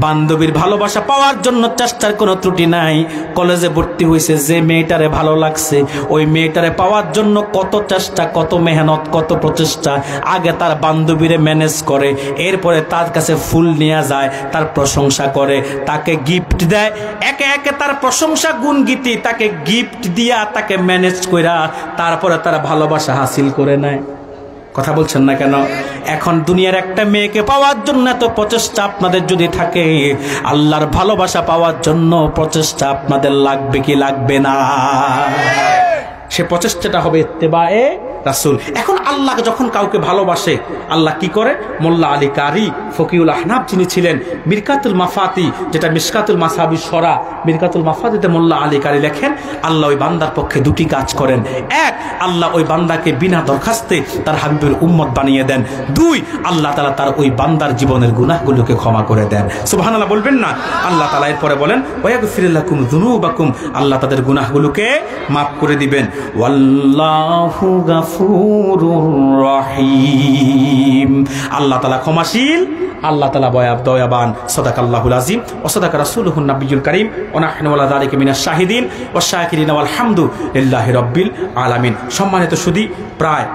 বান্ধবীর ভালোবাসা পাওয়ার জন্য চেষ্টার কোনো ত্রুটি নাই। কলেজে ভর্তি হয়েছে, যে মেয়েটারে ভালো লাগছে, ওই মেয়েটারে পাওয়ার জন্য কত চেষ্টা, কত মেহনত, কত প্রচেষ্টা। আগে তার বান্ধবীরে ম্যানেজ করে, এরপরে তার কাছে ফুল নিয়ে যায়, তার প্রশংসা করে, তাকে গিফট দেয়, একে একে তার প্রশংসা গুণ গীতি তাকে গিফট দিয়া, তাকে ম্যানেজ কইরা, তারপরে তার ভালোবাসা হাসিল করে নেয়। কথা বলছেন না কেন? এখন দুনিয়ার একটা মেয়েকে পাওয়ার জন্য এত প্রচেষ্টা আপনাদের যদি থাকে, আল্লাহর ভালোবাসা পাওয়ার জন্য প্রচেষ্টা আপনাদের লাগবে কি লাগবে না? সে প্রচেষ্টাটা হবে ইত্তেবায়ে রাসূল। এখন আল্লাহকে যখন কাউকে ভালোবাসে, আল্লাহ কি করে? মোল্লা আলী কারি ফকিউল আহনাফ যিনি ছিলেন, মিরকাতুল মাফাতি, যেটা মিশকাতুল মাসাবি সরা, মিরকাতুল মাফাতিতে মোল্লা আলী কারি লেখেন, আল্লাহ ওই বান্দার পক্ষে 2টি কাজ করেন। 1, আল্লাহ ওই বান্দাকে বিনা দরখাস্তে তার হাবিবের উম্মত বানিয়ে দেন। 2, আল্লাহ তাআলা তার ওই বান্দার জীবনের গুনাহগুলোকে ক্ষমা করে দেন। সুবহানাল্লাহ বলবেন না? আল্লাহ তাআলা এরপরে বলেন, ওয়াগফির লাকুম যুনুবাকুম, আল্লাহ তাদের গুনাহগুলোকে মাফ করে দিবেন। ওয়াল্লাহু গফুরুর রহিম। আল্লাহ তাআলা ক্ষমাশীল, আল্লাহ তাআলা দয়াবান। সাদাকাল্লাহুল আযীম ওয়া সাদাকা রাসূলুহুন নাবিয়্যুল কারীম ওয়া নাহনু আলা যালিকা মিনাশ শাহিদিন ওয়াশ শাকিরিন ওয়াল হামদুলিল্লাহি রাব্বিল আলামিন। সম্মানিত সুধী, প্রায়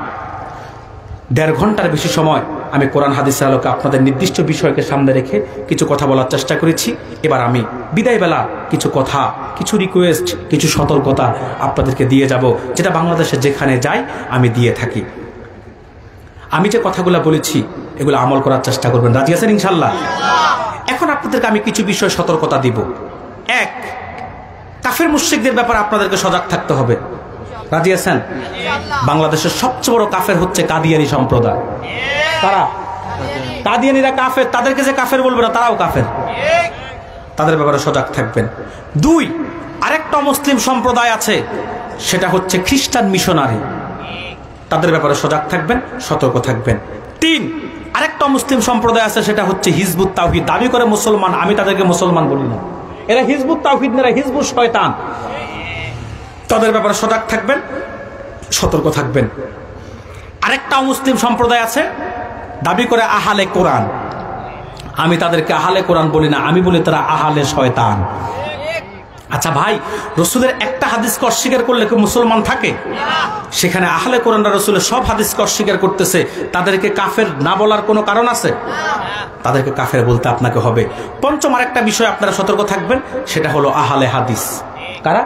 1.5 ঘন্টার বেশি সময় আমি কোরআন হাদিসের আলোকে আপনাদের নির্দিষ্ট বিষয়কে সামনে রেখে কিছু কথা বলার চেষ্টা করেছি। এবার আমি বিদায়বেলা কিছু কথা, কিছু রিকোয়েস্ট, কিছু সতর্কতা আপনাদেরকে দিয়ে যাব, যেটা বাংলাদেশে যেখানে যাই আমি দিয়ে থাকি। আমি যে কথাগুলো বলেছি এগুলো আমল করার চেষ্টা করবেন, রাজি আছেন ইনশাল্লাহ? এখন আপনাদেরকে আমি কিছু বিষয় সতর্কতা দিব। 1, কাফের মুশরিকদের ব্যাপারে আপনাদেরকে সজাগ থাকতে হবে, রাজি আছেন? বাংলাদেশের সবচেয়ে বড় কাফের হচ্ছে কাদিয়ানী সম্প্রদায়। তারা কাদিয়ানীরা কাফের, তাদেরকে যে কাফের বলবে না তারাও কাফের, তাদের ব্যাপারে সজাগ থাকবেন। 2, আরেকটা মুসলিম সম্প্রদায় আছে, সেটা হচ্ছে খ্রিস্টান মিশনারি, তাদের ব্যাপারে সজাগ থাকবেন, সতর্ক থাকবেন। 3, আরেকটা মুসলিম সম্প্রদায় আছে, সেটা হচ্ছে হিজবুত তাওহীদ, দাবি করে মুসলমান, আমি তাদেরকে মুসলমান বলি না, এরা হিজবুত তাওহীদ না, এরা হিজবুত শয়তান, তাদের ব্যাপারে সজাগ থাকবেন, সতর্ক থাকবেন। আরেকটা মুসলিম সম্প্রদায় আছে, দাবি করে আহলে কোরআন, আমি তাদেরকে আহলে কোরআন বলি না, আমি বলি তারা আহলে শয়তান। আচ্ছা ভাই, রসুলের একটা হাদিসকে অস্বীকার করলে কি মুসলমান থাকে? সেখানে আহলে কোরআনরা রসুলের সব হাদিসকে অস্বীকার করতেছে, তাদেরকে কাফের না বলার কোনো কারণ আছে? তাদেরকে কাফের বলতে আপনাকে হবে। 5 আরেকটা বিষয় আপনারা সতর্ক থাকবেন, সেটা হলো আহলে হাদিস। কারা?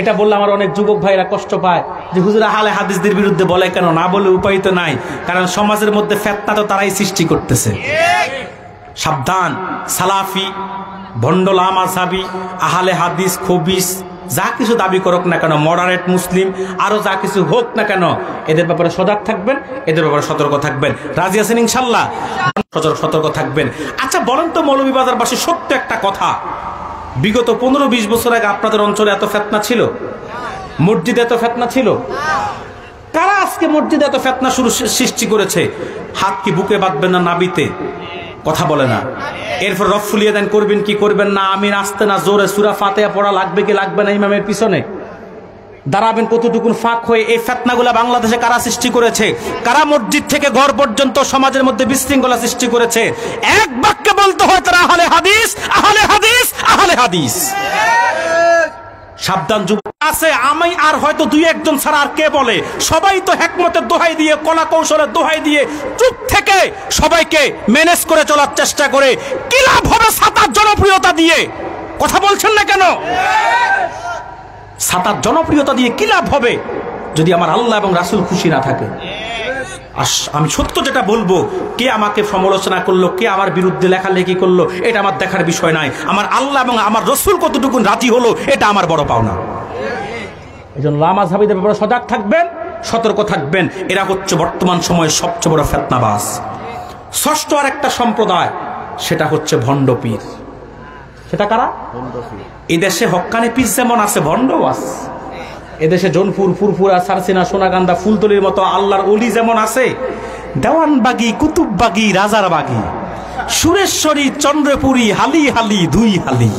এটা বললে আমার অনেক যুবক ভাইরা কষ্ট পায় যে হুজুর আহলে হাদিসদের বিরুদ্ধে বলে কেন, না বলে উপায় তো নাই, কারণ সমাজের মধ্যে ফিতনা তো তারাই সৃষ্টি করতেছে। সাবধান, সালাফি, ভন্ডলা মাযহাবী, আহলে হাদিস, খবিস, যা কিছু দাবি করুক না কেন, মডারেট মুসলিম, আরো যা কিছু হোক না কেন, এদের ব্যাপারে সজাগ থাকবেন, এদের ব্যাপারে সতর্ক থাকবেন, রাজি আছেন ইনশাল্লাহ? সতর্ক থাকবেন। আচ্ছা বলেন তো মৌলভীবাজারবাসী, সত্য একটা কথা, বিগত 15-20 বছর আগে আপনাদের অঞ্চলে এত ফিতনা ছিল? মসজিদে এত ফিতনা ছিল? কারা আজকে মসজিদে এত ফিতনা সৃষ্টি করেছে? হাত কি বুকে বাঁধবেন না নাবিতে? কথা বলে না। এরপর রফ ফুলিয়ে দেন, করবেন কি করবেন না, আমিন আসতে না জোরে, সূরা ফাতিহা পড়া লাগবে কি লাগবে না, ইমামের পিছনে দাঁড়াবেন কতটুকুন ফাঁক হয়ে। এই ফিতনাগুলা বাংলাদেশে কারা সৃষ্টি করেছে? কারা মসজিদ থেকে ঘর পর্যন্ত সমাজের মধ্যে বিশৃঙ্খলা সৃষ্টি করেছে? এক বাক্যে বলতে হয় তারা আহলে হাদিস, আহলে হাদিস, আহলে হাদিস। সাবধান যুবক আছে, আমি আর হয়তো 2-1 ছাড়া আর কে বলে? সবাই তো হিকমতের দোহাই দিয়ে, কলা কৌশলের দোহাই দিয়ে চুপ থেকে সবাইকে ম্যানেজ করে চলার চেষ্টা করে। কি লাভ হবে সাতার জনপ্রিয়তা দিয়ে? কথা বলছেন না কেন? সাতার জনপ্রিয়তা দিয়ে কি লাভ হবে যদি আমার আল্লাহ এবং রাসূল খুশি না থাকে? আমি সত্য যেটা বলবো, কে আমাকে সমালোচনা করলো, কে আমার বিরুদ্ধে লেখালেখি করলো, এটা আমার দেখার বিষয় নাই। আমার আল্লাহ এবং আমার রাসূল কতটুকু রাজি হলো, এটা আমার বড় পাওনা। এজন্য মাযহাবীদের ব্যাপারে সজাগ থাকবেন, সতর্ক থাকবেন। এরা হচ্ছে বর্তমান সময়ের সবচেয়ে বড় ফিতনাবাজ। 6ষ্ঠ আরেকটা সম্প্রদায়, সেটা হচ্ছে ভণ্ড পীর। সেটা কারা? এই দেশে হক্কানি পীর যেমন আছে, ভণ্ডও আছে। এদেশে জোনপুর, ফুরফুরা, সারসিনা, সোনাগান্দা, ফুলতলির মতো আল্লাহর ওলি যেমন আছে, দেওয়ানবাগী, কুতুববাগী, রাজারবাগী, সুরেশ্বরী, চন্দ্রপুরী, হালি হালি, 2 হালি,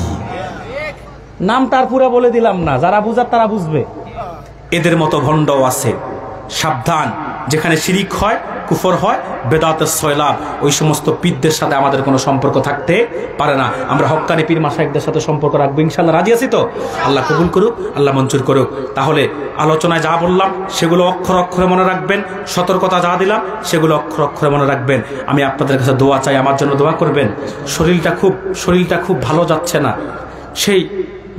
নামটার পুরা বলে দিলাম না, যারা বুঝার তারা বুঝবে। এদের মতো ভণ্ডও আছে। সাবধান, যেখানে শিরিক হয়, কুফর হয়, বেদাতের সয়লাব, ওই সমস্ত পীরদের সাথে আমাদের কোনো সম্পর্ক থাকতে পারে না। আমরা হক্কানি পীর মাশায়েখদের সাথে সম্পর্ক রাখবো ইনশাআল্লাহ, রাজি আছি তো? আল্লাহ কবুল করুক, আল্লাহ মঞ্জুর করুক। তাহলে আলোচনায় যা বললাম সেগুলো অক্ষর অক্ষরে মনে রাখবেন, সতর্কতা যা দিলাম সেগুলো অক্ষর অক্ষরে মনে রাখবেন। আমি আপনাদের কাছে দোয়া চাই, আমার জন্য দোয়া করবেন। শরীরটা খুব ভালো যাচ্ছে না। সেই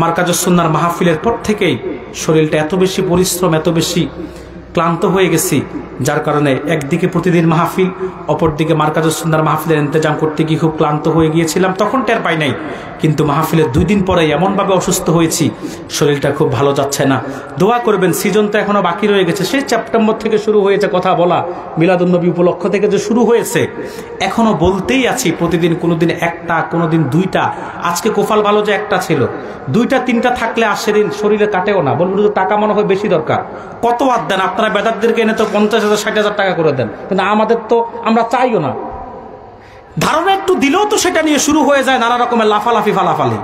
মারকাজুস সুন্নাহর মাহফিলের পর থেকেই শরীরটা এত বেশি পরিশ্রম, এত বেশি ক্লান্ত হয়ে গেছি, যার কারণে একদিকে প্রতিদিন মাহফিল, অপরদিকে মারকাজুস সুন্নাহর মাহফিলের ইন্তজাম করতে গিয়ে খুব ক্লান্ত হয়ে গিয়েছিলাম। তখন টের পাই নাই, কিন্তু মাহফিলের 2 দিন পরে এমনভাবে অসুস্থ হয়েছি, শরীরটা খুব ভালো যাচ্ছে না। দোয়া করবেন। সিজন তো এখনো বাকি রয়ে গেছে, সেই সেপ্টেম্বর থেকে শুরু হয়েছে কথা বলা, মিলাদুন্নবী উপলক্ষ থেকে যে শুরু হয়েছে, এখনো বলতেই আছি। প্রতিদিন কোনোদিন 1টা, কোনোদিন 2টা। আজকে কোফাল ভালো যে 1টা ছিল, 2টা 3টা থাকলে আর সেদিন শরীরে কাটেও না। বলবো যে টাকা মনে হয় বেশি দরকার, কত আর দেন আপনারা? বেদাতদেরকে এনে তো 50,000 60,000 টাকা করে দেন, কিন্তু আমাদের তো, আমরা চাইও না। ধারণা একটু দিলেও তো সেটা নিয়ে শুরু হয়ে যায় নানা রকমের লাফালাফি, ফালাফালি।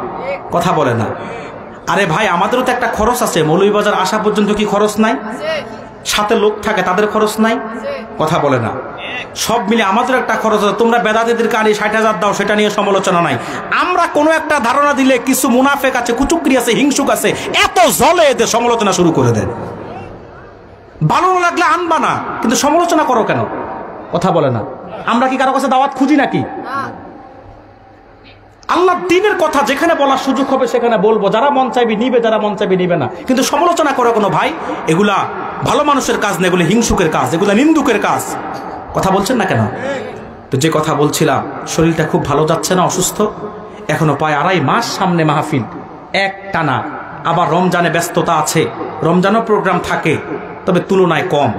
কথা বলে না। আরে ভাই, আমাদেরও তো একটা খরচ আছে। মৌলভীবাজার আসা পর্যন্ত কি খরচ নাই? সাথে লোক থাকে, তাদের খরচ নাই? কথা বলে না। সব মিলে আমাদের একটা খরচ আছে। তোমরা বেদাতিদেরকে আনি 60,000 দাও, সেটা নিয়ে সমালোচনা নাই। আমরা কোনো একটা ধারণা দিলে কিছু মুনাফেক আছে, কুচুকরি আছে, হিংসুক আছে, এত জলে এদের সমালোচনা শুরু করে দেন। ভালো না লাগলে আনবা না, কিন্তু সমালোচনা করো কেন? কথা বলে না। আমরা কি কারো কাছে দাওয়াত খুঁজি নাকি? আল্লাহ দ্বীনের কথা যেখানে বলার সুযোগ হবে সেখানে বলবো। যারা মন চাইবে নিবে, যারা মন চাইবে নিবে না। কিন্তু সমালোচনা করো কোনো ভাই, এগুলা ভালো মানুষের কাজ না, এগুলো হিংসুকের কাজ, এগুলা নিন্দুকের কাজ। কথা বলছেন না কেন? তো যে কথা বলছিলাম, শরীরটা খুব ভালো যাচ্ছে না, অসুস্থ। এখনো প্রায় 2.5 মাস সামনে মাহফিল এক টানা। আবার রমজানে ব্যস্ততা আছে, রমজানও প্রোগ্রাম থাকে, তবে তুলনায় কম।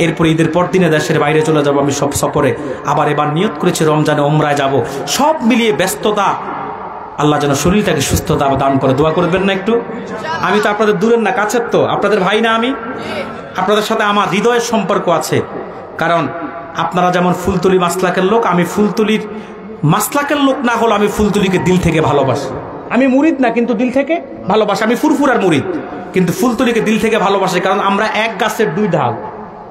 এরপর ঈদের পর দিনে দেশের বাইরে চলে যাব আমি সব সফরে। আবার এবার নিয়ত করেছি রমজানে ওমরায় যাব। সব মিলিয়ে ব্যস্ততা। আল্লাহ যেন শরীরটাকে সুস্থতা দান করে। দোয়া করবেন না একটু? আমি তো আপনাদের দূরের না, কাছের তো, আপনাদের ভাই না আমি? আপনাদের সাথে আমার হৃদয়ের সম্পর্ক আছে। কারণ আপনারা যেমন ফুলতলি মাসলাকের লোক, আমি ফুলতলির মাসলাকের লোক না হলো আমি ফুলতলিকে দিল থেকে ভালোবাসি। আমি মুরিদ না, কিন্তু দিল থেকে ভালোবাসি। আমি ফুরফুরার মুরিদ, কিন্তু ফুলতলিকে দিল থেকে ভালোবাসি। কারণ আমরা এক গাছের 2 ঢাল।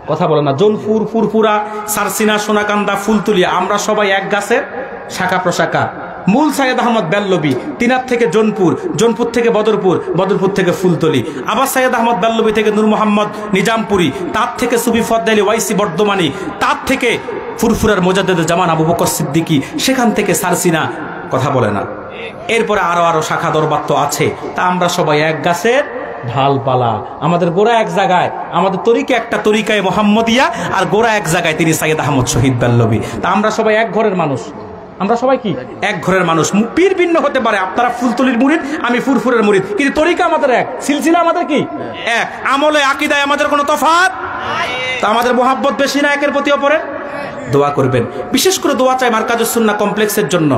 কথা বলে না। জোনপুর, ফুরফুরা, সারসিনা, সোনাকান্দা, ফুলতলি, আমরা সবাই এক গাছের শাখা প্রশাখা। মূল সাইয়েদ আহমদ বেল্লবী, তিনার থেকে জোনপুর, জোনপুর থেকে বদরপুর, বদরপুর থেকে ফুলতলি। আবার সাইয়েদ আহমদ বেল্লবী থেকে নূর মোহাম্মদ নিজামপুরি, তার থেকে সুফি ফদ্দাইলি ওয়াইসি বর্ধমানী, তার থেকে ফুরফুরার মোজাদ্দেদ জামান আবু বকর সিদ্দিকী, সেখান থেকে সারসিনা। কথা বলে না। এরপরে আরো শাখা দরবার তো আছে। তা আমরা সবাই এক গাছের ঢালপালা। আমাদের গোড়া এক জায়গায়, আমাদের তরিকা একটা তরিকায় মোহাম্মদিয়া, আর গোড়া এক জায়গায় তিনি সাইয়েদ আহমদ শহীদ বেল্লবী। তা আমরা সবাই এক ঘরের মানুষ। আমরা সবাই কি এক ঘরের মানুষ। পীর ভিন্ন হতে পারে, আপনারা ফুলতলির মুরিদ, আমি ফুরফুরের মুরিদ, কিন্তু তরিকা আমাদের এক, সিলসিলা আমাদের কি এক, আমলে আকীদায় আমাদের কোনো তফাৎ। তা আমাদের মোহাব্বত বেশি না একের প্রতি অপরের? দোয়া করবেন। বিশেষ করে দোয়া চাই মার্কাজুস সুন্নাহ কমপ্লেক্সের জন্য।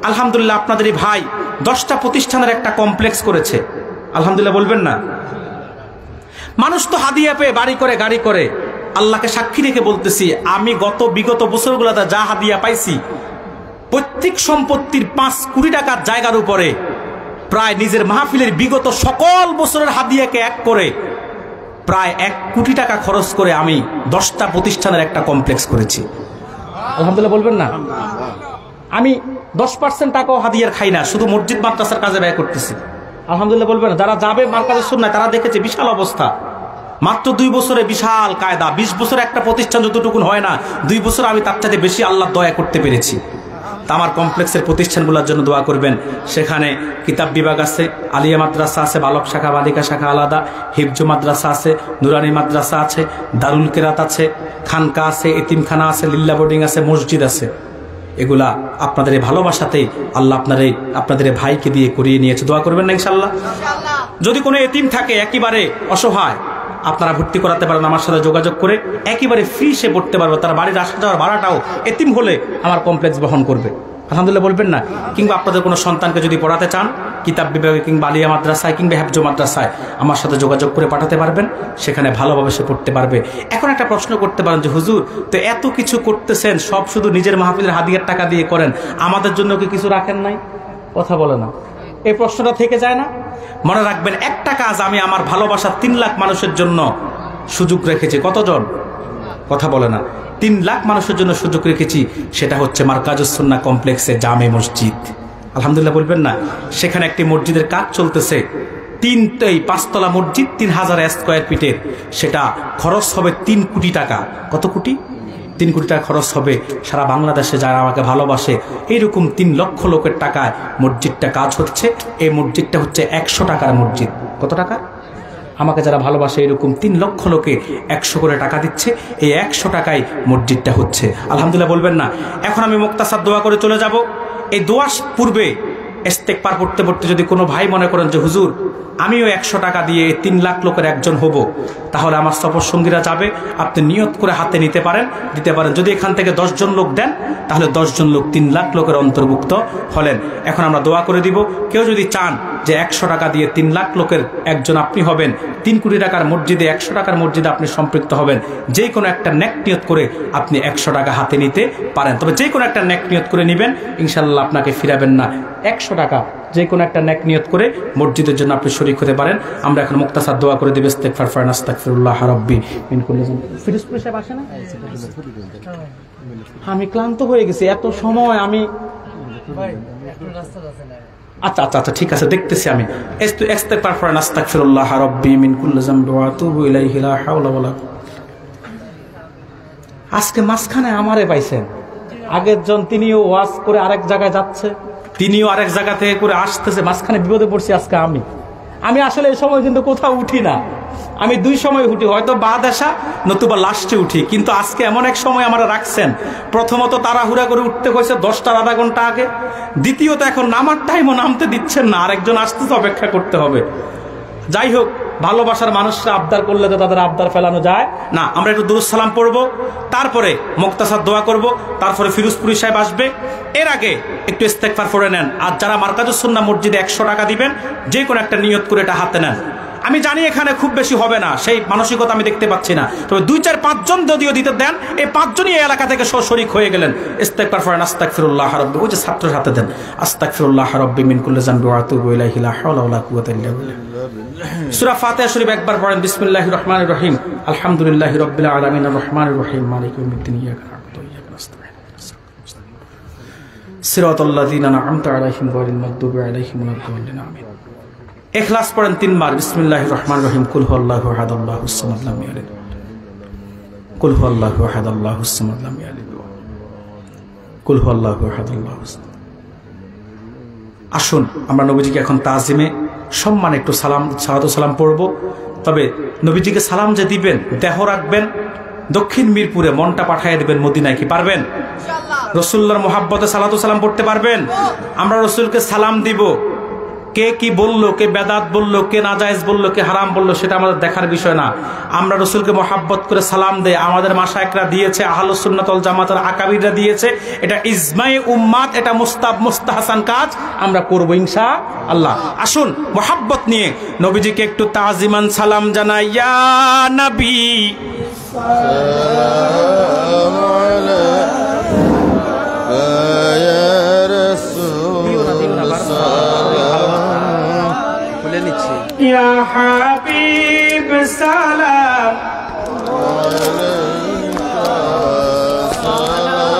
আলহামদুলিল্লাহ আপনাদের এই ভাই 10টা প্রতিষ্ঠানের একটা কমপ্লেক্স করেছে। আলহামদুলিল্লাহ বলবেন না? মানুষ তো হাদিয়া পেয়ে বাড়ি করে, গাড়ি করে। আল্লাহকে সাক্ষী রেখে বলতেছি, আমি বিগত বছরগুলোতে যা হাদিয়া পাইছি, প্রত্যেক সম্পত্তির 5 কোটি টাকার জায়গার উপরে প্রায় নিজের মাহফিলের বিগত সকল বছরের হাদিয়াকে এক করে প্রায় 1 কোটি টাকা খরচ করে আমি 10টা প্রতিষ্ঠানের একটা কমপ্লেক্স করেছি। আলহামদুলিল্লাহ বলবেন না? আমি 10% টাকাও হাদিয়ার খাই না, শুধু মসজিদ মাদ্রাসার কাজে ব্যয় করতেছি। আলহামদুলিল্লাহ বলবেন না? যারা যাবে মার্কাজুস সুন্নাহ তারা দেখেছে বিশাল অবস্থা। মাত্র 2 বছরে বিশাল কায়দা। 20 বছরে একটা প্রতিষ্ঠান যতটুকুন হয় না, 2 বছর আমি তার চাইতে বেশি আল্লাহ দয়া করতে পেরেছি। তা আমার কমপ্লেক্সের প্রতিষ্ঠানগুলোর জন্য দোয়া করবেন। সেখানে কিতাব বিভাগ আছে, আলিয়া মাদ্রাসা আছে, বালক শাখা, বালিকা শাখা আলাদা, হিফজু মাদ্রাসা আছে, নুরানি মাদ্রাসা আছে, দারুল কেরাত আছে, খানকা আছে, এতিমখানা আছে, লিল্লা বোর্ডিং আছে, মসজিদ আছে। এগুলা আপনাদের এই ভালোবাসাতেই আল্লাহ আপনাদের ভাইকে দিয়ে করিয়ে নিয়েছে। দোয়া করবেন না ইনশাআল্লাহ? যদি কোনো এতিম থাকে একেবারে অসহায়, আপনারা ভর্তি করাতে পারেন আমার সাথে যোগাযোগ করে, একেবারে ফ্রি সে পড়তে পারবে। তার বাড়ির আসা যাওয়ার ভাড়াটাও এতিম হলে আমার কমপ্লেক্স বহন করবে। আলহামদুলিল্লাহ বলবেন না? কিংবা আপনাদের কোনো সন্তানকে যদি পড়াতে চান কিতাব বিভাগে কিংবা আলিয়া মাদ্রাসায় কিংবা হেফজু মাদ্রাসায়, আমার সাথে যোগাযোগ করে পাঠাতে পারবেন। সেখানে ভালোভাবে সে পড়তে পারবে। এখন একটা প্রশ্ন করতে পারেন যে হুজুর, তো এত কিছু করতেছেন, সব শুধু নিজের মাহফিলের হাদিয়ার টাকা দিয়ে করেন, আমাদের জন্য কি কিছু রাখেন নাই? কথা বলে না। এই প্রশ্নটা থেকে যায় না? মনে রাখবেন, একটা কাজ আমি আমার ভালোবাসা 3 লাখ মানুষের জন্য সুযোগ রেখেছি। কতজন? কথা বলে না। 3 লাখ মানুষের জন্য সুযোগ রেখেছি। সেটা হচ্ছে মার্কাজুস সুন্নাহ কমপ্লেক্সে জামে মসজিদ। আলহামদুলিল্লাহ বলবেন না? সেখানে একটি মসজিদের কাজ চলতেছে। 5 তলা মসজিদ, 3000 স্কয়ার ফিটের। সেটা খরচ হবে 3 কোটি টাকা। কত কোটি? 3 কোটি টাকা খরচ হবে। সারা বাংলাদেশে যারা আমাকে ভালোবাসে, এইরকম 3 লক্ষ লোকের টাকায় মসজিদটা কাজ হচ্ছে। এই মসজিদটা হচ্ছে 100 টাকার মসজিদ। কত টাকা? আমাকে যারা ভালোবাসে এরকম 3 লক্ষ লোকে 100 করে টাকা দিচ্ছে। এই 100 টাকায় মসজিদটা হচ্ছে। আলহামদুলিল্লাহ বলবেন না? এখন আমি মুক্তাসার দোয়া করে চলে যাব। এই দোয়ার পূর্বে ইস্তেগফার পড়তে পড়তে যদি কোনো ভাই মনে করেন যে হুজুর আমিও 100 টাকা দিয়ে 3 লাখ লোকের একজন হব, তাহলে আমার সফর সঙ্গীরা যাবে, আপনি নিয়ত করে হাতে দিতে পারেন। যদি এখান থেকে 10 জন লোক দেন, তাহলে 10 জন লোক 3 লাখ লোকের অন্তর্ভুক্ত হলেন। এখন আমরা দোয়া করে দিব। কেউ যদি চান যে 100 টাকা দিয়ে 3 লাখ লোকের একজন আপনি হবেন, 3 কোটি টাকার মসজিদে 100 টাকার মসজিদে আপনি সম্পৃক্ত হবেন, যে কোনো একটা নেক নিয়ত করে আপনি 100 টাকা হাতে নিতে পারেন। তবে যে কোনো একটা নেক নিয়ত করে নেবেন, ইনশাআল্লাহ আপনাকে ফিরাবেন না। 100 টাকা যে কোনো একটা নেক নিয়ত করে মসজিদের জন্য আপনি শরীক হতে পারেন। আমরা এখন মুক্তাসার দোয়া করে দেব। ইস্তেগফার ফার নাস্তাগফিরুল্লাহ রাব্বি মিন কুল্লি যাম। ফিরোজপুর সাহেব আসে না? আমি ক্লান্ত হয়ে গেছি, এত সময় আমি আচ্ছা আচ্ছা আচ্ছা ঠিক আছে, দেখতেছি আমি। ইস্তেগফার ফার নাস্তাগফিরুল্লাহ রাব্বি মিন কুল্লি যাম ওয়া আতুবু ইলাইহি লা হাওলা ওয়ালা। আজকে মাঝখানে আমারে পাইছেন, আগের জন তিনিও ওয়াজ করে আরেক জায়গায় যাচ্ছে, তিনিও আরেক জায়গা থেকে করে আসতেছে, মাঝখানে বিপদে পড়ছি আজকে আমি আসলে এই সময় কিন্তু কোথাও উঠি না, আমি দুই সময় উঠি, হয়তো বাদ আসা নতুবা লাস্টে উঠি, কিন্তু আজকে এমন এক সময় আমরা রাখছেন। প্রথমত তাড়াহুড়া করে উঠতে হয়েছে 10টার আধা ঘন্টা আগে, দ্বিতীয়ত এখন নামার টাইমও নামতে দিচ্ছেন না, আরেকজন আসতেছে, অপেক্ষা করতে হবে। যাই হোক, ভালোবাসার মানুষরা আবদার করলে তো তাদের আবদার ফেলানো যায় না। আমরা একটু দুরূদ সালাম পড়বো, তারপরে মুক্তাসার দোয়া করব, তারপরে ফিরোজপুরি সাহেব আসবে। এর আগে একটু ইস্তেগফার পড়ে নেন। আর যারা মার্কাজুস সুন্নাহ মসজিদে 100 টাকা দিবেন, যে কোনো একটা নিয়ত করে এটা হাতে নেন। আমি জানি এখানে খুব বেশি হবে না, সেই মানসিকতা আমি দেখতে পাচ্ছি না, তবে 2-4-5 জন যদিও দিতে দেন, এই 5 জনই এই এলাকা থেকে শরীক হয়ে গেলেন। ইস্তেগফার ফার নাস্তাগফিরুল্লাহ রাব্বি, ওই যে ছাত্রের হাতে দেন, আস্তাগফিরুল্লাহ রাব্বি মিন কুল্লি যামবি ওয়া আতুবু ইলাইহি লা হাওলা ওয়ালা কুওয়াতা ইল্লা বিল্লাহ। সূরা ফাতিহা শরীফ একবার পড়েন। বিসমিল্লাহির রহমানির রহিম, আলহামদুলিল্লাহি রাব্বিল আলামিন, আর রহমানির রহিম, মালিকি ইয়াউমিদ্দিন, ইয়াকা না'বুদু ওয়া ইয়াকা নাস্তাঈন, সিরাতাল লাযিনা আন'আমতা আলাইহিম গায়রিল মাগদুবি আলাইহিম ওয়ালাদ দাল্লিন, আমিন। ইখলাস পড়েন 3 বার। বিসমিল্লাহির রহমানির রহিম, কুল হুয়াল্লাহু আহাদ, আল্লাহুস সামাদ, লাম ইয়ালিদ, কুল হুয়াল্লাহু আহাদ, আল্লাহুস সামাদ, লাম ইয়ালিদ, কুল হুয়াল্লাহু আহাদ, আল্লাহুস সামাদ। আসুন আমরা নবীজিকে এখন তাজিমে সম্মানে একটু সালাম পড়ব। তবে নবীজিকে সালাম যে দিবেন, দেহ রাখবেন দক্ষিণ মিরপুরে, মনটা পাঠিয়ে দিবেন মদিনায়। কি পারবেন? রাসূলুল্লাহর মুহাব্বতে সালাতু সালাম পড়তে পারবেন? আমরা রাসূলকে সালাম দিব, কে কি বললো, কে বেদাত বললো, কে নাজায়েজ বললো, কে হারাম বললো, সেটা আমাদের দেখার বিষয় না। আমরা রাসূলকে মুহাব্বত করে সালাম দেই। আমাদের মাশায়েখরা দিয়েছে, আহলুস সুন্নাত ওয়াল জামাতের আকাবিররা দিয়েছে, এটা ইজমায়ে উম্মাত, এটা মুস্তাহসান কাজ, আমরা করব ইনশাআল্লাহ। আসুন মুহাব্বত নিয়ে নবীজিকে একটু তাজিমান সালাম জানাই। ইয়া নবী সালাম আলাইকা ইয়া রাসূল ইয়া হাবিব সালাম আলাইকা সালাতুল্লাহ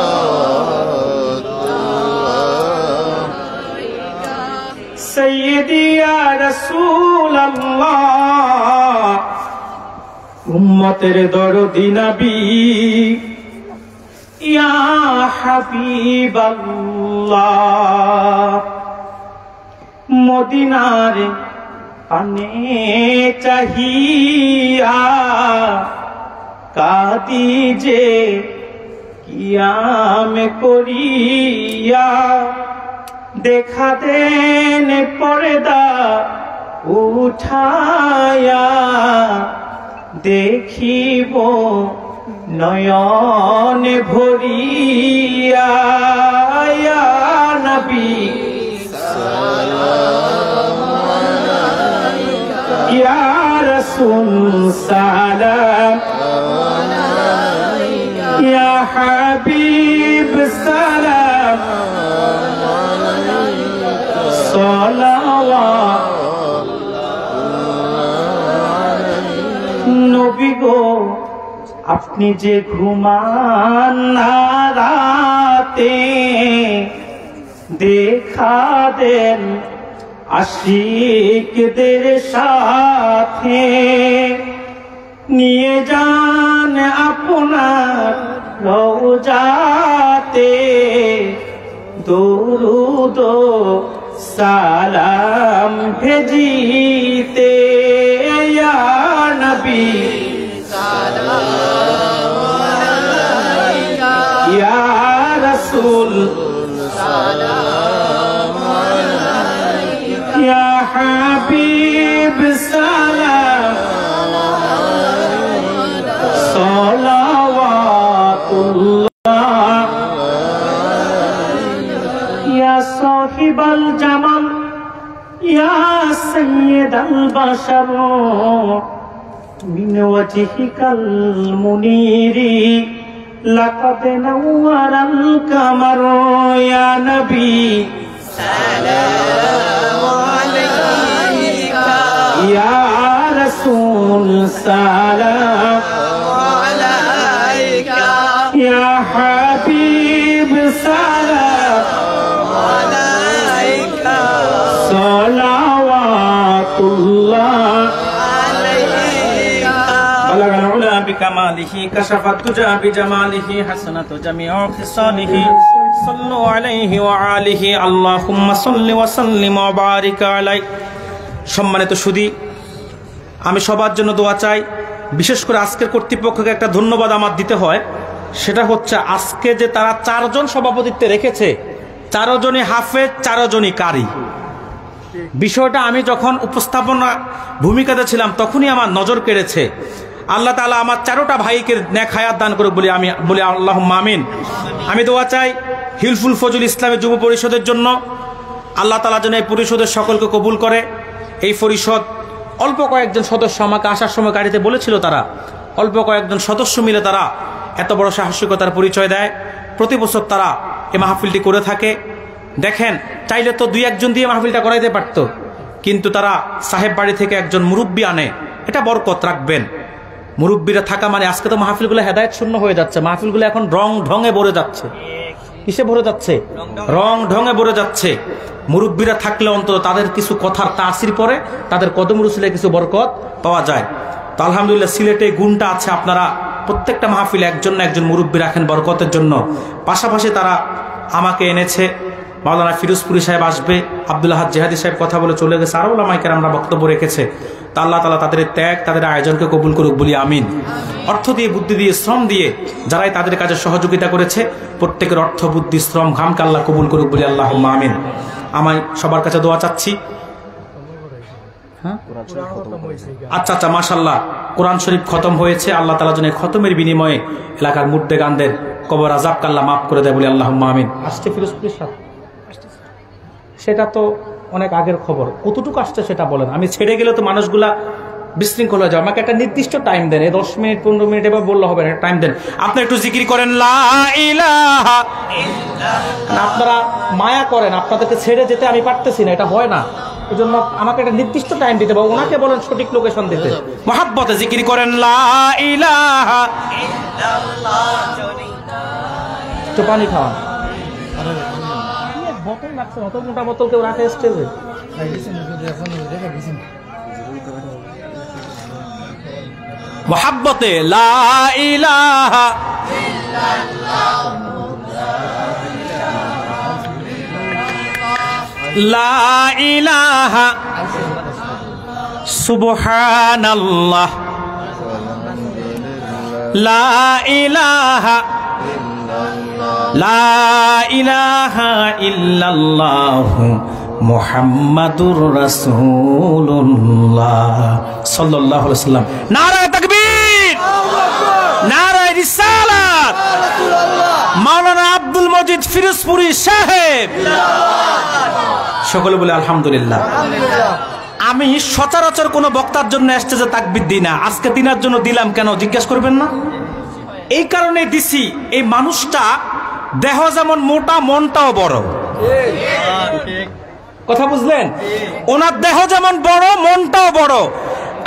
সাইয়্যিদি ইয়া রাসূলুল্লাহ উম্মতের দরদি নবী ইয়া হাবিবাল্লাহ মদিনার পানে চাহিয়া কাঁদি যে কিয়াম করিয়া দেখা দেন পর্দা উঠায়া দেখিব নয়ন ভরিয়া ইয়া নবী সালাম আলাইকা ইয়া রাসূল সালাম আলাইকা ইয়া হাবিব সালাম আলাইকা সালাওয়াত নবী গো আপনি যে ঘুমান না রাতে দেখা দেন আশিকদের সাথে নিয়ে যান আপনার রওজাতে দরুদ সালাম ভেজিতে ইয়া নবী সালাম আলাইকা ইয়া রাসূল সালাম আলাইকা ইয়া হাবিব সালাম আলাইকা সালাওয়াতুল্লাহ ইয়া সাহিবাল জামাল ইয়া সাইয়্যিদাল বাশার من وجهك المنير لقد نور القمر يا نبي سلام ইয়া রাসূল সালাম আলাইকা ইয়া হাবিব সালাম আলাইকা সালাওয়াতুল্লাহ بلغ العلا بكماله كشف الدجى بجماله حسنة جميع خصاله صلوا عليه وآله اللهم صل وسلم وبارك عليه সম্মানিত সুধী, আমি সবার জন্য দোয়া চাই। বিশেষ করে আজকের কর্তৃপক্ষকে একটা ধন্যবাদ আমার দিতে হয়। সেটা হচ্ছে আজকে যে তারা 4 জন সভাপতিত্বে রেখেছে, 4 জনই হাফেজ, 4 জনই কারি। বিষয়টা আমি যখন উপস্থাপনা ভূমিকাতে ছিলাম তখনই আমার নজর কেড়েছে। আল্লাহ তাআলা আমার 4টা ভাইকে নেক হায়াত দান করুক বলে আমি বলি আল্লাহুম্মা আমিন। আমি দোয়া চাই হিলফুল ফজল ইসলামী যুব পরিষদের জন্য। আল্লাহ তাআলা যেন এই পরিষদের সকলকে কবুল করে। এই পরিষদ অল্প কয়েকজন সদস্য আমাকে আসার সময় গাড়িতে বলেছিল, তারা অল্প কয়েকজন সদস্য মিলে তারা এত বড় সাহসিকতার পরিচয় দেয়। প্রতি বছর তারা এই মাহফিলটি করে থাকে। দেখেন, চাইলে তো 2-1 জন দিয়ে মাহফিলটা করাইতে পারত, কিন্তু তারা সাহেব বাড়ি থেকে একজন মুরব্বী আনে। এটা বরকত রাখবেন। মুরব্বীরা থাকা মানে আজকে তো মাহফিলগুলো হেদায়েত শূন্য হয়ে যাচ্ছে। মাহফিলগুলো এখন রং ঢঙে ভরে যাচ্ছে। কিসে ভরে যাচ্ছে? রং ঢঙে ভরে যাচ্ছে। মুরব্বীরা থাকলে অন্তত তাদের কিছু কথার তাসির পরে, তাদের কদম রুসুলে কিছু বরকত পাওয়া যায়। তো আলহামদুলিল্লাহ সিলেটে গুণটা আছে। আপনারা প্রত্যেকটা মাহফিলে একজন না একজন মুরব্বী রাখেন বরকতের জন্য। পাশাপাশি তারা আমাকে এনেছে। মাওলানা ফিরোজপুরি সাহেব আসবে, আব্দুল আহাদ জিহাদি সাহেব কথা বলে চলে গেছে, আরো ওলামায়ে কেরামরা বক্তব্য রেখেছে। তা আল্লাহ তাআলা তাদের ত্যাগ, তাদের আয়োজনকে কবুল করুক বলি আমিন। অর্থ দিয়ে, বুদ্ধি দিয়ে, শ্রম দিয়ে যারাই তাদের কাজে সহযোগিতা করেছে, প্রত্যেকের অর্থ, বুদ্ধি, শ্রম, ঘামকে আল্লাহ কবুল করুক বলি আল্লাহুম্মা আমিন। আমি সবার কাছে দোয়া চাচ্ছি। আচ্ছা মাশাআল্লাহ, কোরআন শরীফ খতম হয়েছে। আল্লাহ তাআলা যেন খতমের বিনিময়ে এলাকার মুর্দেগানদের কবর আযাবকে আল্লাহ মাফ করে দেয় বলি আল্লাহুম্মা আমিন। আসছে ফিরোজপুরি সাহেব, সেটা তো অনেক আগের খবর। কতটুকু আসছে সেটা বলেন। আমি ছেড়ে গেলে তো মানুষগুলা বিশৃঙ্খল হয়ে যায়। আমাকে একটা নির্দিষ্ট টাইম দেন। 10 মিনিট 15 মিনিট এবার বললে হবে না, টাইম দেন। আপনি একটু জিকির করেন লা ইলাহা ইল্লাল্লাহ। আপনারা মায়া করেন, আপনাদেরকে ছেড়ে যেতে আমি পারতেছি না, এটা হয় না। এই জন্য আমাকে একটা নির্দিষ্ট টাইম দিতে হবে। ওনাকে বলেন সঠিক লোকেশন দিতে। মহাব্বতে জিকির করেন লা ইলাহা ইল্লাল্লাহ। একটু পানি খাওয়ান। বোতল লাগছে, অত মোটা বোতল কেউ রাখে স্টেজে? মোহাব্বতে লা ইলাহা ইল্লাল্লাহ লা ইলাহা সুবহানাল্লাহ লা ইলাহা লা ইলাহা ইল্লাল্লাহ মুহাম্মাদুর রাসূলুল্লাহ সাল্লাল্লাহু আলাইহি ওয়াসাল্লাম। নারায়ে তাকবীর, নারায়ে রিসালাত। মাওলানা আব্দুল মজিদ ফিরোজপুরি সাহেব, সকলে বলে আলহামদুলিল্লাহ। আমি সচরাচর কোনো বক্তার জন্য স্টেজে তাকবীর দিই না। আজকে দিনার জন্য দিলাম। কেন জিজ্ঞেস করবেন না? এই কারণে দিছি, এই মানুষটা দেহ যেমন মোটা, মনটাও বড়। কথা বুঝলেন? ওনার দেহ যেমন বড়, মনটাও বড়।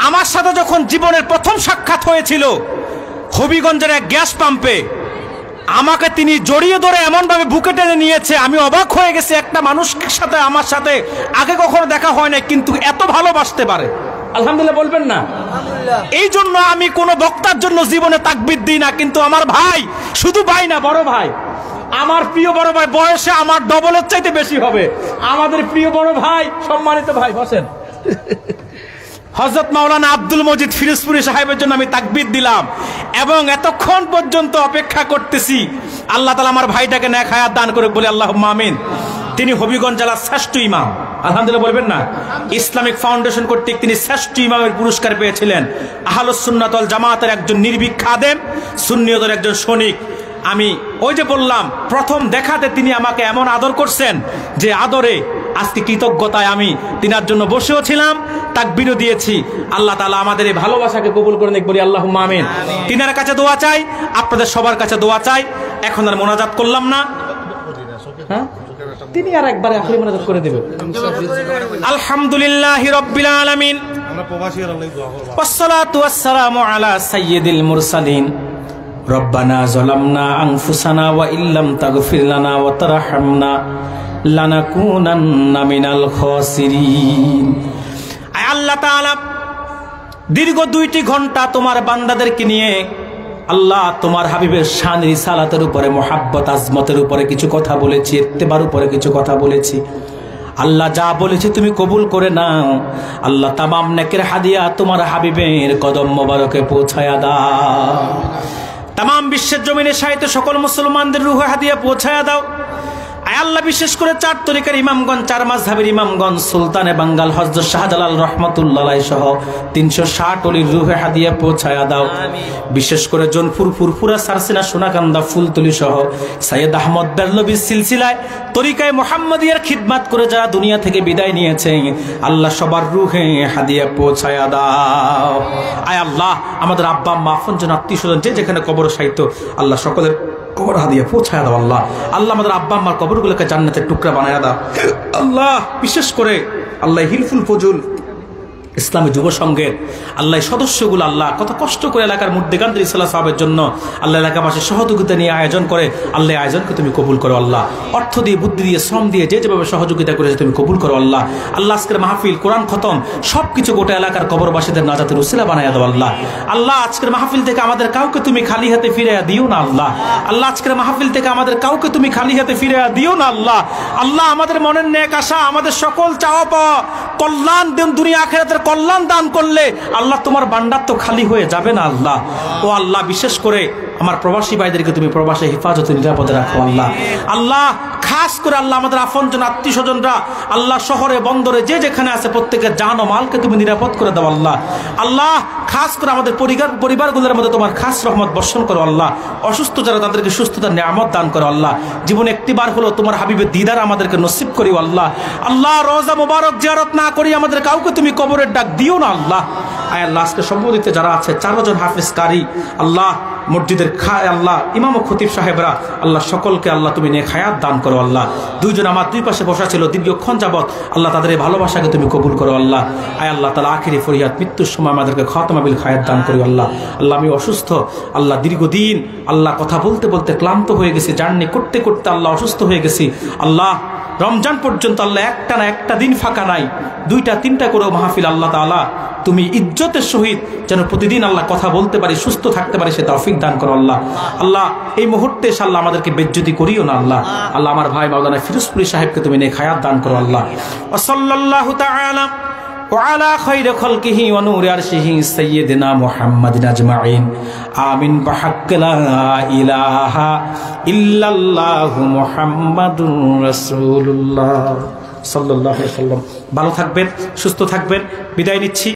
আমার সাথে যখন জীবনের প্রথম সাক্ষাৎ হয়েছিল হবিগঞ্জের এক গ্যাস পাম্পে, আমাকে তিনি জড়িয়ে ধরে এমন ভাবে বুকে টেনে নিয়েছে, আমি অবাক হয়ে গেছি। একটা মানুষের সাথে আমার সাথে আগে কখনো দেখা হয় না, কিন্তু এত ভালোবাসতে পারে। আলহামদুলিল্লাহ বলবেন না? এই জন্য আমি কোনো বক্তার জন্য জীবনে তাকবীর দিই না। কিন্তু আমার ভাই, শুধু ভাই না, বড় ভাই, আমার প্রিয় বড় ভাই, বয়সে আমার ডবলের চাইতে বেশি হবে। আমাদের প্রিয় বড় ভাই, সম্মানিত ভাই, বসেন। হযরত মাওলানা আব্দুল মজিদ ফিরোজপুরি সাহেবের জন্য আমি তাকবীর দিলাম এবং এতক্ষণ পর্যন্ত অপেক্ষা করতেছি আল্লাহ তাআলা আমার ভাইটাকে নেক হায়াত দান করে বলে আল্লাহুম্মা আমিন। তিনি হবিগঞ্জ জেলার শ্রেষ্ঠ ইমাম, আলহামদুলিল্লাহ বলবেন না? ইসলামিক ফাউন্ডেশন কর্তৃক তিনি শ্রেষ্ঠ ইমামের পুরস্কার পেয়েছিলেন। আহলুস সুন্নাত ওয়াল জামাতের একজন নির্ভীক খাদেম, সুন্নিয়তের একজন সৈনিক। আমি ওই যে বললাম, প্রথম দেখাতে তিনি আমাকে এমন আদর করছেন যে আদরে আজকে কৃতজ্ঞতায় আমি তিনার জন্য বসেও ছিলাম, তাকবীরও দিয়েছি। আল্লাহ তাআলা আমাদের এই ভালোবাসাকে কবুল করে নিক বলি আল্লাহুম্মা আমিন। তিনার কাছে দোয়া চাই, আপনাদের সবার কাছে দোয়া চাই। এখন আর মোনাজাত করলাম না, হ্যাঁ, তিনি আর একবারে আখরি মোনাজাত করে দেবেন। আলহামদুলিল্লাহি রাব্বিল আলামিন। ওয়াসসালাতু ওয়াসসালামু আলা সাইয়্যিদিল মুরসালিন রব্বানা যালামনা আনফুসানা ওয়া ইল্লাম তাগফির লানা ওয়া তারহামনা লানাকুনান্না মিনাল খাসিরিন। আয় আল্লাহ তাআলা, দীর্ঘ 2টি ঘন্টা তোমার বান্দাদেরকে নিয়ে আল্লাহ তোমার হাবিবের শান রিসালাতের উপরে, মুহাব্বত আজমতের উপরে কিছু কথা বলেছি, ইত্তেবার উপরে কিছু কথা বলেছি। আল্লাহ যা বলেছে তুমি কবুল করে নাও। আল্লাহ তামাম নেকের হাদিয়া তোমার হাবিবের কদম মোবারকে পৌঁছায়া দাও। তামাম বিশ্বের জমিনে সাহিত্য সকল মুসলমানদের রুহে হাদিয়া পৌঁছায়া দাও। আয় আল্লাহ, বিশেষ করে 4 তরিকার ইমামগণ, 4 মাযহাবের ইমামগণ, সুলতানে বাঙ্গাল হযরত শাহজালাল রাহমাতুল্লাহ আলাইহি সহ 360 ওলির রুহে হাদিয়া পৌঁছায়া দাও। বিশেষ করে জোনপুর, ফুরফুরা, সারসিনা, সোনাকান্দা, ফুলতলি সহ সৈয়দ আহমদ বেরলভীর সিলসিলায় তরিকায় মুহাম্মাদিয়ার খিদমত করে যারা দুনিয়া থেকে বিদায় নিয়েছে, আল্লাহ সবার রুহে হাদিয়া পৌঁছায়া দাও। আয় আল্লাহ, আমাদের আব্বা আম্মা, আপনজন, আত্মীয়স্বজন যে যেখানে কবর সাহিত্য, আল্লাহ সকলের কবর হাদিয়া পৌঁছায় দাও। আল্লাহ আল্লাহ আমাদের আব্বা আম্মার কবরগুলোকে জান্নাতের টুকরা বানায় দাও। আল্লাহ বিশেষ করে আল্লাহ হিলফুল ফজুল ইসলামী যুব সংঘের আল্লাহ সদস্যগুলো আল্লাহ কত কষ্ট করে এলাকার মুদ্দিগানদের ইসলাম সাহাবের জন্য আল্লাহ এলাকাবাসীর সহযোগিতা নিয়ে আয়োজন করে, আল্লাহ আয়োজনকে তুমি কবুল করো। আল্লাহ অর্থ দিয়ে, বুদ্ধি দিয়ে, শ্রম দিয়ে যে যেভাবে সহযোগিতা করেছে তুমি কবুল করো। আল্লাহ আল্লাহ আজকের মাহফিল, কোরআন খতম সবকিছু গোটা এলাকার কবরবাসীদের নাজাতের উসিলা বানায় দাও। আল্লাহ আল্লাহ আজকের মাহফিল থেকে আমাদের কাউকে তুমি খালি হাতে ফিরাইয়া দিও না। আল্লাহ আল্লাহ আজকের মাহফিল থেকে আমাদের কাউকে তুমি খালি হাতে ফিরাইয়া দিও না। আল্লাহ আল্লাহ আমাদের মনের নেক আশা, আমাদের সকল চাওয়া পাওয়া, কল্যাণ দুনিয়া আখিরাতের কল্যাণ দান করলে আল্লাহ তোমার ভান্ডার তো খালি হয়ে যাবে না। আল্লাহ ও আল্লাহ, বিশেষ করে আমার প্রবাসী ভাইদেরকে তুমি প্রবাসে হেফাজতে নিরাপদে রাখো। আল্লাহ আল্লাহ খাস করে আল্লাহ আমাদের আপনজন, আত্মীয়স্বজনরা আল্লাহ শহরে বন্দরে যে যেখানে আছে প্রত্যেকের জান ও মালকে তুমি নিরাপদ করে দাও। আল্লাহ আল্লাহ খাস করে আমাদের পরিবারগুলোর মধ্যে তোমার খাস রহমত বর্ষণ করো। আল্লাহ অসুস্থ যারা তাদেরকে সুস্থতার নিয়ামত দান করো। আল্লাহ জীবনে একটিবার হলো তোমার হাবিবের দিদার আমাদেরকে নসিব করিও। আল্লাহ আল্লাহ রওজা মুবারক জিয়ারত না করি আমাদের কাউকে তুমি কবরের ডাক দিও না। আল্লাহ আয় আল্লাহ আজকে সম্মানিত যারা আছে 4 জন হাফেজ কারি, আল্লাহ মসজিদের আল্লাহ ইমাম ও খতিব সাহেবরা, আল্লাহ সকলকে আল্লাহ তুমি নেক হায়াত দান করো। আল্লাহ 2 জন আমার 2 পাশে বসা ছিল দীর্ঘক্ষণ যাবত, আল্লাহ তাদের এই ভালোবাসাকে তুমি কবুল করো। আল্লাহ আয় আল্লাহ তাআলা আখিরি ফরিয়াদ, মৃত্যুর সময় আমাদেরকে খাতমা বিল হায়াত দান করো। আল্লাহ আল্লাহ আমি অসুস্থ, আল্লাহ দীর্ঘদিন আল্লাহ কথা বলতে বলতে ক্লান্ত হয়ে গেছি, জার্নি করতে করতে আল্লাহ অসুস্থ হয়ে গেছি। আল্লাহ রমজান পর্যন্ত আল্লাহ একটা দিন ফাঁকা নাই, 2টা 3টা করে মাহফিল আল্লাহ তাআলা তুমি ইজ্জতের সহিত যেন প্রতিদিন আল্লাহ কথা বলতে পারি, সুস্থ থাকতে পারি, সে তৌফিক দান করো। আল্লাহ আল্লাহ এই মুহূর্তে আল্লাহ আমাদেরকে বেজ্জতি করিও না। আল্লাহ আল্লাহ আমার ভাই মাওলানা ফিরোজপুরি সাহেবকে তুমি নেক হায়াত দান করো। আল্লাহ ওয়া সাল্লাল্লাহু তাআলা ওয়া আলা খায়রি খালকিহি ওয়া নূরি আরশিহি সাইয়্যিদিনা মুহাম্মাদিন আজমাইন আমিন বিহাক্কি লা ইলাহা ইল্লাল্লাহু মুহাম্মাদুর রাসূলুল্লাহ সাল্লাল্লাহু আলাইহি ওয়াসাল্লাম। ভালো থাকবেন, সুস্থ থাকবেন, বিদায় নিচ্ছি।